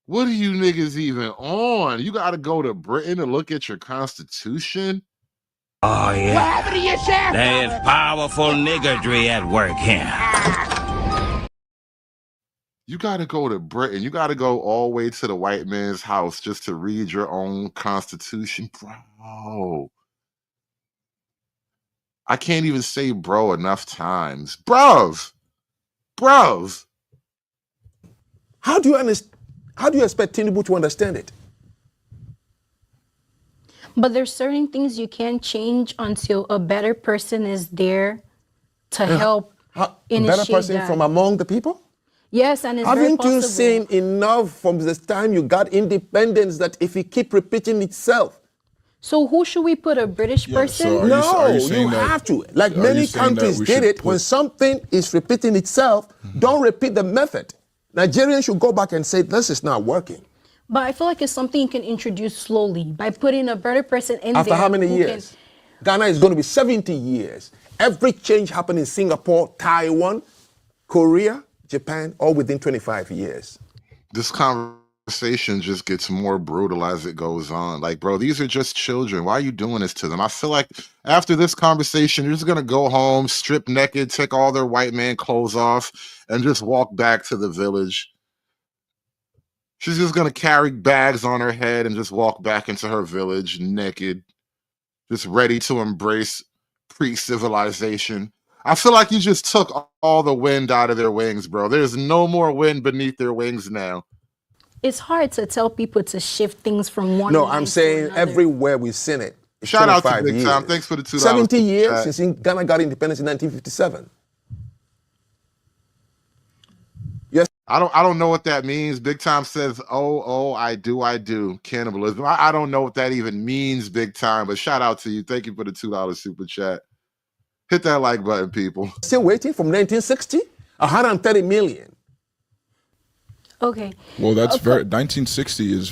What are you niggas even on? You got to go to Britain to look at your constitution? Oh, yeah. What happened to your sheriff? There's powerful niggardry at work here. You got to go to Britain. You got to go all the way to the white man's house just to read your own constitution. Bro. I can't even say bro enough times. Bruv. how do you expect Tinubu to understand it? But there's certain things you can't change until a better person is there to help A initiate better person that. from among the people? Yes, and it's very Haven't possible. you seen enough from the time you got independence that if it keep repeating itself? So who should we put, a British person? so are No, you you saying that- have to. Like are you many saying that countries we did should it, when something is repeating itself, don't repeat the method. Nigerians should go back and say, this is not working. But I feel like it's something you can introduce slowly by putting a better person in After there. how many who years? Ghana is going to be 70 years. Every change happened in Singapore, Taiwan, Korea, Japan, all within 25 years. This conversation just gets more brutal as it goes on. Like, bro, these are just children. Why are you doing this to them? I feel like after this conversation, you're just going to go home, strip naked, take all their white man clothes off, and just walk back to the village. She's just going to carry bags on her head and just walk back into her village naked, just ready to embrace pre-civilization. I feel like you just took all the wind out of their wings, bro. There's no more wind beneath their wings now. It's hard to tell people to shift things from one. No, line I'm to saying another. everywhere we've seen it. It's Shout out to 25 Big years. Time. Thanks for the $2. 70 years Chat. since Ghana got independence in 1957. Yes. I don't know what that means. Big Time says, I do. Cannibalism. I don't know what that even means, Big Time, but shout out to you. Thank you for the $2 super chat. Hit that like button, people. Still waiting from 1960? 130 million. Okay. Well, that's 1960 is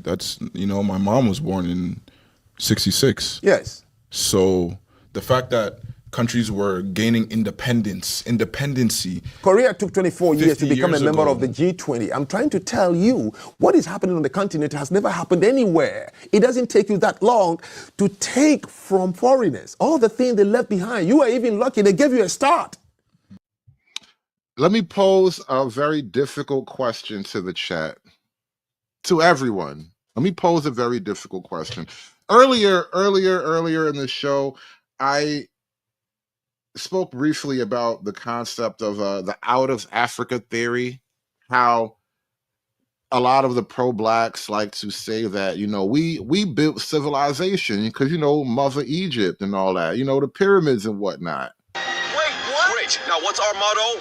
that's, my mom was born in 66. Yes. So the fact that countries were gaining independency. Korea took 24 years to 50 become a years member ago. of the G20. I'm trying to tell you what is happening on the continent has never happened anywhere. It doesn't take you that long to take from foreigners all the things they left behind. You are even lucky they gave you a start. Let me pose a very difficult question to the chat, to everyone. Let me pose a very difficult question. Earlier in the show, I spoke briefly about the concept of the out of Africa theory, how a lot of the pro-blacks like to say that, we built civilization because, Mother Egypt and all that, the pyramids and whatnot. Wait, what? Wait, now what's our motto?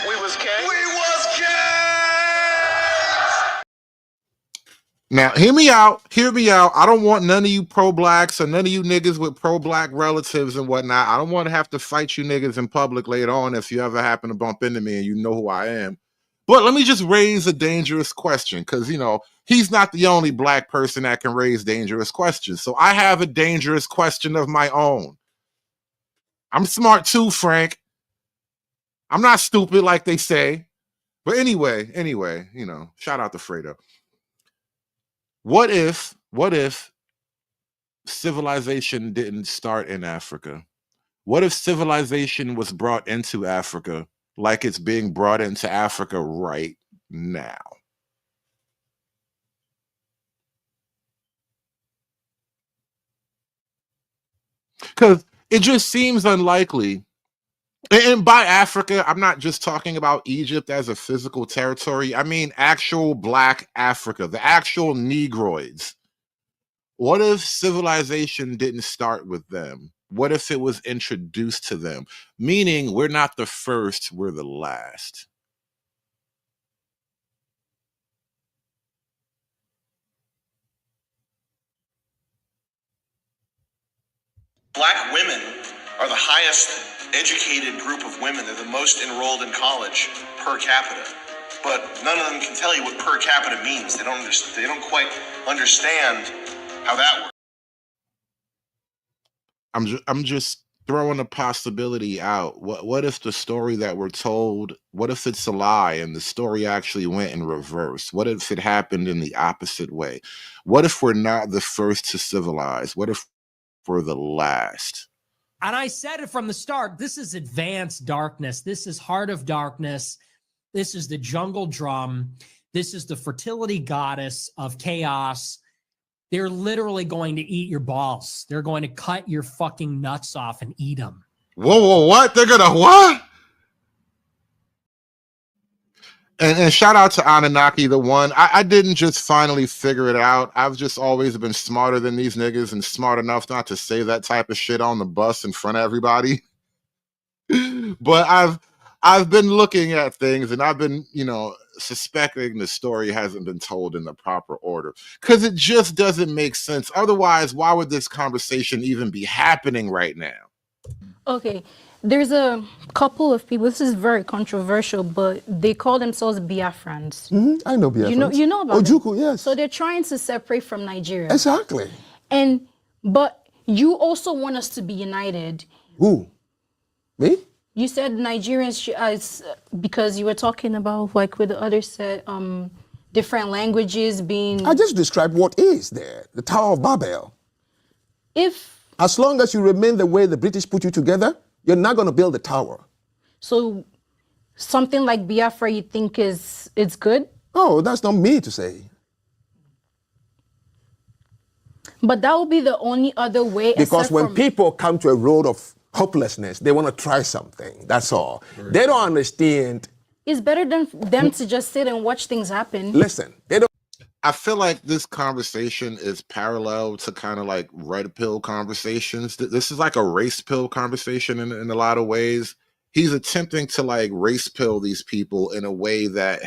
We was kings. We was kings! Now, hear me out. I don't want none of you pro-blacks or none of you niggas with pro-black relatives and whatnot. I don't want to have to fight you niggas in public later on if you ever happen to bump into me and you know who I am. But let me just raise a dangerous question because, he's not the only black person that can raise dangerous questions. So I have a dangerous question of my own. I'm smart too, Frank. I'm not stupid like they say. But anyway, you know, shout out to Fredo. What if civilization didn't start in Africa? What if civilization was brought into Africa like it's being brought into Africa right now? Because it just seems unlikely. And by Africa, I'm not just talking about Egypt as a physical territory. I mean actual Black Africa, the actual Negroids. What if civilization didn't start with them? What if it was introduced to them? Meaning we're not the first, we're the last. Black women are the highest educated group of women. They're the most enrolled in college per capita. But none of them can tell you what per capita means. They don't quite understand how that works. I'm just throwing a possibility out. What if the story that we're told, what if it's a lie and the story actually went in reverse? What if it happened in the opposite way? What if we're not the first to civilize? What if we're the last? And I said it from the start, this is advanced darkness. This is Heart of Darkness. This is the jungle drum. This is the fertility goddess of chaos. They're literally going to eat your balls. They're going to cut your fucking nuts off and eat them. Whoa, what? They're gonna what? And shout out to Anunnaki, the one. I didn't just finally figure it out. I've just always been smarter than these niggas and smart enough not to say that type of shit on the bus in front of everybody. But I've been looking at things and I've been, you know, suspecting the story hasn't been told in the proper order because it just doesn't make sense. Otherwise, why would this conversation even be happening right now? Okay, there's a couple of people, this is very controversial, but they call themselves Biafrans. I know Biafrans. You know about Ojukwu, them? yes. So they're trying to separate from Nigeria. Exactly. But you also want us to be united. Who? Me? You said Nigerians, because you were talking about, like with the others said, different languages being... I just described what is there, the Tower of Babel. As long as you remain the way the British put you together, you're not going to build the tower. So something like Biafra you think it's good? Oh, that's not me to say. But that would be the only other way. Because when people come to a road of hopelessness, they want to try something. That's all. Right. They don't understand. It's better than them to just sit and watch things happen. Listen, they don't. I feel like this conversation is parallel to kind of like red pill conversations. This is like a race pill conversation in a lot of ways. He's attempting to like race pill these people in a way that,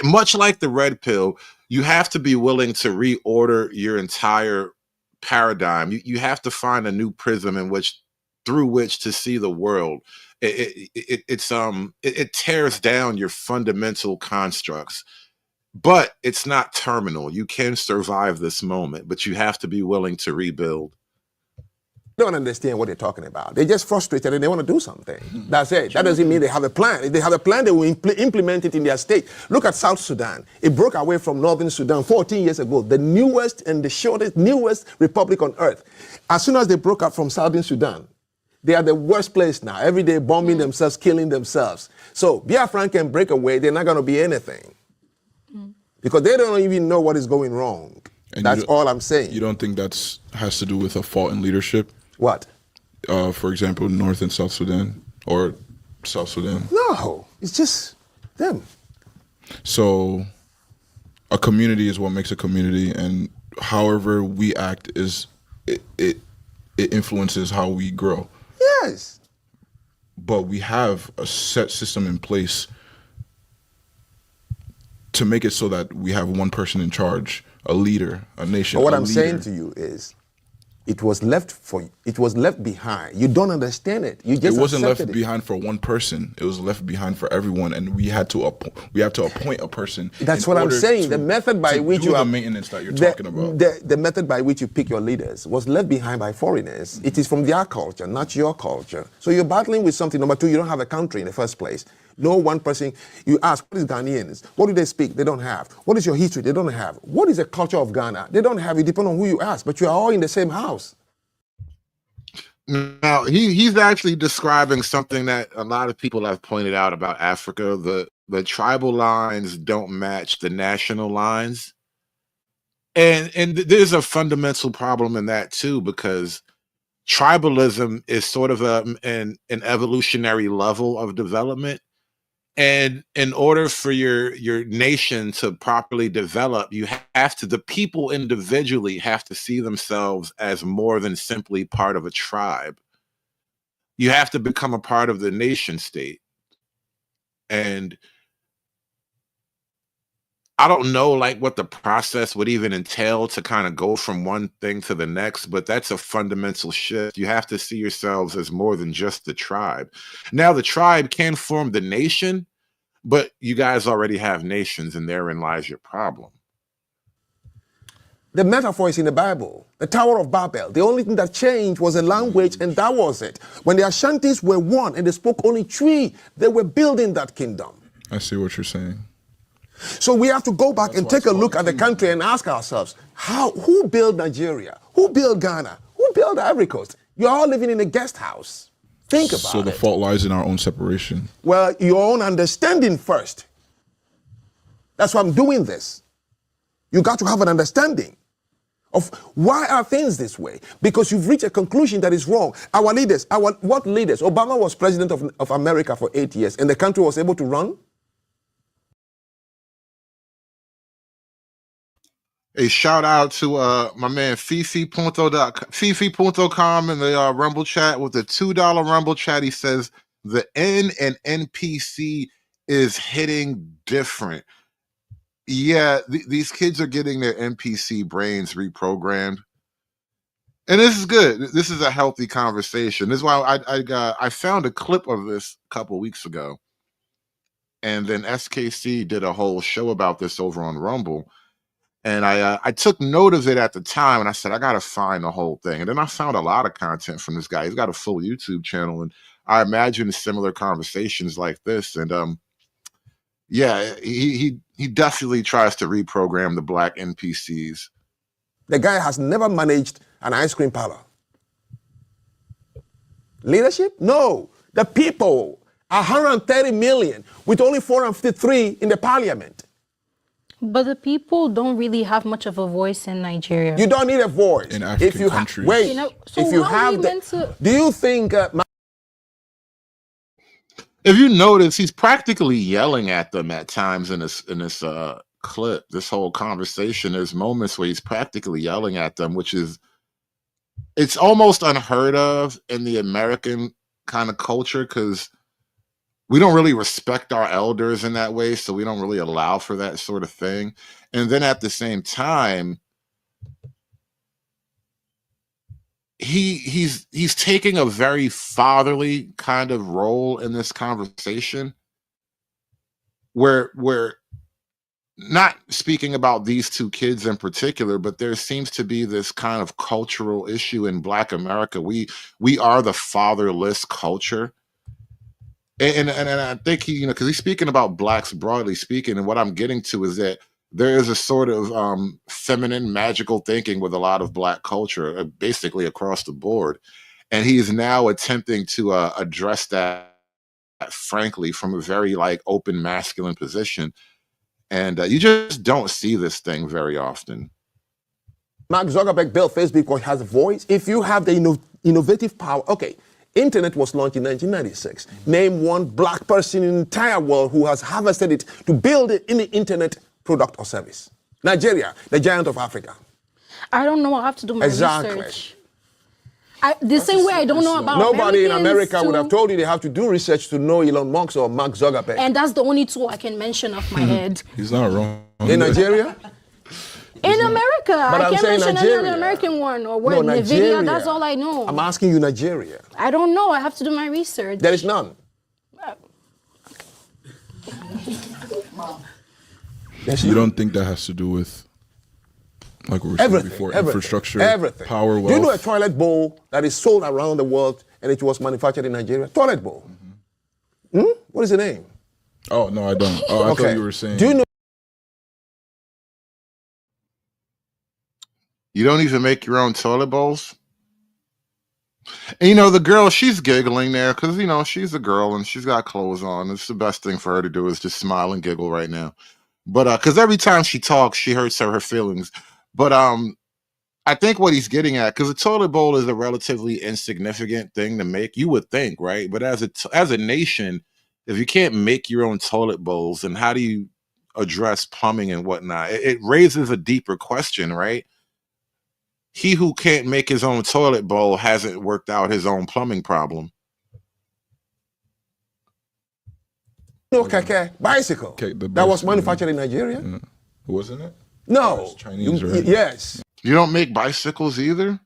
much like the red pill, you have to be willing to reorder your entire paradigm. You have to find a new prism through which to see the world. It tears down your fundamental constructs. But it's not terminal. You can survive this moment, but you have to be willing to rebuild. They don't understand what they're talking about. They're just frustrated and they want to do something. That's it. That doesn't mean they have a plan. If they have a plan, they will implement it in their state. Look at South Sudan. It broke away from Northern Sudan 14 years ago, the newest and the newest republic on earth. As soon as they broke out from Southern Sudan, they are the worst place now. Every day bombing themselves, killing themselves. So Biafra can break away. They're not going to be anything. Because they don't even know what is going wrong. And that's all I'm saying. You don't think that has to do with a fault in leadership? What? For example, North and South Sudan or South Sudan? No, it's just them. So a community is what makes a community, and however we act it influences how we grow. Yes. But we have a set system in place to make it so that we have one person in charge, a leader, a nation. But what I'm saying to you is, it was left behind. You don't understand it. You just it wasn't left behind for one person. It was left behind for everyone, and we have to appoint a person. That's what I'm saying. The method by which you the maintenance that you're talking about. The method by which you pick your leaders was left behind by foreigners. It is from their culture, not your culture. So you're battling with something. Number two, you don't have a country in the first place. No one person. You ask, what is Ghanaians? What do they speak? They don't have. What is your history? They don't have. What is the culture of Ghana? They don't have. It depends on who you ask, but you are all in the same house. Now, he's actually describing something that a lot of people have pointed out about Africa. The tribal lines don't match the national lines. And there's a fundamental problem in that too, because tribalism is sort of an evolutionary level of development. And in order for your nation to properly develop, the people individually have to see themselves as more than simply part of a tribe. You have to become a part of the nation state. And I don't know like what the process would even entail to kind of go from one thing to the next, but that's a fundamental shift. You have to see yourselves as more than just the tribe. Now, the tribe can form the nation, but you guys already have nations, and therein lies your problem. The metaphor is in the Bible. The Tower of Babel. The only thing that changed was the language, and that was it. When the Ashantis were one and they spoke only three, they were building that kingdom. I see what you're saying. So we have to go back and take a look at the country and ask ourselves, who built Nigeria? Who built Ghana? Who built the Ivory Coast? You're all living in a guest house. Think about it. So the fault lies in our own separation. Well, your own understanding first. That's why I'm doing this. You got to have an understanding of why are things this way? Because you've reached a conclusion that is wrong. Our leaders, what leaders? Obama was president of America for 8 years and the country was able to run? A shout out to my man Fifi.com in the Rumble chat with the $2 Rumble chat. He says the N and NPC is hitting different. Yeah, these kids are getting their NPC brains reprogrammed, and this is good. This is a healthy conversation. This is why I found a clip of this a couple weeks ago, and then SKC did a whole show about this over on Rumble. And I took note of it at the time, and I said, I got to find the whole thing. And then I found a lot of content from this guy. He's got a full YouTube channel, and I imagine similar conversations like this. And yeah, he definitely tries to reprogram the black NPCs. The guy has never managed an ice cream parlor. Leadership? No. The people, 130 million, with only 453 in the parliament. But the people don't really have much of a voice in Nigeria. You don't need a voice. In African countries. Wait, You know, so if you how are have we meant to- do you think... If you notice, he's practically yelling at them at times in this clip. This whole conversation, there's moments where he's practically yelling at them, which is, it's almost unheard of in the American kind of culture, because we don't really respect our elders in that way, so we don't really allow for that sort of thing. And then at the same time, he's taking a very fatherly kind of role in this conversation, where not speaking about these two kids in particular, but there seems to be this kind of cultural issue in Black America. We are the fatherless culture. And I think he, because he's speaking about Blacks broadly speaking, and what I'm getting to is that there is a sort of feminine, magical thinking with a lot of Black culture, basically across the board. And he is now attempting to address that, frankly, from a very open masculine position. And you just don't see this thing very often. Mark Zuckerberg built Facebook because it has a voice. If you have the innovative power, okay. Internet was launched in 1996. Name one Black person in the entire world who has harvested it to build any internet product or service. Nigeria, the giant of Africa. I don't know. I have to do my research. The same way I don't know about Nobody in America too. would have told you they have to do research to know Elon Musk or Mark Zuckerberg. And that's the only two I can mention off my head. He's not wrong. In Nigeria? In America, I can't mention any other Nigeria. American one or word No, NVIDIA. Nigeria. That's all I know. I'm asking you Nigeria. I don't know. I have to do my research. There is none. You don't think that has to do with, like we were saying before, infrastructure, power, wealth? Do you know a toilet bowl that is sold around the world and it was manufactured in Nigeria? Toilet bowl. What is the name? Oh no, I don't. Oh, I thought you were saying. Do you know? You don't even make your own toilet bowls? And you know, the girl, she's giggling there because, you know, she's a girl and she's got clothes on. It's the best thing for her to do is just smile and giggle right now. But because every time she talks, she hurts her feelings. But I think what he's getting at, because a toilet bowl is a relatively insignificant thing to make, you would think, right? But as a nation, if you can't make your own toilet bowls, then how do you address plumbing and whatnot? It raises a deeper question, right? He who can't make his own toilet bowl hasn't worked out his own plumbing problem. No, keke, bicycle. Okay, that was manufactured in Nigeria? Wasn't it? No. It's Chinese, right? Yes. You don't make bicycles either?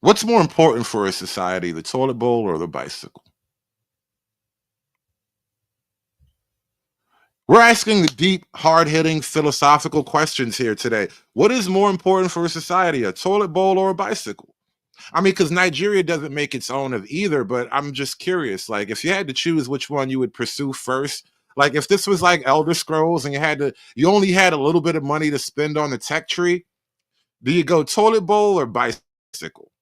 What's more important for a society, the toilet bowl or the bicycle? We're asking the deep, hard-hitting, philosophical questions here today. What is more important for a society, a toilet bowl or a bicycle? I mean, because Nigeria doesn't make its own of either, but I'm just curious. Like, if you had to choose which one you would pursue first, like if this was like Elder Scrolls and you only had a little bit of money to spend on the tech tree, do you go toilet bowl or bicycle?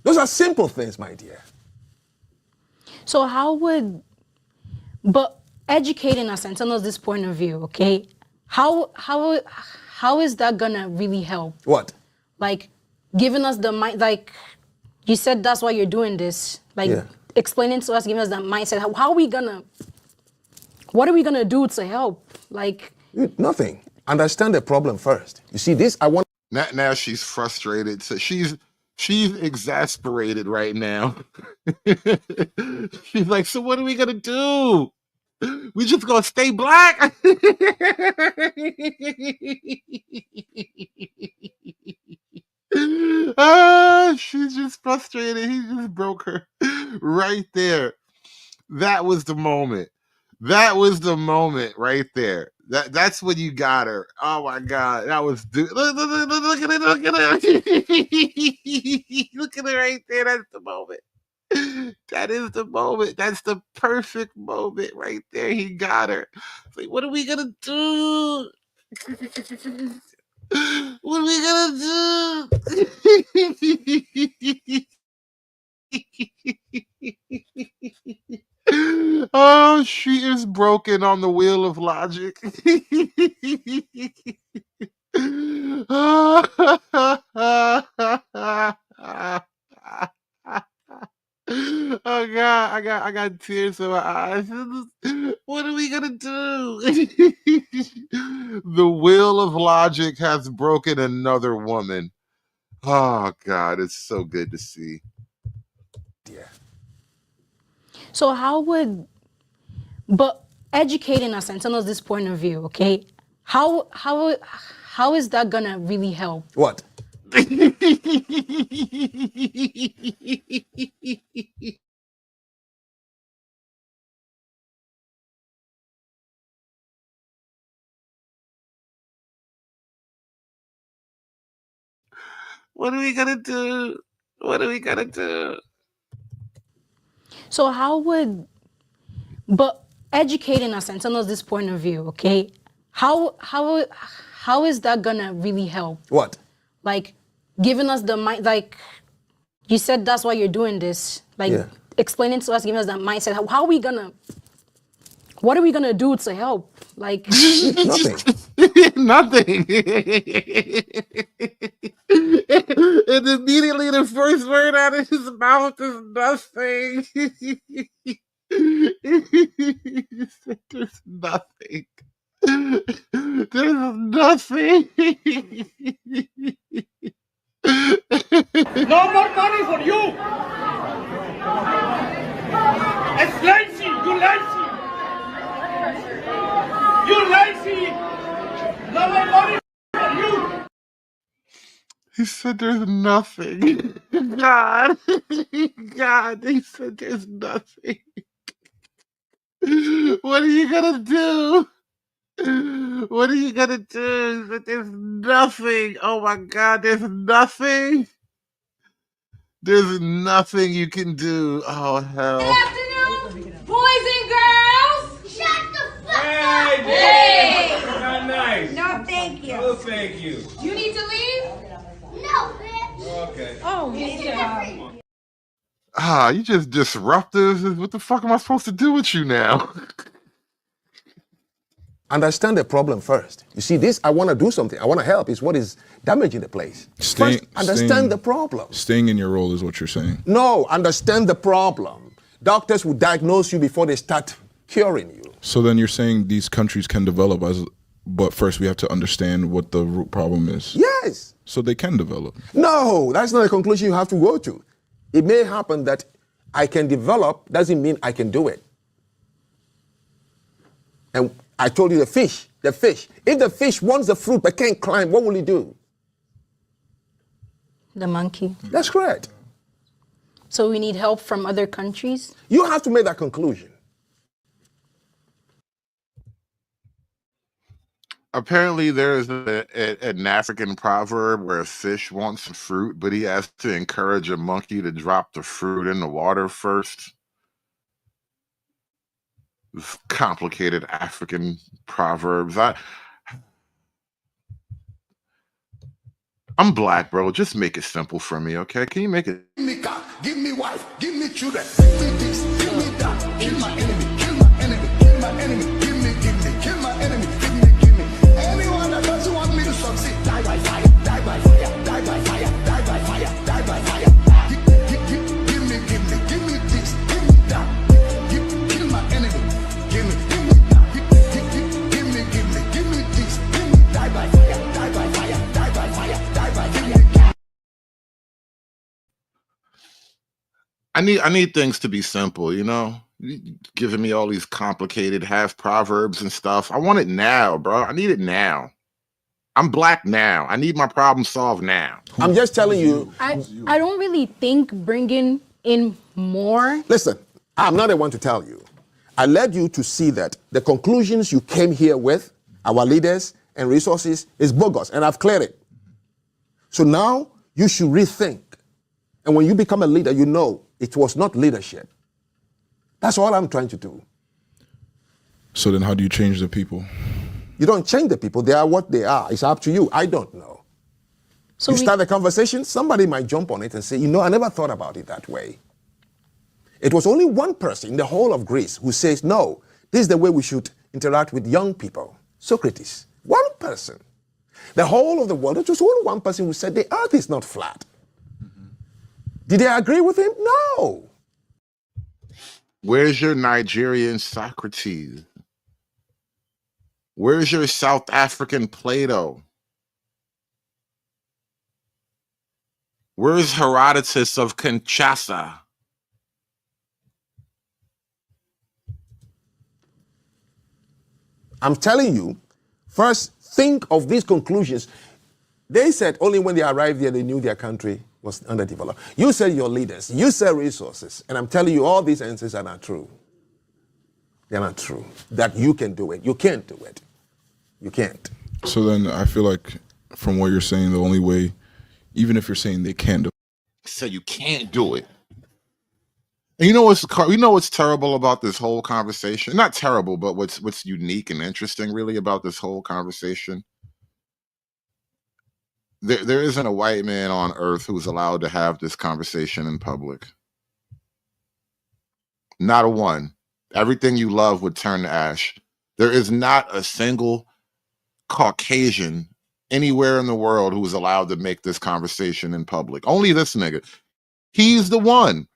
Those are simple things, my dear. So but educating us and telling us this point of view, okay? How is that gonna really help? What? Like giving us the mind, like you said, that's why you're doing this. Like explaining to us, giving us that mindset. How are we gonna? What are we gonna do to help? Like nothing. Understand the problem first. You see, this I want. Now she's frustrated. So she's exasperated right now. She's like, so what are we gonna do? We just gonna stay black? She's just frustrated. He just broke her right there. That was the moment. That was the moment right there. That's when you got her. Oh my God, that was look at it, look at it. Look at it right there. That's the moment. That is the moment. That's the perfect moment right there. He got her. It's like, what are we gonna do? What are we gonna do? Oh, she is broken on the wheel of logic. Oh God, I got tears in my eyes. What are we gonna do? The wheel of logic has broken another woman. Oh God, it's so good to see. Yeah. So but educating us and telling us this point of view, okay? How is that gonna really help? What? What are we gonna do? What are we gonna do? So but educating us and telling us this point of view, okay? How is that gonna really help? What? Like giving us the mind, like you said, that's why you're doing this. Like explaining to us, giving us that mindset. How are we gonna? What are we gonna do to help? Like nothing. Nothing. And immediately the first word out of his mouth is nothing. He said, there's nothing. There's nothing. No more money for you. It's lazy. You lazy. You lazy. No more money for you. He said there's nothing. God. God, he said there's nothing. What are you gonna do? What are you gonna do? He said there's nothing. Oh my God, there's nothing. There's nothing you can do. Oh, hell. Afternoon, boys and girls. Shut the fuck Hey, up! hey. Not nice. No, thank you. No, thank you. You need to leave? No, bitch! Okay. Oh, yeah. Ah, you just disruptive. What the fuck am I supposed to do with you now? Understand the problem first. You see, this, I want to do something. I want to help. It's what is damaging the place. First, understand the problem. Staying in your role is what you're saying. No, understand the problem. Doctors will diagnose you before they start curing you. So then you're saying these countries can develop, but first we have to understand what the root problem is. Yes. So they can develop. No, that's not a conclusion you have to go to. It may happen that I can develop, doesn't mean I can do it. And I told you the fish. If the fish wants the fruit but can't climb, what will he do? The monkey. That's correct. So we need help from other countries? You have to make that conclusion. Apparently, there is an African proverb where a fish wants some fruit, but he has to encourage a monkey to drop the fruit in the water first. Complicated African proverbs. I'm black, bro. Just make it simple for me, okay? Can you make it? Give me cock, give me wife, give me children, give me this, give me that, kill my enemy, kill my enemy, kill my enemy, give me, kill my enemy, give me. Anyone that doesn't want me to succeed, die by fire, die by fire, die by fire, die by fire, die by fire. Give me this, give me that, kill my enemy, give me that, give me this, give me die by fire, die by fire, die by fire, die by fire. I need things to be simple, you know? Giving me all these complicated half proverbs and stuff. I want it now, bro. I need it now. I'm black now. I need my problem solved now. I'm just telling you. I don't really think bringing in more. Listen, I'm not the one to tell you. I led you to see that the conclusions you came here with, our leaders and resources, is bogus, and I've cleared it. So now you should rethink. And when you become a leader, you know it was not leadership. That's all I'm trying to do. So then how do you change the people? You don't change the people. They are what they are. It's up to you. I don't know. So you start a conversation, somebody might jump on it and say, you know, I never thought about it that way. It was only one person in the whole of Greece who says, no, this is the way we should interact with young people. Socrates. One person. The whole of the world, it was only one person who said the earth is not flat. Did they agree with him? No. Where's your Nigerian Socrates? Where's your South African Plato? Where's Herodotus of Kinshasa? I'm telling you, first think of these conclusions. They said only when they arrived there, they knew their country was underdeveloped. You said your leaders, you said resources, and I'm telling you all these answers are not true. They're not true. That you can do it. You can't do it. You can't. So then I feel like from what you're saying, the only way, even if you're saying they can't do it. So you can't do it. And you know what's terrible about this whole conversation? Not terrible, but what's unique and interesting really about this whole conversation? There isn't a white man on earth who's allowed to have this conversation in public. Not a one. Everything you love would turn to ash. There is not a single Caucasian anywhere in the world who is allowed to make this conversation in public. Only this nigga. He's the one.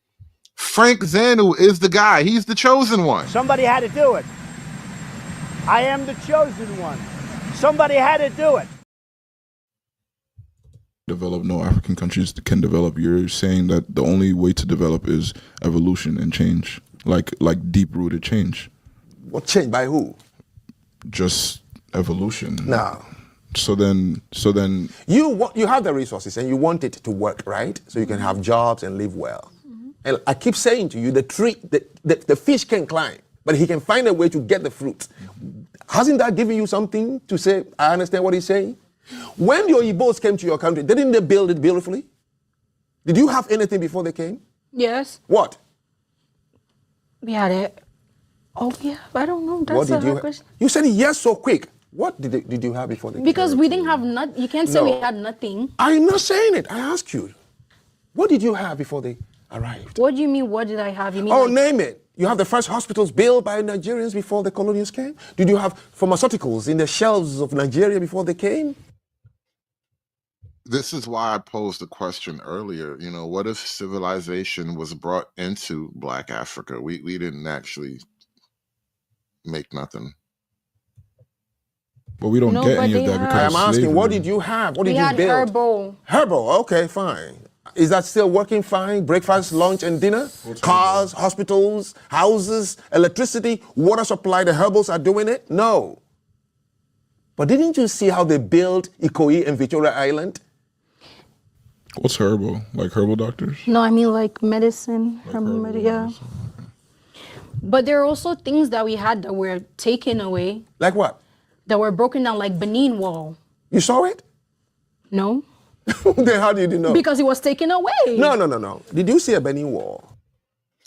Frank Zanu is the guy. He's the chosen one. Somebody had to do it. I am the chosen one. Somebody had to do it. Develop, no African countries can develop. You're saying that the only way to develop is evolution and change, like deep-rooted change. What change? By who? Just evolution. No. So then you have the resources and you want it to work, right? So you can have jobs and live well. And I keep saying to you, the fish can climb, but he can find a way to get the fruit. Hasn't that given you something to say, I understand what he's saying? When your Igbos came to your country, didn't they build it beautifully? Did you have anything before they came? Yes. What? We had it. Oh yeah, I don't know. What That's a did you hard ha- question. You said yes so quick. What did you have before they came? Because we didn't have you can't say we No. had nothing. I'm not saying it. I ask you. What did you have before they arrived? What do you mean? What did I have? You mean Oh, like, name it. You have the first hospitals built by Nigerians before the colonials came? Did you have pharmaceuticals in the shelves of Nigeria before they came? This is why I posed the question earlier. You know, what if civilization was brought into Black Africa? We didn't actually make nothing. But we don't No, get but any of they that have- because I'm of asking, what slavery. did you have? What we did you had build? herbal. Herbal, okay, fine. Is that still working fine? Breakfast, lunch, and dinner? Cars, hospitals, houses, electricity, water supply, the herbals are doing it? No. But didn't you see how they built Ikoyi and Victoria Island? What's herbal? Like herbal doctors? No, I mean like medicine. Yeah. But there are also things that we had that were taken away, Like what? that were broken down, like Benin Wall. You saw it? No, Then how did you know? because it was taken away. No. Did you see a Benin Wall?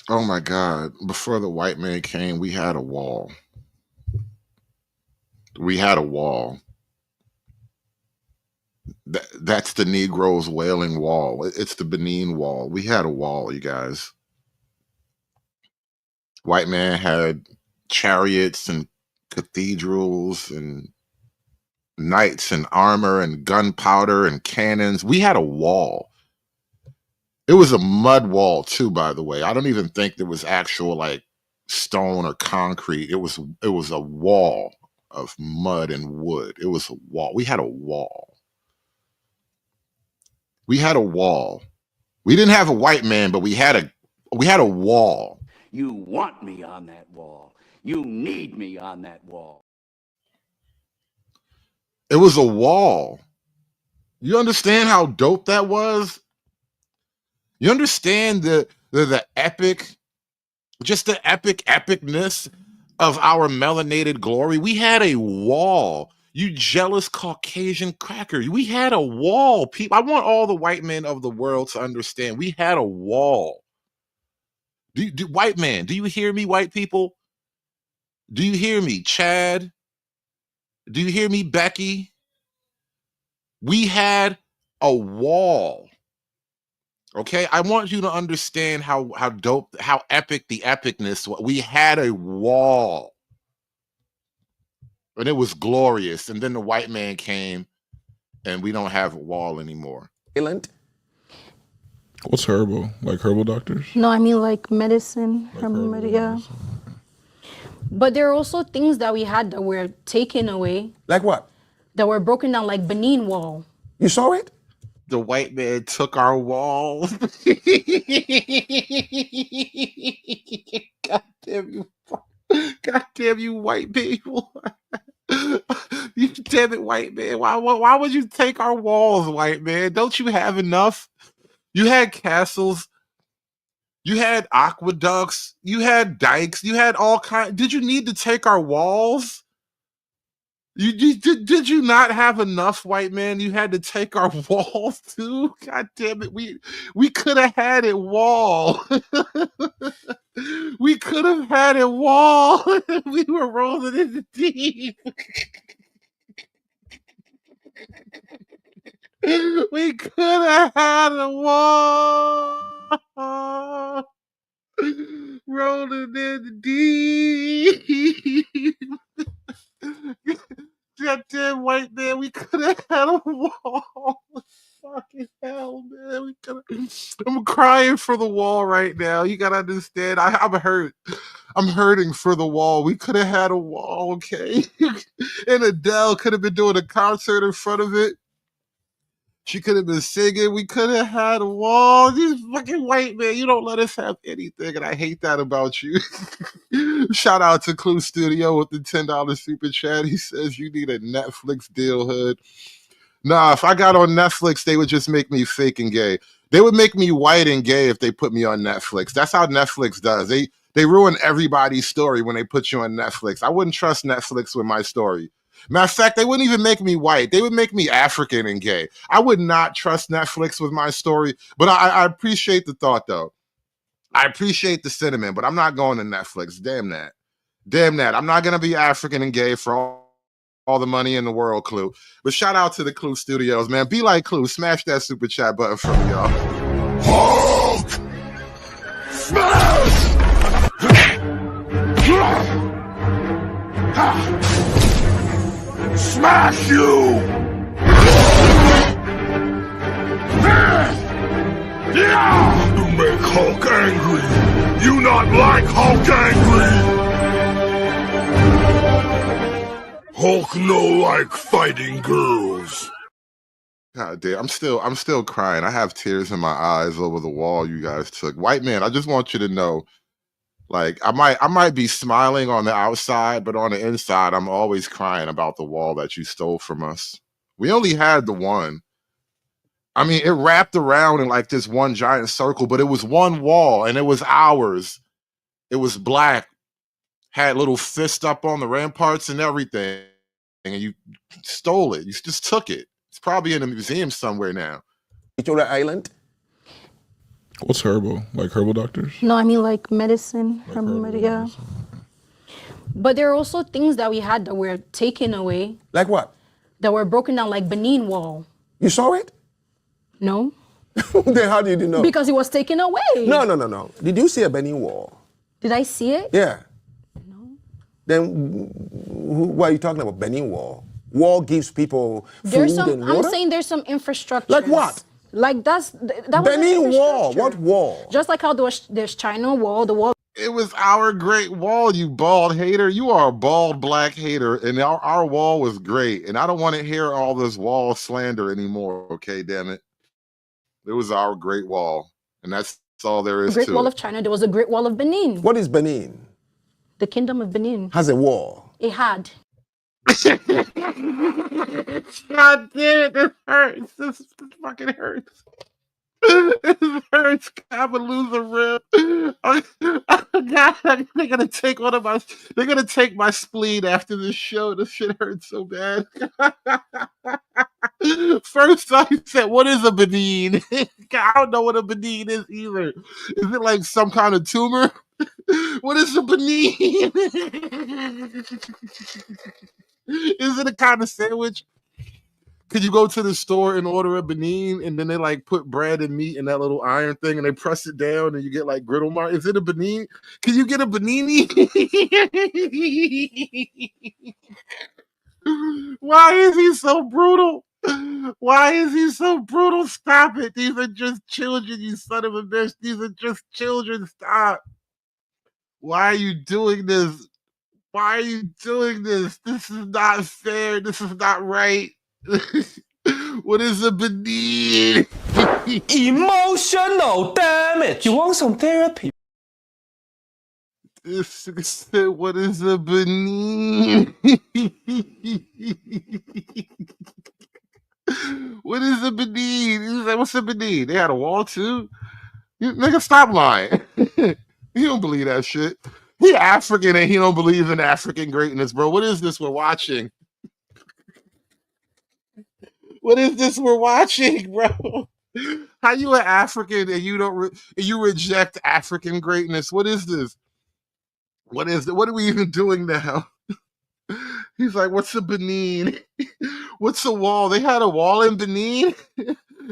Oh my God. Before the white man came, we had a wall. We had a wall. That's the Negroes' Wailing Wall. It's the Benin Wall. We had a wall, you guys. White man had chariots and cathedrals and knights and armor and gunpowder and cannons. We had a wall. It was a mud wall too, by the way. I don't even think there was actual like stone or concrete. It was a wall of mud and wood. It was a wall. We had a wall. We had a wall. We didn't have a white man, but we had a wall. You want me on that wall. You need me on that wall. It was a wall. You understand how dope that was? You understand the epic, just the epicness of our melanated glory? We had a wall. You jealous Caucasian cracker. We had a wall. People, I want all the white men of the world to understand we had a wall. White man, do you hear me, white people? Do you hear me, Chad? Do you hear me, Becky? We had a wall. Okay, I want you to understand how dope, how epic the epicness was. We had a wall. And it was glorious. And then the white man came and we don't have a wall anymore. Island? What's herbal? Like herbal doctors? No, I mean like medicine. Yeah. But there are also things that we had that were taken away, Like what? that were broken down, like Benin Wall. You saw it? The white man took our wall. God damn you white people. You damn it, white man. Why would you take our walls, white man? Don't you have enough? You had castles, you had aqueducts, you had dikes, you had all kinds. Did you need to take our walls? Did you not have enough, white man? You had to take our walls too? God damn it. We could have had it wall. We could have had it wall. We were rolling in the deep. We could have had a wall. Rolling in the deep. Goddamn white man, we could have had a wall. Fucking hell, man. We could have. I'm crying for the wall right now. You gotta understand. I'm hurt. I'm hurting for the wall. We could have had a wall, okay? And Adele could have been doing a concert in front of it. She could have been singing. We could have had a wall. These fucking white men, you don't let us have anything, and I hate that about you. Shout out to Clue Studio with the $10 super chat. He says you need a Netflix deal, hood. Nah, if I got on Netflix, they would just make me fake and gay. They would make me white and gay if they put me on Netflix. That's how Netflix does. They ruin everybody's story when they put you on Netflix. I wouldn't trust Netflix with my story. Matter of fact, they wouldn't even make me white. They would make me African and gay. I would not trust Netflix with my story, but I appreciate the thought, though. I appreciate the sentiment, but I'm not going to Netflix. Damn that. Damn that. I'm not going to be African and gay for all the money in the world, Clue. But shout out to the Clue Studios, man. Be like Clue. Smash that super chat button for me, y'all. Hulk! Smash! Smash you! You make Hulk angry. You not like Hulk angry. Hulk no like fighting girls. God damn, I'm still crying. I have tears in my eyes over the wall you guys took. White man, I just want you to know, like, I might be smiling on the outside, but on the inside, I'm always crying about the wall that you stole from us. We only had the one. I mean, it wrapped around in like this one giant circle, but it was one wall and it was ours. It was black, had little fist up on the ramparts and everything, and you stole it. You just took it. It's probably in a museum somewhere now. Victoria Island? What's herbal? Like herbal doctors? No, I mean like medicine. Yeah. But there are also things that we had that were taken away. Like what? That were broken down, like Benin Wall. You saw it? No. Then how did you know? Because it was taken away. No. Did you see a Benin Wall? Did I see it? Yeah. No. Then what are you talking about? Benin Wall? Wall gives people food and water? I'm saying there's some infrastructure. Like what? Like that was Benin Wall. What wall? Just like how there's China Wall, the wall. It was our great wall, you bald hater. You are a bald black hater, and our wall was great. And I don't want to hear all this wall slander anymore, okay, damn it. It was our great wall, and that's all there is to it. Great Wall of China, there was a Great Wall of Benin. What is Benin? The Kingdom of Benin. Has a wall. It had. God damn it, this hurts. This fucking hurts. This hurts. I'm gonna lose a rib. God, they're gonna take they're gonna take my spleen after this show. This shit hurts so bad. First I said, what is a Benin? I don't know what a Benin is either. Is it like some kind of tumor? What is a Benin? Is it a kind of sandwich? Could you go to the store and order a Benin, and then they like put bread and meat in that little iron thing, and they press it down, and you get like griddle mark? Is it a Benin? Can you get a Benini? Why is he so brutal? Why is he so brutal? Stop it. These are just children, you son of a bitch. These are just children. Stop. Why are you doing this? Why are you doing this? This is not fair. This is not right. What is a Benin? Emotional damage. You want some therapy? What is a Benin? What is a Benin? He's like, what's a Benin? They had a wall too? Nigga, stop lying. He don't believe that shit. He African and he don't believe in African greatness, bro. What is this we're watching? What is this we're watching, bro? How you an African and you reject African greatness? What is this? What is it? What are we even doing now? He's like, what's a Benin? What's a wall? They had a wall in Benin?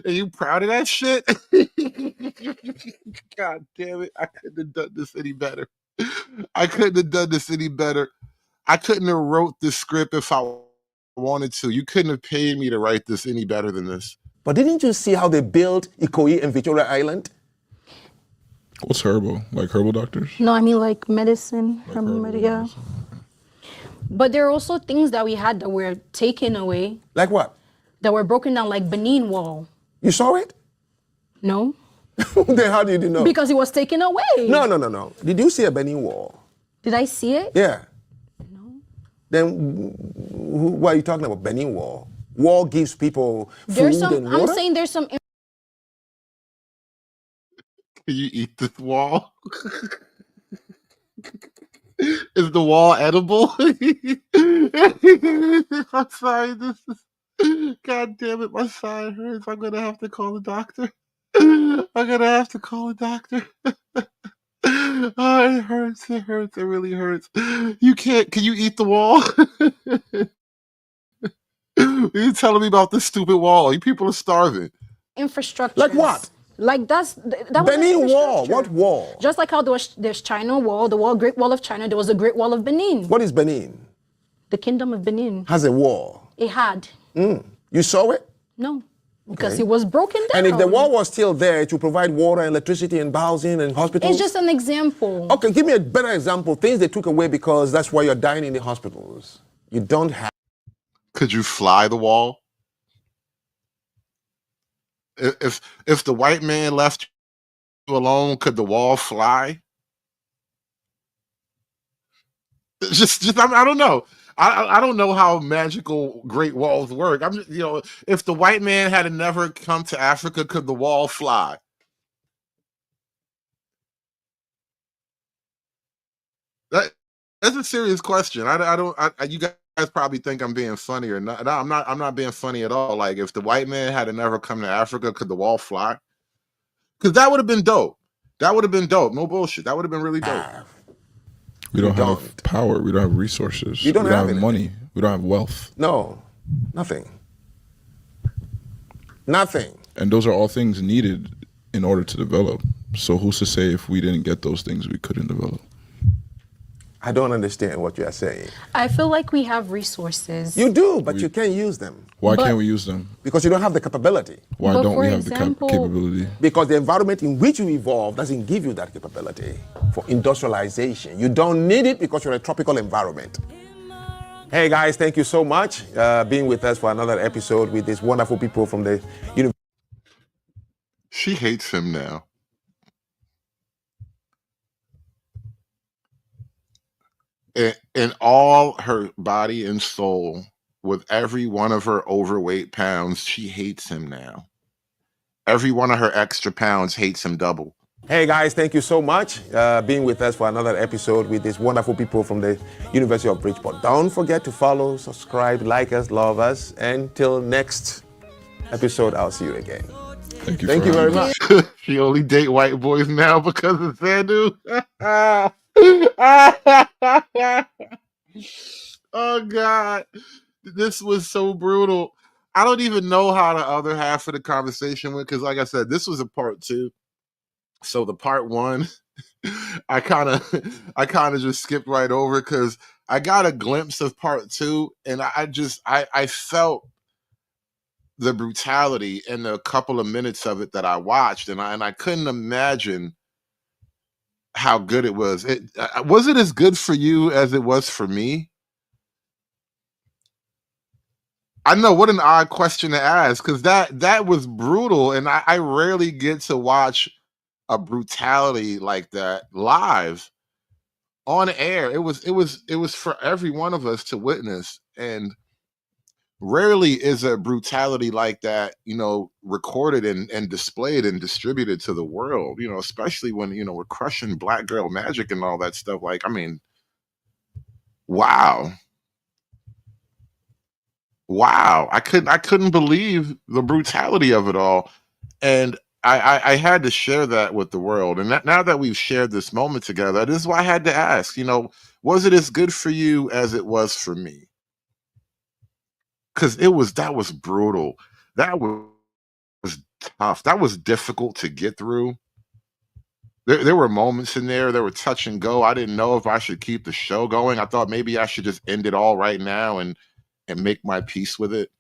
Are you proud of that shit? God damn it. I couldn't have done this any better. I couldn't have done this any better. I couldn't have wrote this script if I wanted to. You couldn't have paid me to write this any better than this. But didn't you see how they built Ikoyi and Victoria Island? What's herbal? Like herbal doctors? No, I mean like medicine. Yeah. But there are also things that we had that were taken away. Like what? That were broken down, like Benin Wall. You saw it? No. Then how did you know? Because it was taken away. No. Did you see a Benin Wall? Did I see it? Yeah. No. Then what are you talking about? Benin Wall? Wall gives people food and water? I'm saying there's some. Can you eat this wall? Is the wall edible? I'm sorry. God damn it, my side hurts. I'm gonna have to call the doctor. I'm gonna have to call a doctor. Oh, it hurts. It hurts. It really hurts. You can't. Can you eat the wall? You're telling me about this stupid wall. You people are starving. Infrastructure. Like what? Like that was Benin Wall. infrastructure. What wall? Just like how there's China Wall, Great Wall of China, there was a Great Wall of Benin. What is Benin? The Kingdom of Benin. Has a wall. It had. You saw it? No. Because Okay. it was broken down. And if the wall was still there to provide water, electricity, and housing and hospitals? It's just an example. Okay, give me a better example. Things they took away because that's why you're dying in the hospitals. You don't have. Could you fly the wall? If the white man left you alone, could the wall fly? Just I don't know. I don't know how magical Great Walls work. I'm just, if the white man had never come to Africa, could the wall fly? That's a serious question. You guys probably think I'm being funny or not. No, I'm not being funny at all. Like, if the white man had never come to Africa, could the wall fly? Because that would have been dope. That would have been dope. No bullshit. That would have been really dope. We don't have power. We don't have resources. You don't we have don't have anything. money. We don't have wealth. No, nothing. Nothing. And those are all things needed in order to develop. So who's to say if we didn't get those things, we couldn't develop? I don't understand what you are saying. I feel like we have resources. You do, but you can't use them. Why can't we use them? Because you don't have the capability. Why But don't we for have the example- capability? Because the environment in which you evolve doesn't give you that capability for industrialization. You don't need it because you're in a tropical environment. Hey guys, thank you so much being with us for another episode with these wonderful people from the university. She hates him now. In all her body and soul, with every one of her overweight pounds, she hates him now. Every one of her extra pounds hates him double. Hey guys, thank you so much being with us for another episode with these wonderful people from the University of Bridgeport. Don't forget to follow, subscribe, like us, love us. Until next episode, I'll see you again. Thank you. Thank you very much. She only date white boys now because of Sandu. Oh God, this was so brutal. I don't even know how the other half of the conversation went because, like I said, this was a part 2. So the part 1, I kind of just skipped right over because I got a glimpse of part 2, and I felt the brutality in the couple of minutes of it that I watched, and I couldn't imagine how good it was. Was it as good for you as it was for me? I know, what an odd question to ask, because that was brutal, and I rarely get to watch a brutality like that live on air. It was for every one of us to witness, and rarely is a brutality like that, recorded and displayed and distributed to the world, especially when, we're crushing Black Girl Magic and all that stuff. Like, I mean, wow. I couldn't believe the brutality of it all. And I had to share that with the world. And now that we've shared this moment together, this is why I had to ask, was it as good for you as it was for me? Because that was brutal. That was tough. That was difficult to get through. There were moments in there that were touch and go. I didn't know if I should keep the show going. I thought maybe I should just end it all right now and make my peace with it.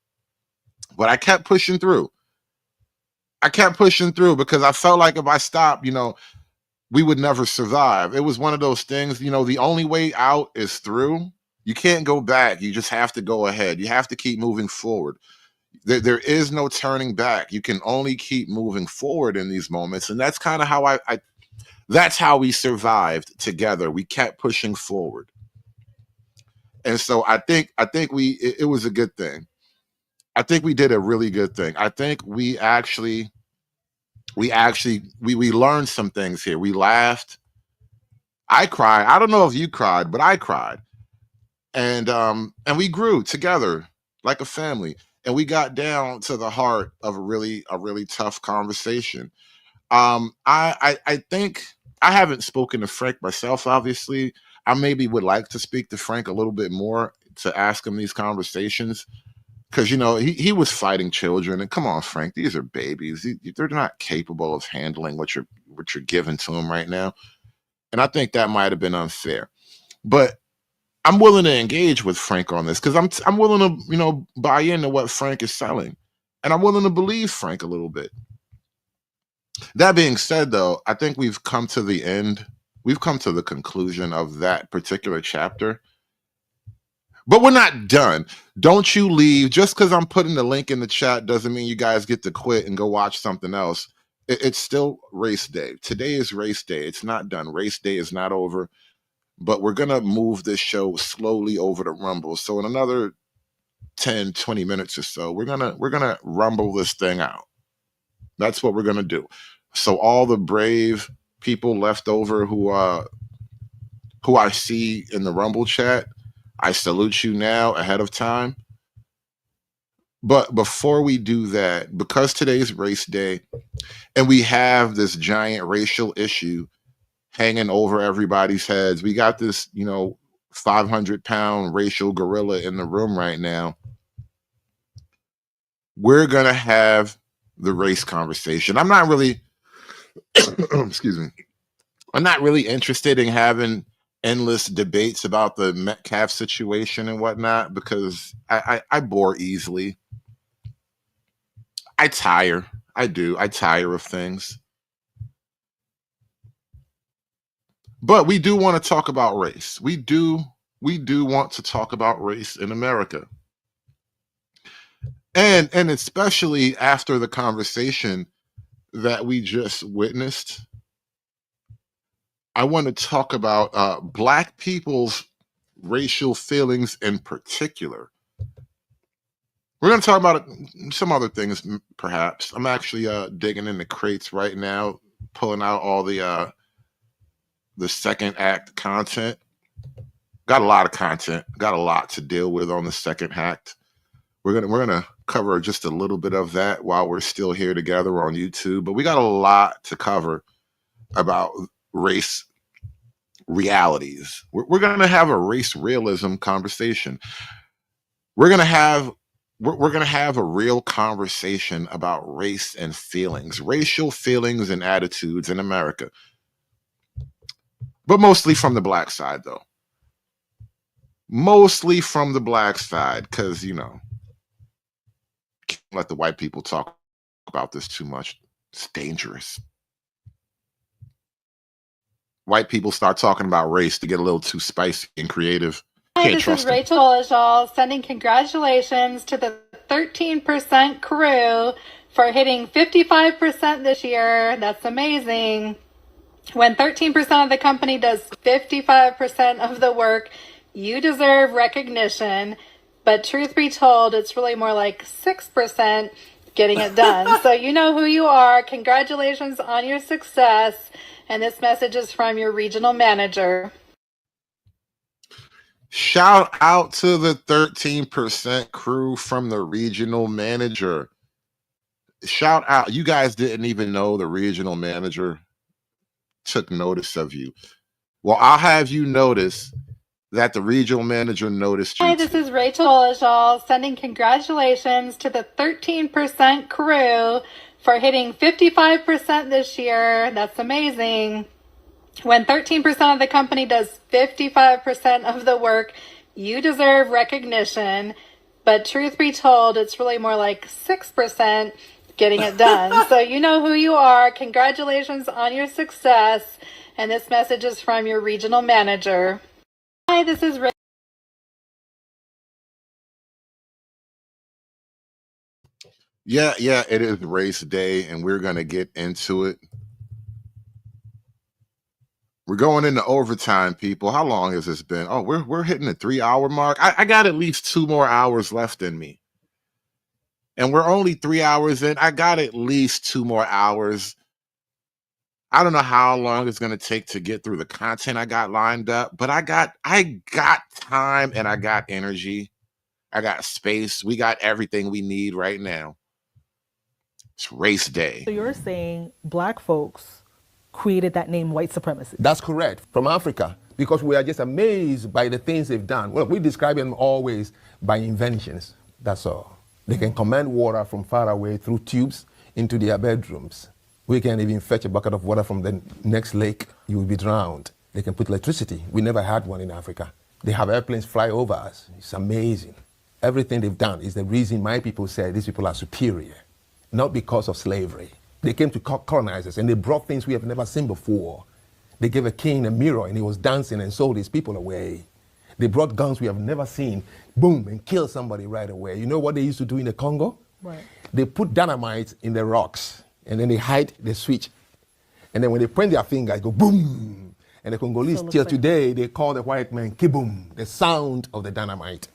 But I kept pushing through. Because I felt like if I stopped, we would never survive. It was one of those things, the only way out is through. You can't go back. You just have to go ahead. You have to keep moving forward. There is no turning back. You can only keep moving forward in these moments. And that's kind of how that's how we survived together. We kept pushing forward. And so I think it was a good thing. I think we did a really good thing. I think we learned some things here. We laughed. I cried. I don't know if you cried, but I cried. And we grew together like a family. And we got down to the heart of a really tough conversation. I think I haven't spoken to Frank myself, obviously. I maybe would like to speak to Frank a little bit more to ask him these conversations. Because, you know, he was fighting children. And come on, Frank, these are babies. They're not capable of handling what you're giving to them right now. And I think that might have been unfair. But I'm willing to engage with Frank on this because I'm willing to, you know, buy into what Frank is selling. And I'm willing to believe Frank a little bit. That being said, though, I think we've come to the end. We've come to the conclusion of that particular chapter. But we're not done. Don't you leave. Just because I'm putting the link in the chat doesn't mean you guys get to quit and go watch something else. It's still race day. Today is race day. It's not done. Race day is not over. But we're going to move this show slowly over to Rumble. So in another 10, 20 minutes or so, we're gonna rumble this thing out. That's what we're going to do. So all the brave people left over who I see in the Rumble chat, I salute you now ahead of time. But before we do that, because today's race day and we have this giant racial issue hanging over everybody's heads, we got this, you know, 500-pound racial gorilla in the room right now. We're going to have the race conversation. I'm not really, excuse me, I'm not really interested in having endless debates about the Metcalf situation and whatnot because I bore easily. I tire. I do. I tire of things. But we do want to talk about race. We do want to talk about race in America. And especially after the conversation that we just witnessed, I want to talk about Black people's racial feelings in particular. We're going to talk about some other things, perhaps. I'm actually digging in the crates right now, pulling out all the second act content. Got a lot of content. Got a lot to deal with on the second act. We're gonna cover just a little bit of that while we're still here together on YouTube. But we got a lot to cover about race realities. We're gonna have a race realism conversation. We're gonna have a real conversation about race and feelings, racial feelings and attitudes in America. But mostly from the Black side, though. Mostly from the Black side, because, you know, can't let the white people talk about this too much. It's dangerous. White people start talking about race to get a little too spicy and creative. Hi, this is Rachel Olajal sending congratulations to the 13% crew for hitting 55% this year. That's amazing. When 13% of the company does 55% of the work, you deserve recognition. But truth be told, it's really more like 6% getting it done. So you know who you are. Congratulations on your success. And this message is from your regional manager. Shout out to the 13% crew from the regional manager. Shout out. You guys didn't even know the regional manager took notice of you. Well, I'll have you notice that the regional manager noticed you. Hi, this is Rachel Olajal sending congratulations to the 13% crew for hitting 55% this year. That's amazing. When 13% of the company does 55% of the work, you deserve recognition. But truth be told, it's really more like 6% getting it done. So you know who you are. Congratulations on your success. And this message is from your regional manager. Hi, this is Rachel. Yeah, it is race day, and we're going to get into it. We're going into overtime, people. How long has this been? Oh, we're hitting the 3-hour mark. I got at least 2 more hours left in me. And we're only 3 hours in. I got at least 2 more hours. I don't know how long it's gonna take to get through the content I got lined up, but I got time and I got energy. I got space. We got everything we need right now. It's race day. So you're saying black folks created that name white supremacy? That's correct. From Africa, because we are just amazed by the things they've done. Well, we describe them always by inventions. That's all. They can command water from far away through tubes into their bedrooms. We can even fetch a bucket of water from the next lake. You will be drowned. They can put electricity. We never had one in Africa. They have airplanes fly over us. It's amazing. Everything they've done is the reason my people say these people are superior, not because of slavery. They came to colonize us and they brought things we have never seen before. They gave a king a mirror and he was dancing and sold his people away. They brought guns we have never seen, boom, and killed somebody right away. You know what they used to do in the Congo? Right. They put dynamite in the rocks and then they hide the switch. And then when they point their finger, it go boom. And the Congolese till today, they call the white man kiboom, the sound of the dynamite.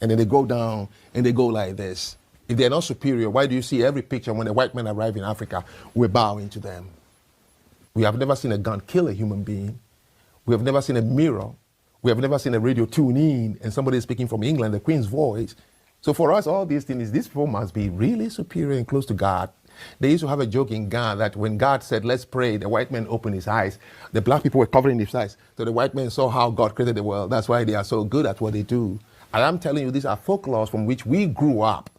And then they go down and they go like this. If they're not superior, why do you see every picture when the white men arrive in Africa, we're bowing to them? We have never seen a gun kill a human being. We have never seen a mirror. We have never seen a radio tune in and somebody speaking from England, the Queen's voice. So for us, all these things, these people must be really superior and close to God. They used to have a joke in Ghana that when God said, let's pray, the white man opened his eyes. The black people were covering his eyes. So the white man saw how God created the world. That's why they are so good at what they do. And I'm telling you, these are folklores from which we grew up.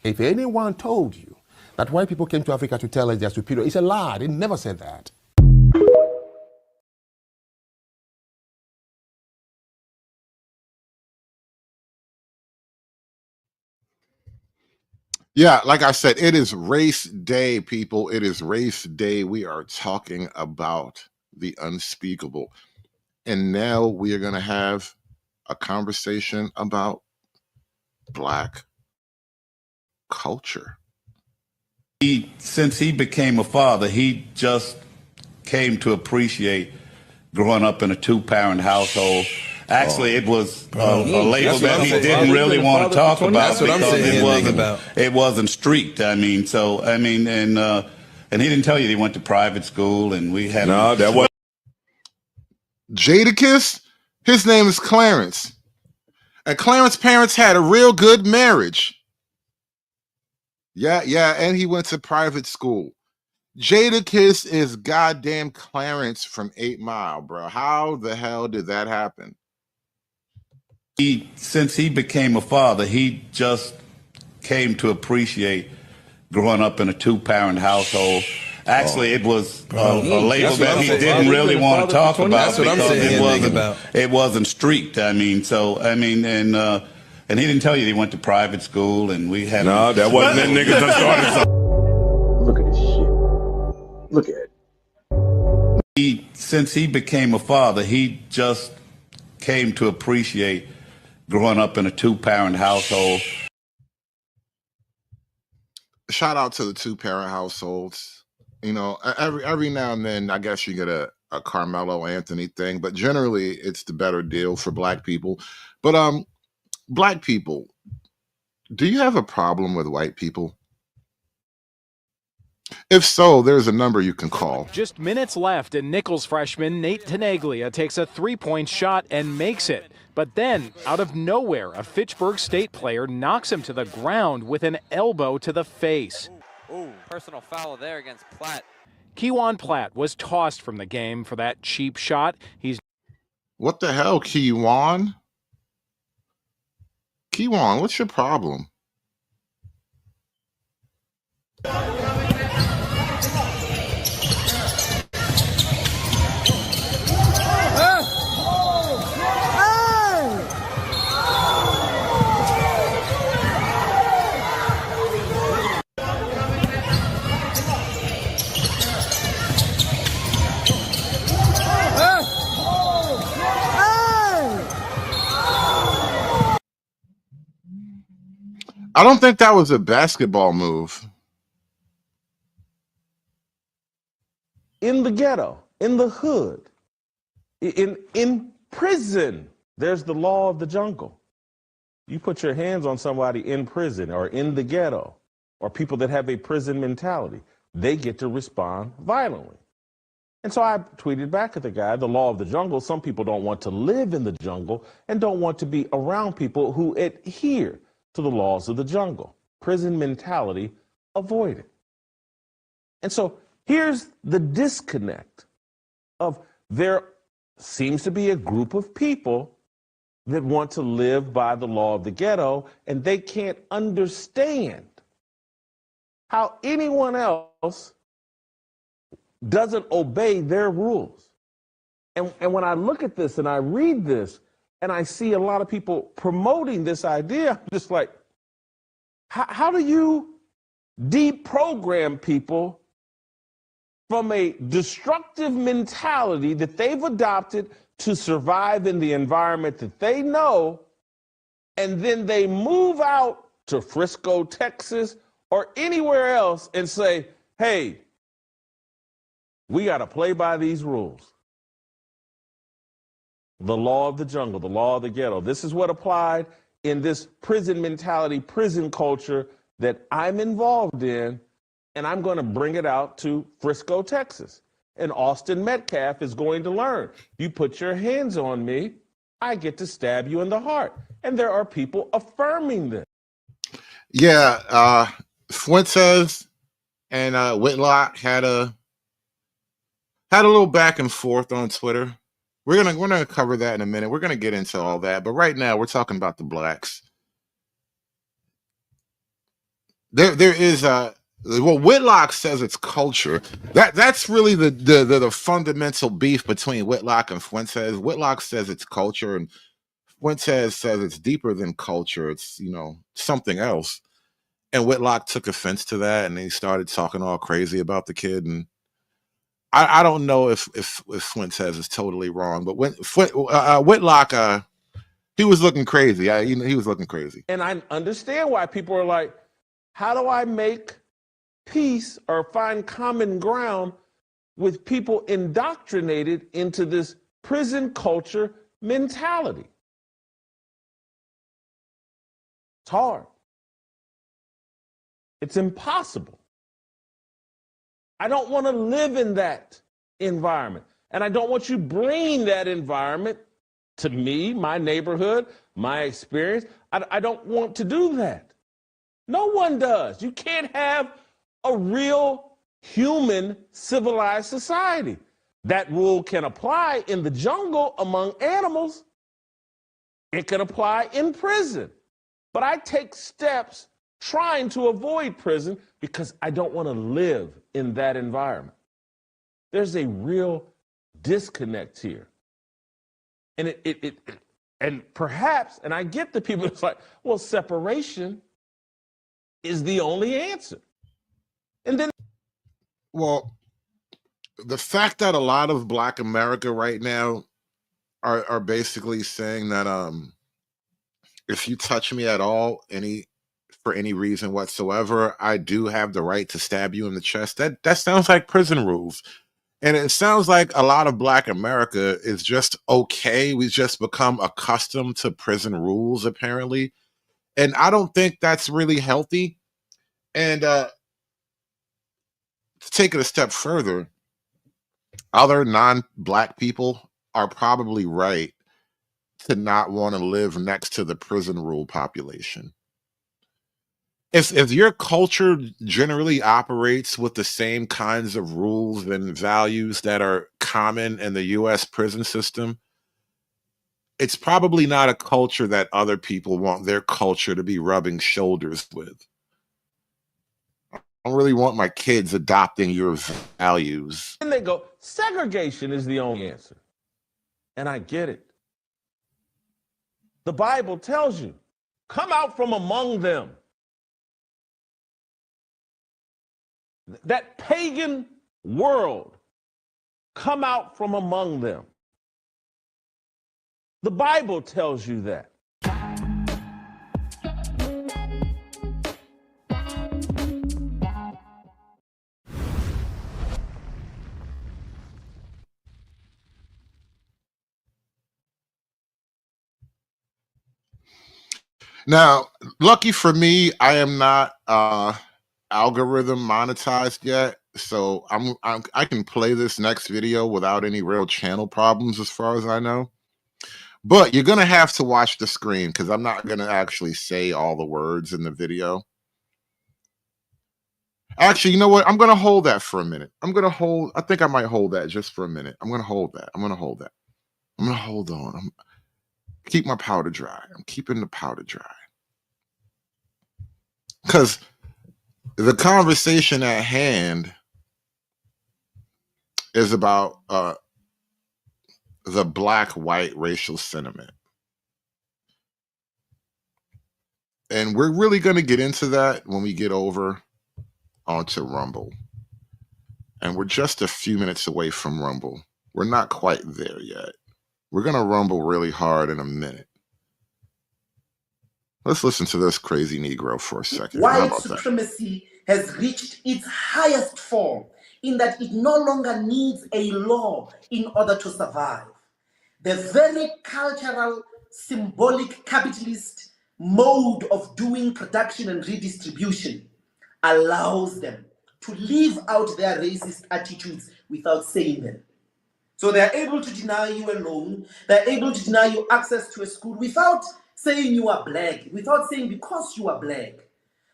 If anyone told you that white people came to Africa to tell us they're superior, it's a lie. They never said that. Yeah, like I said, it is race day, people. It is race day. We are talking about the unspeakable. And now we are going to have a conversation about Black culture. Since he became a father, he just came to appreciate growing up in a two-parent household. Actually, it was a label that he didn't really want to talk about because it wasn't streaked. I mean, and he didn't tell you he went to private school, and we had that was Jadakiss. His name is Clarence, and Clarence's parents had a real good marriage. Yeah, and he went to private school. Jadakiss is goddamn Clarence from 8 Mile, bro. How the hell did that happen? Since he became a father, he just came to appreciate growing up in a two-parent household. Actually, it was a label that he didn't really want to talk about because it wasn't streaked. I mean, and he didn't tell you he went to private school, and we had that wasn't that nigga that started something. Look at this shit. Look at it. Since he became a father, he just came to appreciate growing up in a two-parent household. Shout out to the two-parent households. You know, every now and then, I guess you get a Carmelo Anthony thing, but generally it's the better deal for Black people. But Black people, do you have a problem with white people? If so, there's a number you can call. Just minutes left, and Nicholls freshman Nate Tenaglia takes a three-point shot and makes it. But then, out of nowhere, a Fitchburg State player knocks him to the ground with an elbow to the face. Ooh, personal foul there against Platt. Keywan Platt was tossed from the game for that cheap shot. What the hell, Keywan? Keywan, what's your problem? I don't think that was a basketball move. In the ghetto, in the hood, in prison, there's the law of the jungle. You put your hands on somebody in prison or in the ghetto or people that have a prison mentality, they get to respond violently. And so I tweeted back at the guy, the law of the jungle. Some people don't want to live in the jungle and don't want to be around people who adhere to the laws of the jungle. Prison mentality, avoid it. And so here's the disconnect of there seems to be a group of people that want to live by the law of the ghetto, and they can't understand how anyone else doesn't obey their rules. And when I look at this and I read this and I see a lot of people promoting this idea, I'm just like, how do you deprogram people from a destructive mentality that they've adopted to survive in the environment that they know, and then they move out to Frisco, Texas, or anywhere else and say, hey, we got to play by these rules. The law of the jungle, the law of the ghetto. This is what applied in this prison mentality, prison culture that I'm involved in, and I'm going to bring it out to Frisco, Texas. And Austin Metcalf is going to learn. You put your hands on me, I get to stab you in the heart. And there are people affirming this. Yeah, Fuentes and Whitlock had a little back and forth on Twitter. We're gonna cover that in a minute. We're gonna get into all that, but right now we're talking about the blacks. There is well, Whitlock says it's culture. That's really the fundamental beef between Whitlock and Fuentes. Whitlock says it's culture, and Fuentes says it's deeper than culture. It's something else. And Whitlock took offense to that, and he started talking all crazy about the kid. And I don't know if Fuentes is totally wrong, but when Whitlock, he was looking crazy. He was looking crazy. And I understand why people are like, how do I make peace or find common ground with people indoctrinated into this prison culture mentality? It's hard. It's impossible. I don't want to live in that environment. And I don't want you bringing that environment to me, my neighborhood, my experience. I don't want to do that. No one does. You can't have a real human civilized society. That rule can apply in the jungle among animals. It can apply in prison. But I take steps trying to avoid prison because I don't want to live in that environment. There's a real disconnect here. And and perhaps, and I get the people that's like, well, separation is the only answer. And then, well, the fact that a lot of Black America right now are basically saying that if you touch me at all, for any reason whatsoever, I do have the right to stab you in the chest. That sounds like prison rules. And it sounds like a lot of Black America is just okay. We've just become accustomed to prison rules, apparently. And I don't think that's really healthy. And to take it a step further, other non-Black people are probably right to not want to live next to the prison rule population. If your culture generally operates with the same kinds of rules and values that are common in the U.S. prison system, it's probably not a culture that other people want their culture to be rubbing shoulders with. I don't really want my kids adopting your values. and they go, segregation is the only answer. And I get it. The Bible tells you, come out from among them. That pagan world, come out from among them. The Bible tells you that. Now, lucky for me, I am not algorithm monetized yet, So I can play this next video without any real channel problems as far as I know. But you're going to have to watch the screen because I'm not going to actually say all the words in the video. Actually, you know what? I'm going to hold that for a minute. I think I might hold that just for a minute. I'm going to hold that. I'm going to hold on. Keep my powder dry. I'm keeping the powder dry. Because the conversation at hand is about the black-white racial sentiment. And we're really going to get into that when we get over onto Rumble. And we're just a few minutes away from Rumble. We're not quite there yet. We're going to rumble really hard in a minute. Let's listen to this crazy Negro for a second. How White about that? supremacy has reached its highest form in that it no longer needs a law in order to survive. The very cultural, symbolic capitalist mode of doing production and redistribution allows them to live out their racist attitudes without saying them. So they're able to deny you a loan, they're able to deny you access to a school without saying you are black, without saying because you are black,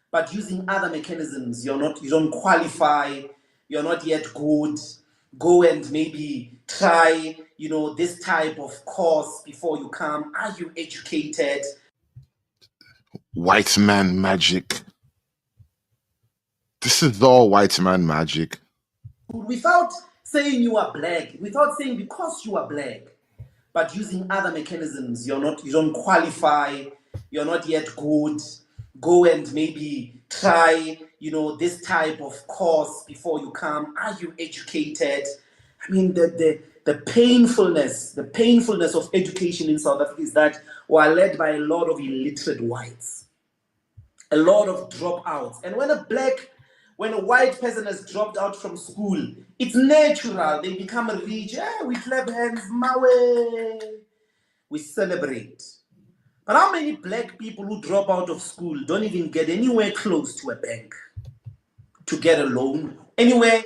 but using other mechanisms. You don't qualify, you're not yet good, go and maybe try, this type of course before you come. Are you educated? White man magic. This is all white man magic. Without saying you are black, without saying because you are black, but using other mechanisms. You don't qualify, you're not yet good, go and maybe try, this type of course before you come. Are you educated? I mean, the painfulness of education in South Africa is that we're led by a lot of illiterate whites, a lot of dropouts. And when a white person has dropped out from school, it's natural. They become rich. We clap hands, mawe. We celebrate. But how many black people who drop out of school don't even get anywhere close to a bank to get a loan, anywhere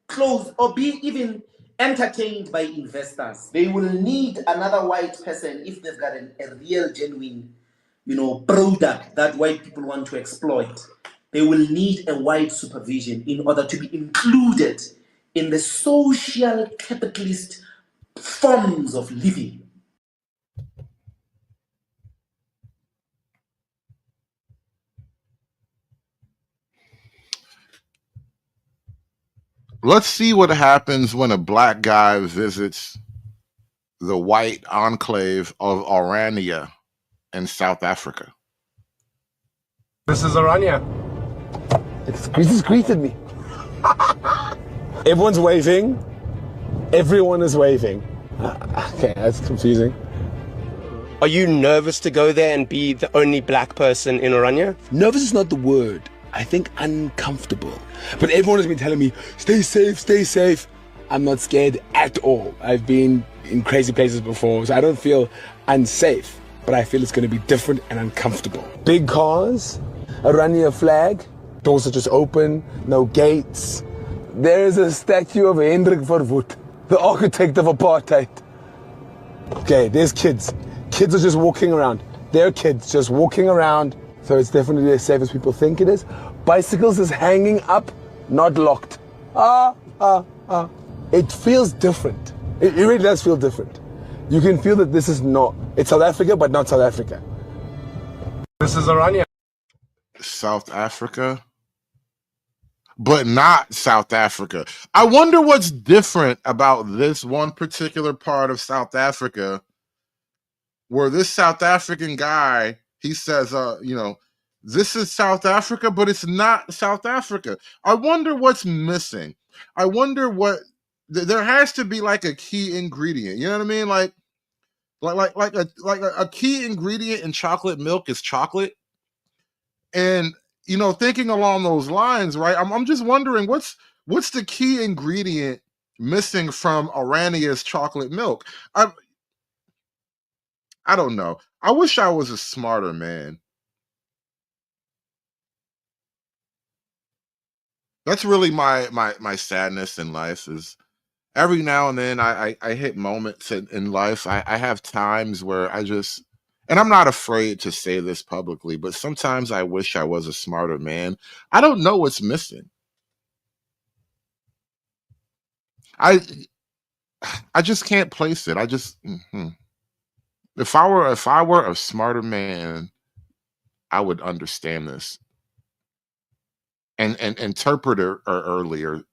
close, or be even entertained by investors? They will need another white person if they've got a real, genuine, product that white people want to exploit. They will need a white supervision in order to be included in the social capitalist forms of living. Let's see what happens when a black guy visits the white enclave of Orania in South Africa. This is Orania. It's greeted me. Everyone's waving. Everyone is waving. Okay, that's confusing. Are you nervous to go there and be the only black person in Orania? Nervous is not the word. I think uncomfortable. But everyone has been telling me, stay safe, stay safe. I'm not scared at all. I've been in crazy places before, so I don't feel unsafe. But I feel it's going to be different and uncomfortable. Big cars, Orania flag, doors are just open, no gates. There is a statue of Hendrik Verwoerd, the architect of apartheid. Okay, there's kids. Kids are just walking around. They're kids just walking around. So it's definitely as safe as people think it is. Bicycles is hanging up, not locked. It feels different. It really does feel different. You can feel that this is it's South Africa, but not South Africa. This is Orania. South Africa, but not South Africa. I wonder what's different about this one particular part of South Africa where this South African guy, he says, this is South Africa, but it's not South Africa. I wonder what's missing. I wonder what there has to be like a key ingredient. You know what I mean? Like a key ingredient in chocolate milk is chocolate. And thinking along those lines, right? I'm just wondering what's the key ingredient missing from Orania's chocolate milk? I don't know. I wish I was a smarter man. That's really my sadness in life is every now and then I hit moments in life. I have times where I just, and I'm not afraid to say this publicly, but sometimes I wish I was a smarter man. I don't know what's missing. I just can't place it. I just if I were a smarter man, I would understand this and interpret it earlier.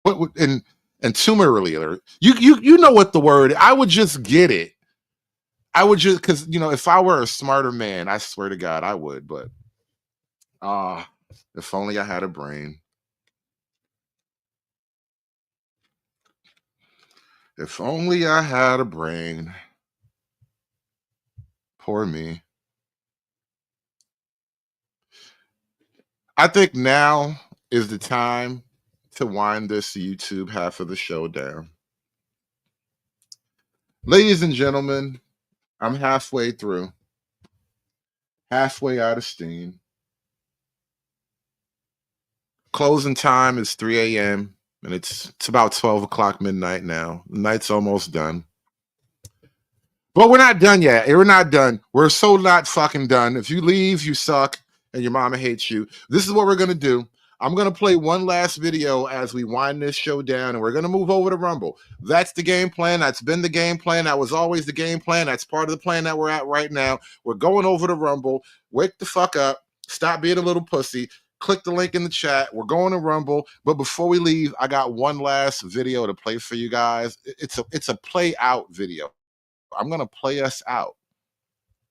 What would and tumor earlier? You know what the word? I would just get it. I would just, because if I were a smarter man, I swear to God, I would. But if only I had a brain. If only I had a brain. Poor me. I think now is the time to wind this YouTube half of the show down. Ladies and gentlemen, I'm halfway through. Halfway out of steam. Closing time is 3 a.m. and it's about 12 o'clock midnight now. The night's almost done. But we're not done yet. We're not done. We're so not fucking done. If you leave, you suck and your mama hates you. This is what we're going to do. I'm going to play one last video as we wind this show down, and we're going to move over to Rumble. That's the game plan. That's been the game plan. That was always the game plan. That's part of the plan that we're at right now. We're going over to Rumble. Wake the fuck up. Stop being a little pussy. Click the link in the chat. We're going to Rumble. But before we leave, I got one last video to play for you guys. It's a play out video. I'm going to play us out.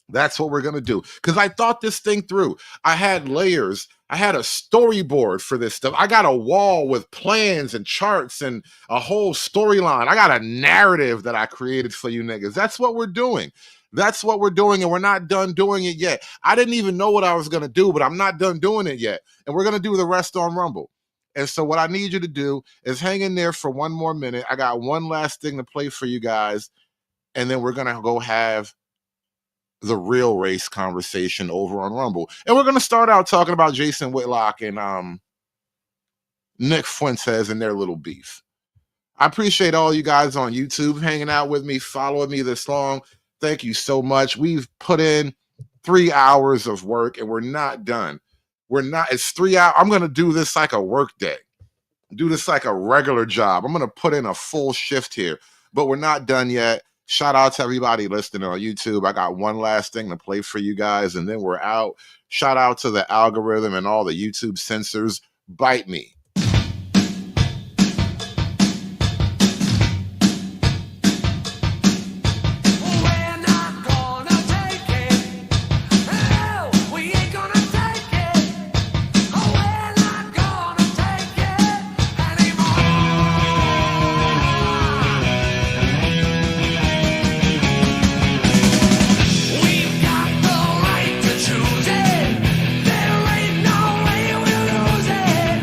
That's what we're going to do. Because I thought this thing through. I had layers. I had a storyboard for this stuff. I got a wall with plans and charts and a whole storyline. I got a narrative that I created for you niggas. That's what we're doing. That's what we're doing, and we're not done doing it yet. I didn't even know what I was going to do, but I'm not done doing it yet. And we're going to do the rest on Rumble. And so what I need you to do is hang in there for one more minute. I got one last thing to play for you guys, and then we're going to go have the real race conversation over on Rumble. And we're going to start out talking about Jason Whitlock and Nick Fuentes and their little beef. I appreciate all you guys on YouTube hanging out with me, following me this long. Thank you so much. We've put in 3 hours of work and we're not done. It's 3 hours. I'm going to do this like a work day. Do this like a regular job. I'm going to put in a full shift here, but we're not done yet. Shout out to everybody listening on YouTube. I got one last thing to play for you guys, and then we're out. Shout out to the algorithm and all the YouTube censors. Bite me. Choose it. There ain't no way we'll lose it.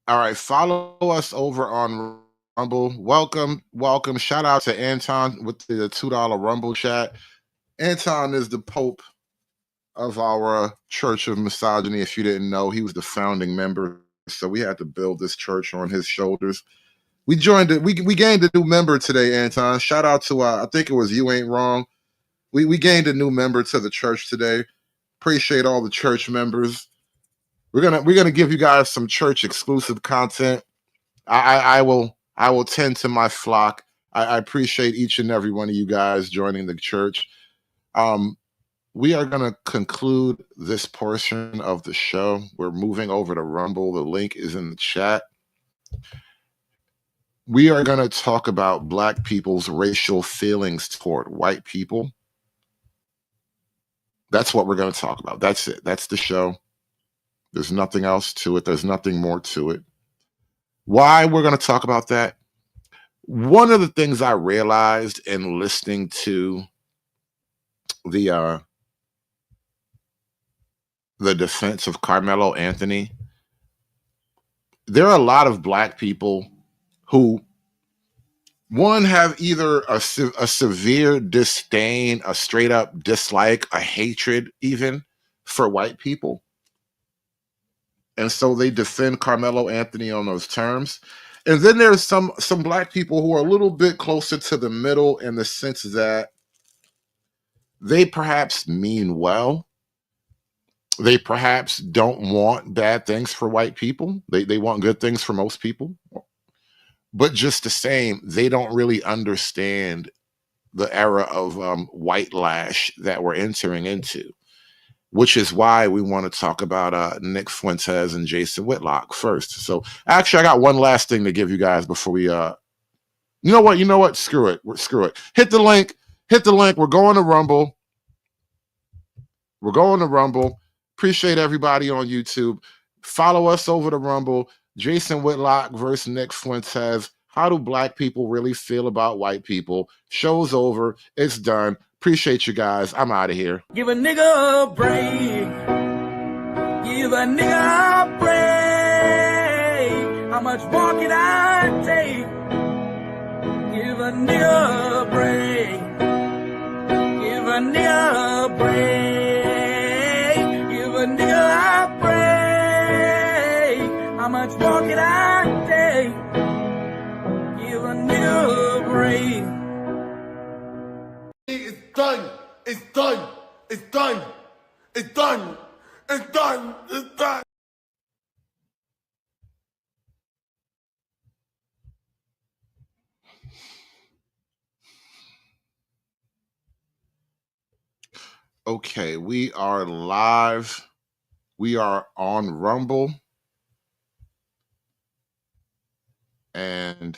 All right, follow us over on Rumble. Welcome. Shout out to Anton with the $2 Rumble chat. Anton is the Pope of our Church of Misogyny. If you didn't know, he was the founding member, so we had to build this church on his shoulders. We joined it. We gained a new member today, Anton. Shout out to I think it was You Ain't Wrong. We gained a new member to the church today. Appreciate all the church members. We're gonna give you guys some church exclusive content. I will tend to my flock. I appreciate each and every one of you guys joining the church. We are going to conclude this portion of the show. We're moving over to Rumble. The link is in the chat. We are going to talk about Black people's racial feelings toward white people. That's what we're going to talk about. That's it. That's the show. There's nothing else to it. There's nothing more to it. Why we're going to talk about that? One of the things I realized in listening to the defense of Carmelo Anthony, there are a lot of Black people who, one, have either a severe disdain, a straight up dislike, a hatred even for white people. And so they defend Carmelo Anthony on those terms. And then there's some Black people who are a little bit closer to the middle in the sense that they perhaps mean well. They perhaps don't want bad things for white people. They want good things for most people. But just the same, they don't really understand the era of white lash that we're entering into, which is why we want to talk about Nick Fuentes and Jason Whitlock first. So actually, I got one last thing to give you guys before we, you know what? Screw it. Hit the link. We're going to Rumble. Appreciate everybody on YouTube. Follow us over to Rumble. Jason Whitlock versus Nick Fuentes. How do Black people really feel about white people? Show's over. It's done. Appreciate you guys. I'm out of here. Give a nigga a break. Give a nigga a break. How much more can I take? Give a nigga a break. Give a nigga a break. Give a nigga a break. How much more can I take? Give a nigga a break. It's done. It's done. It's done. It's done. It's done. It's done. Okay, we are live. We are on Rumble. And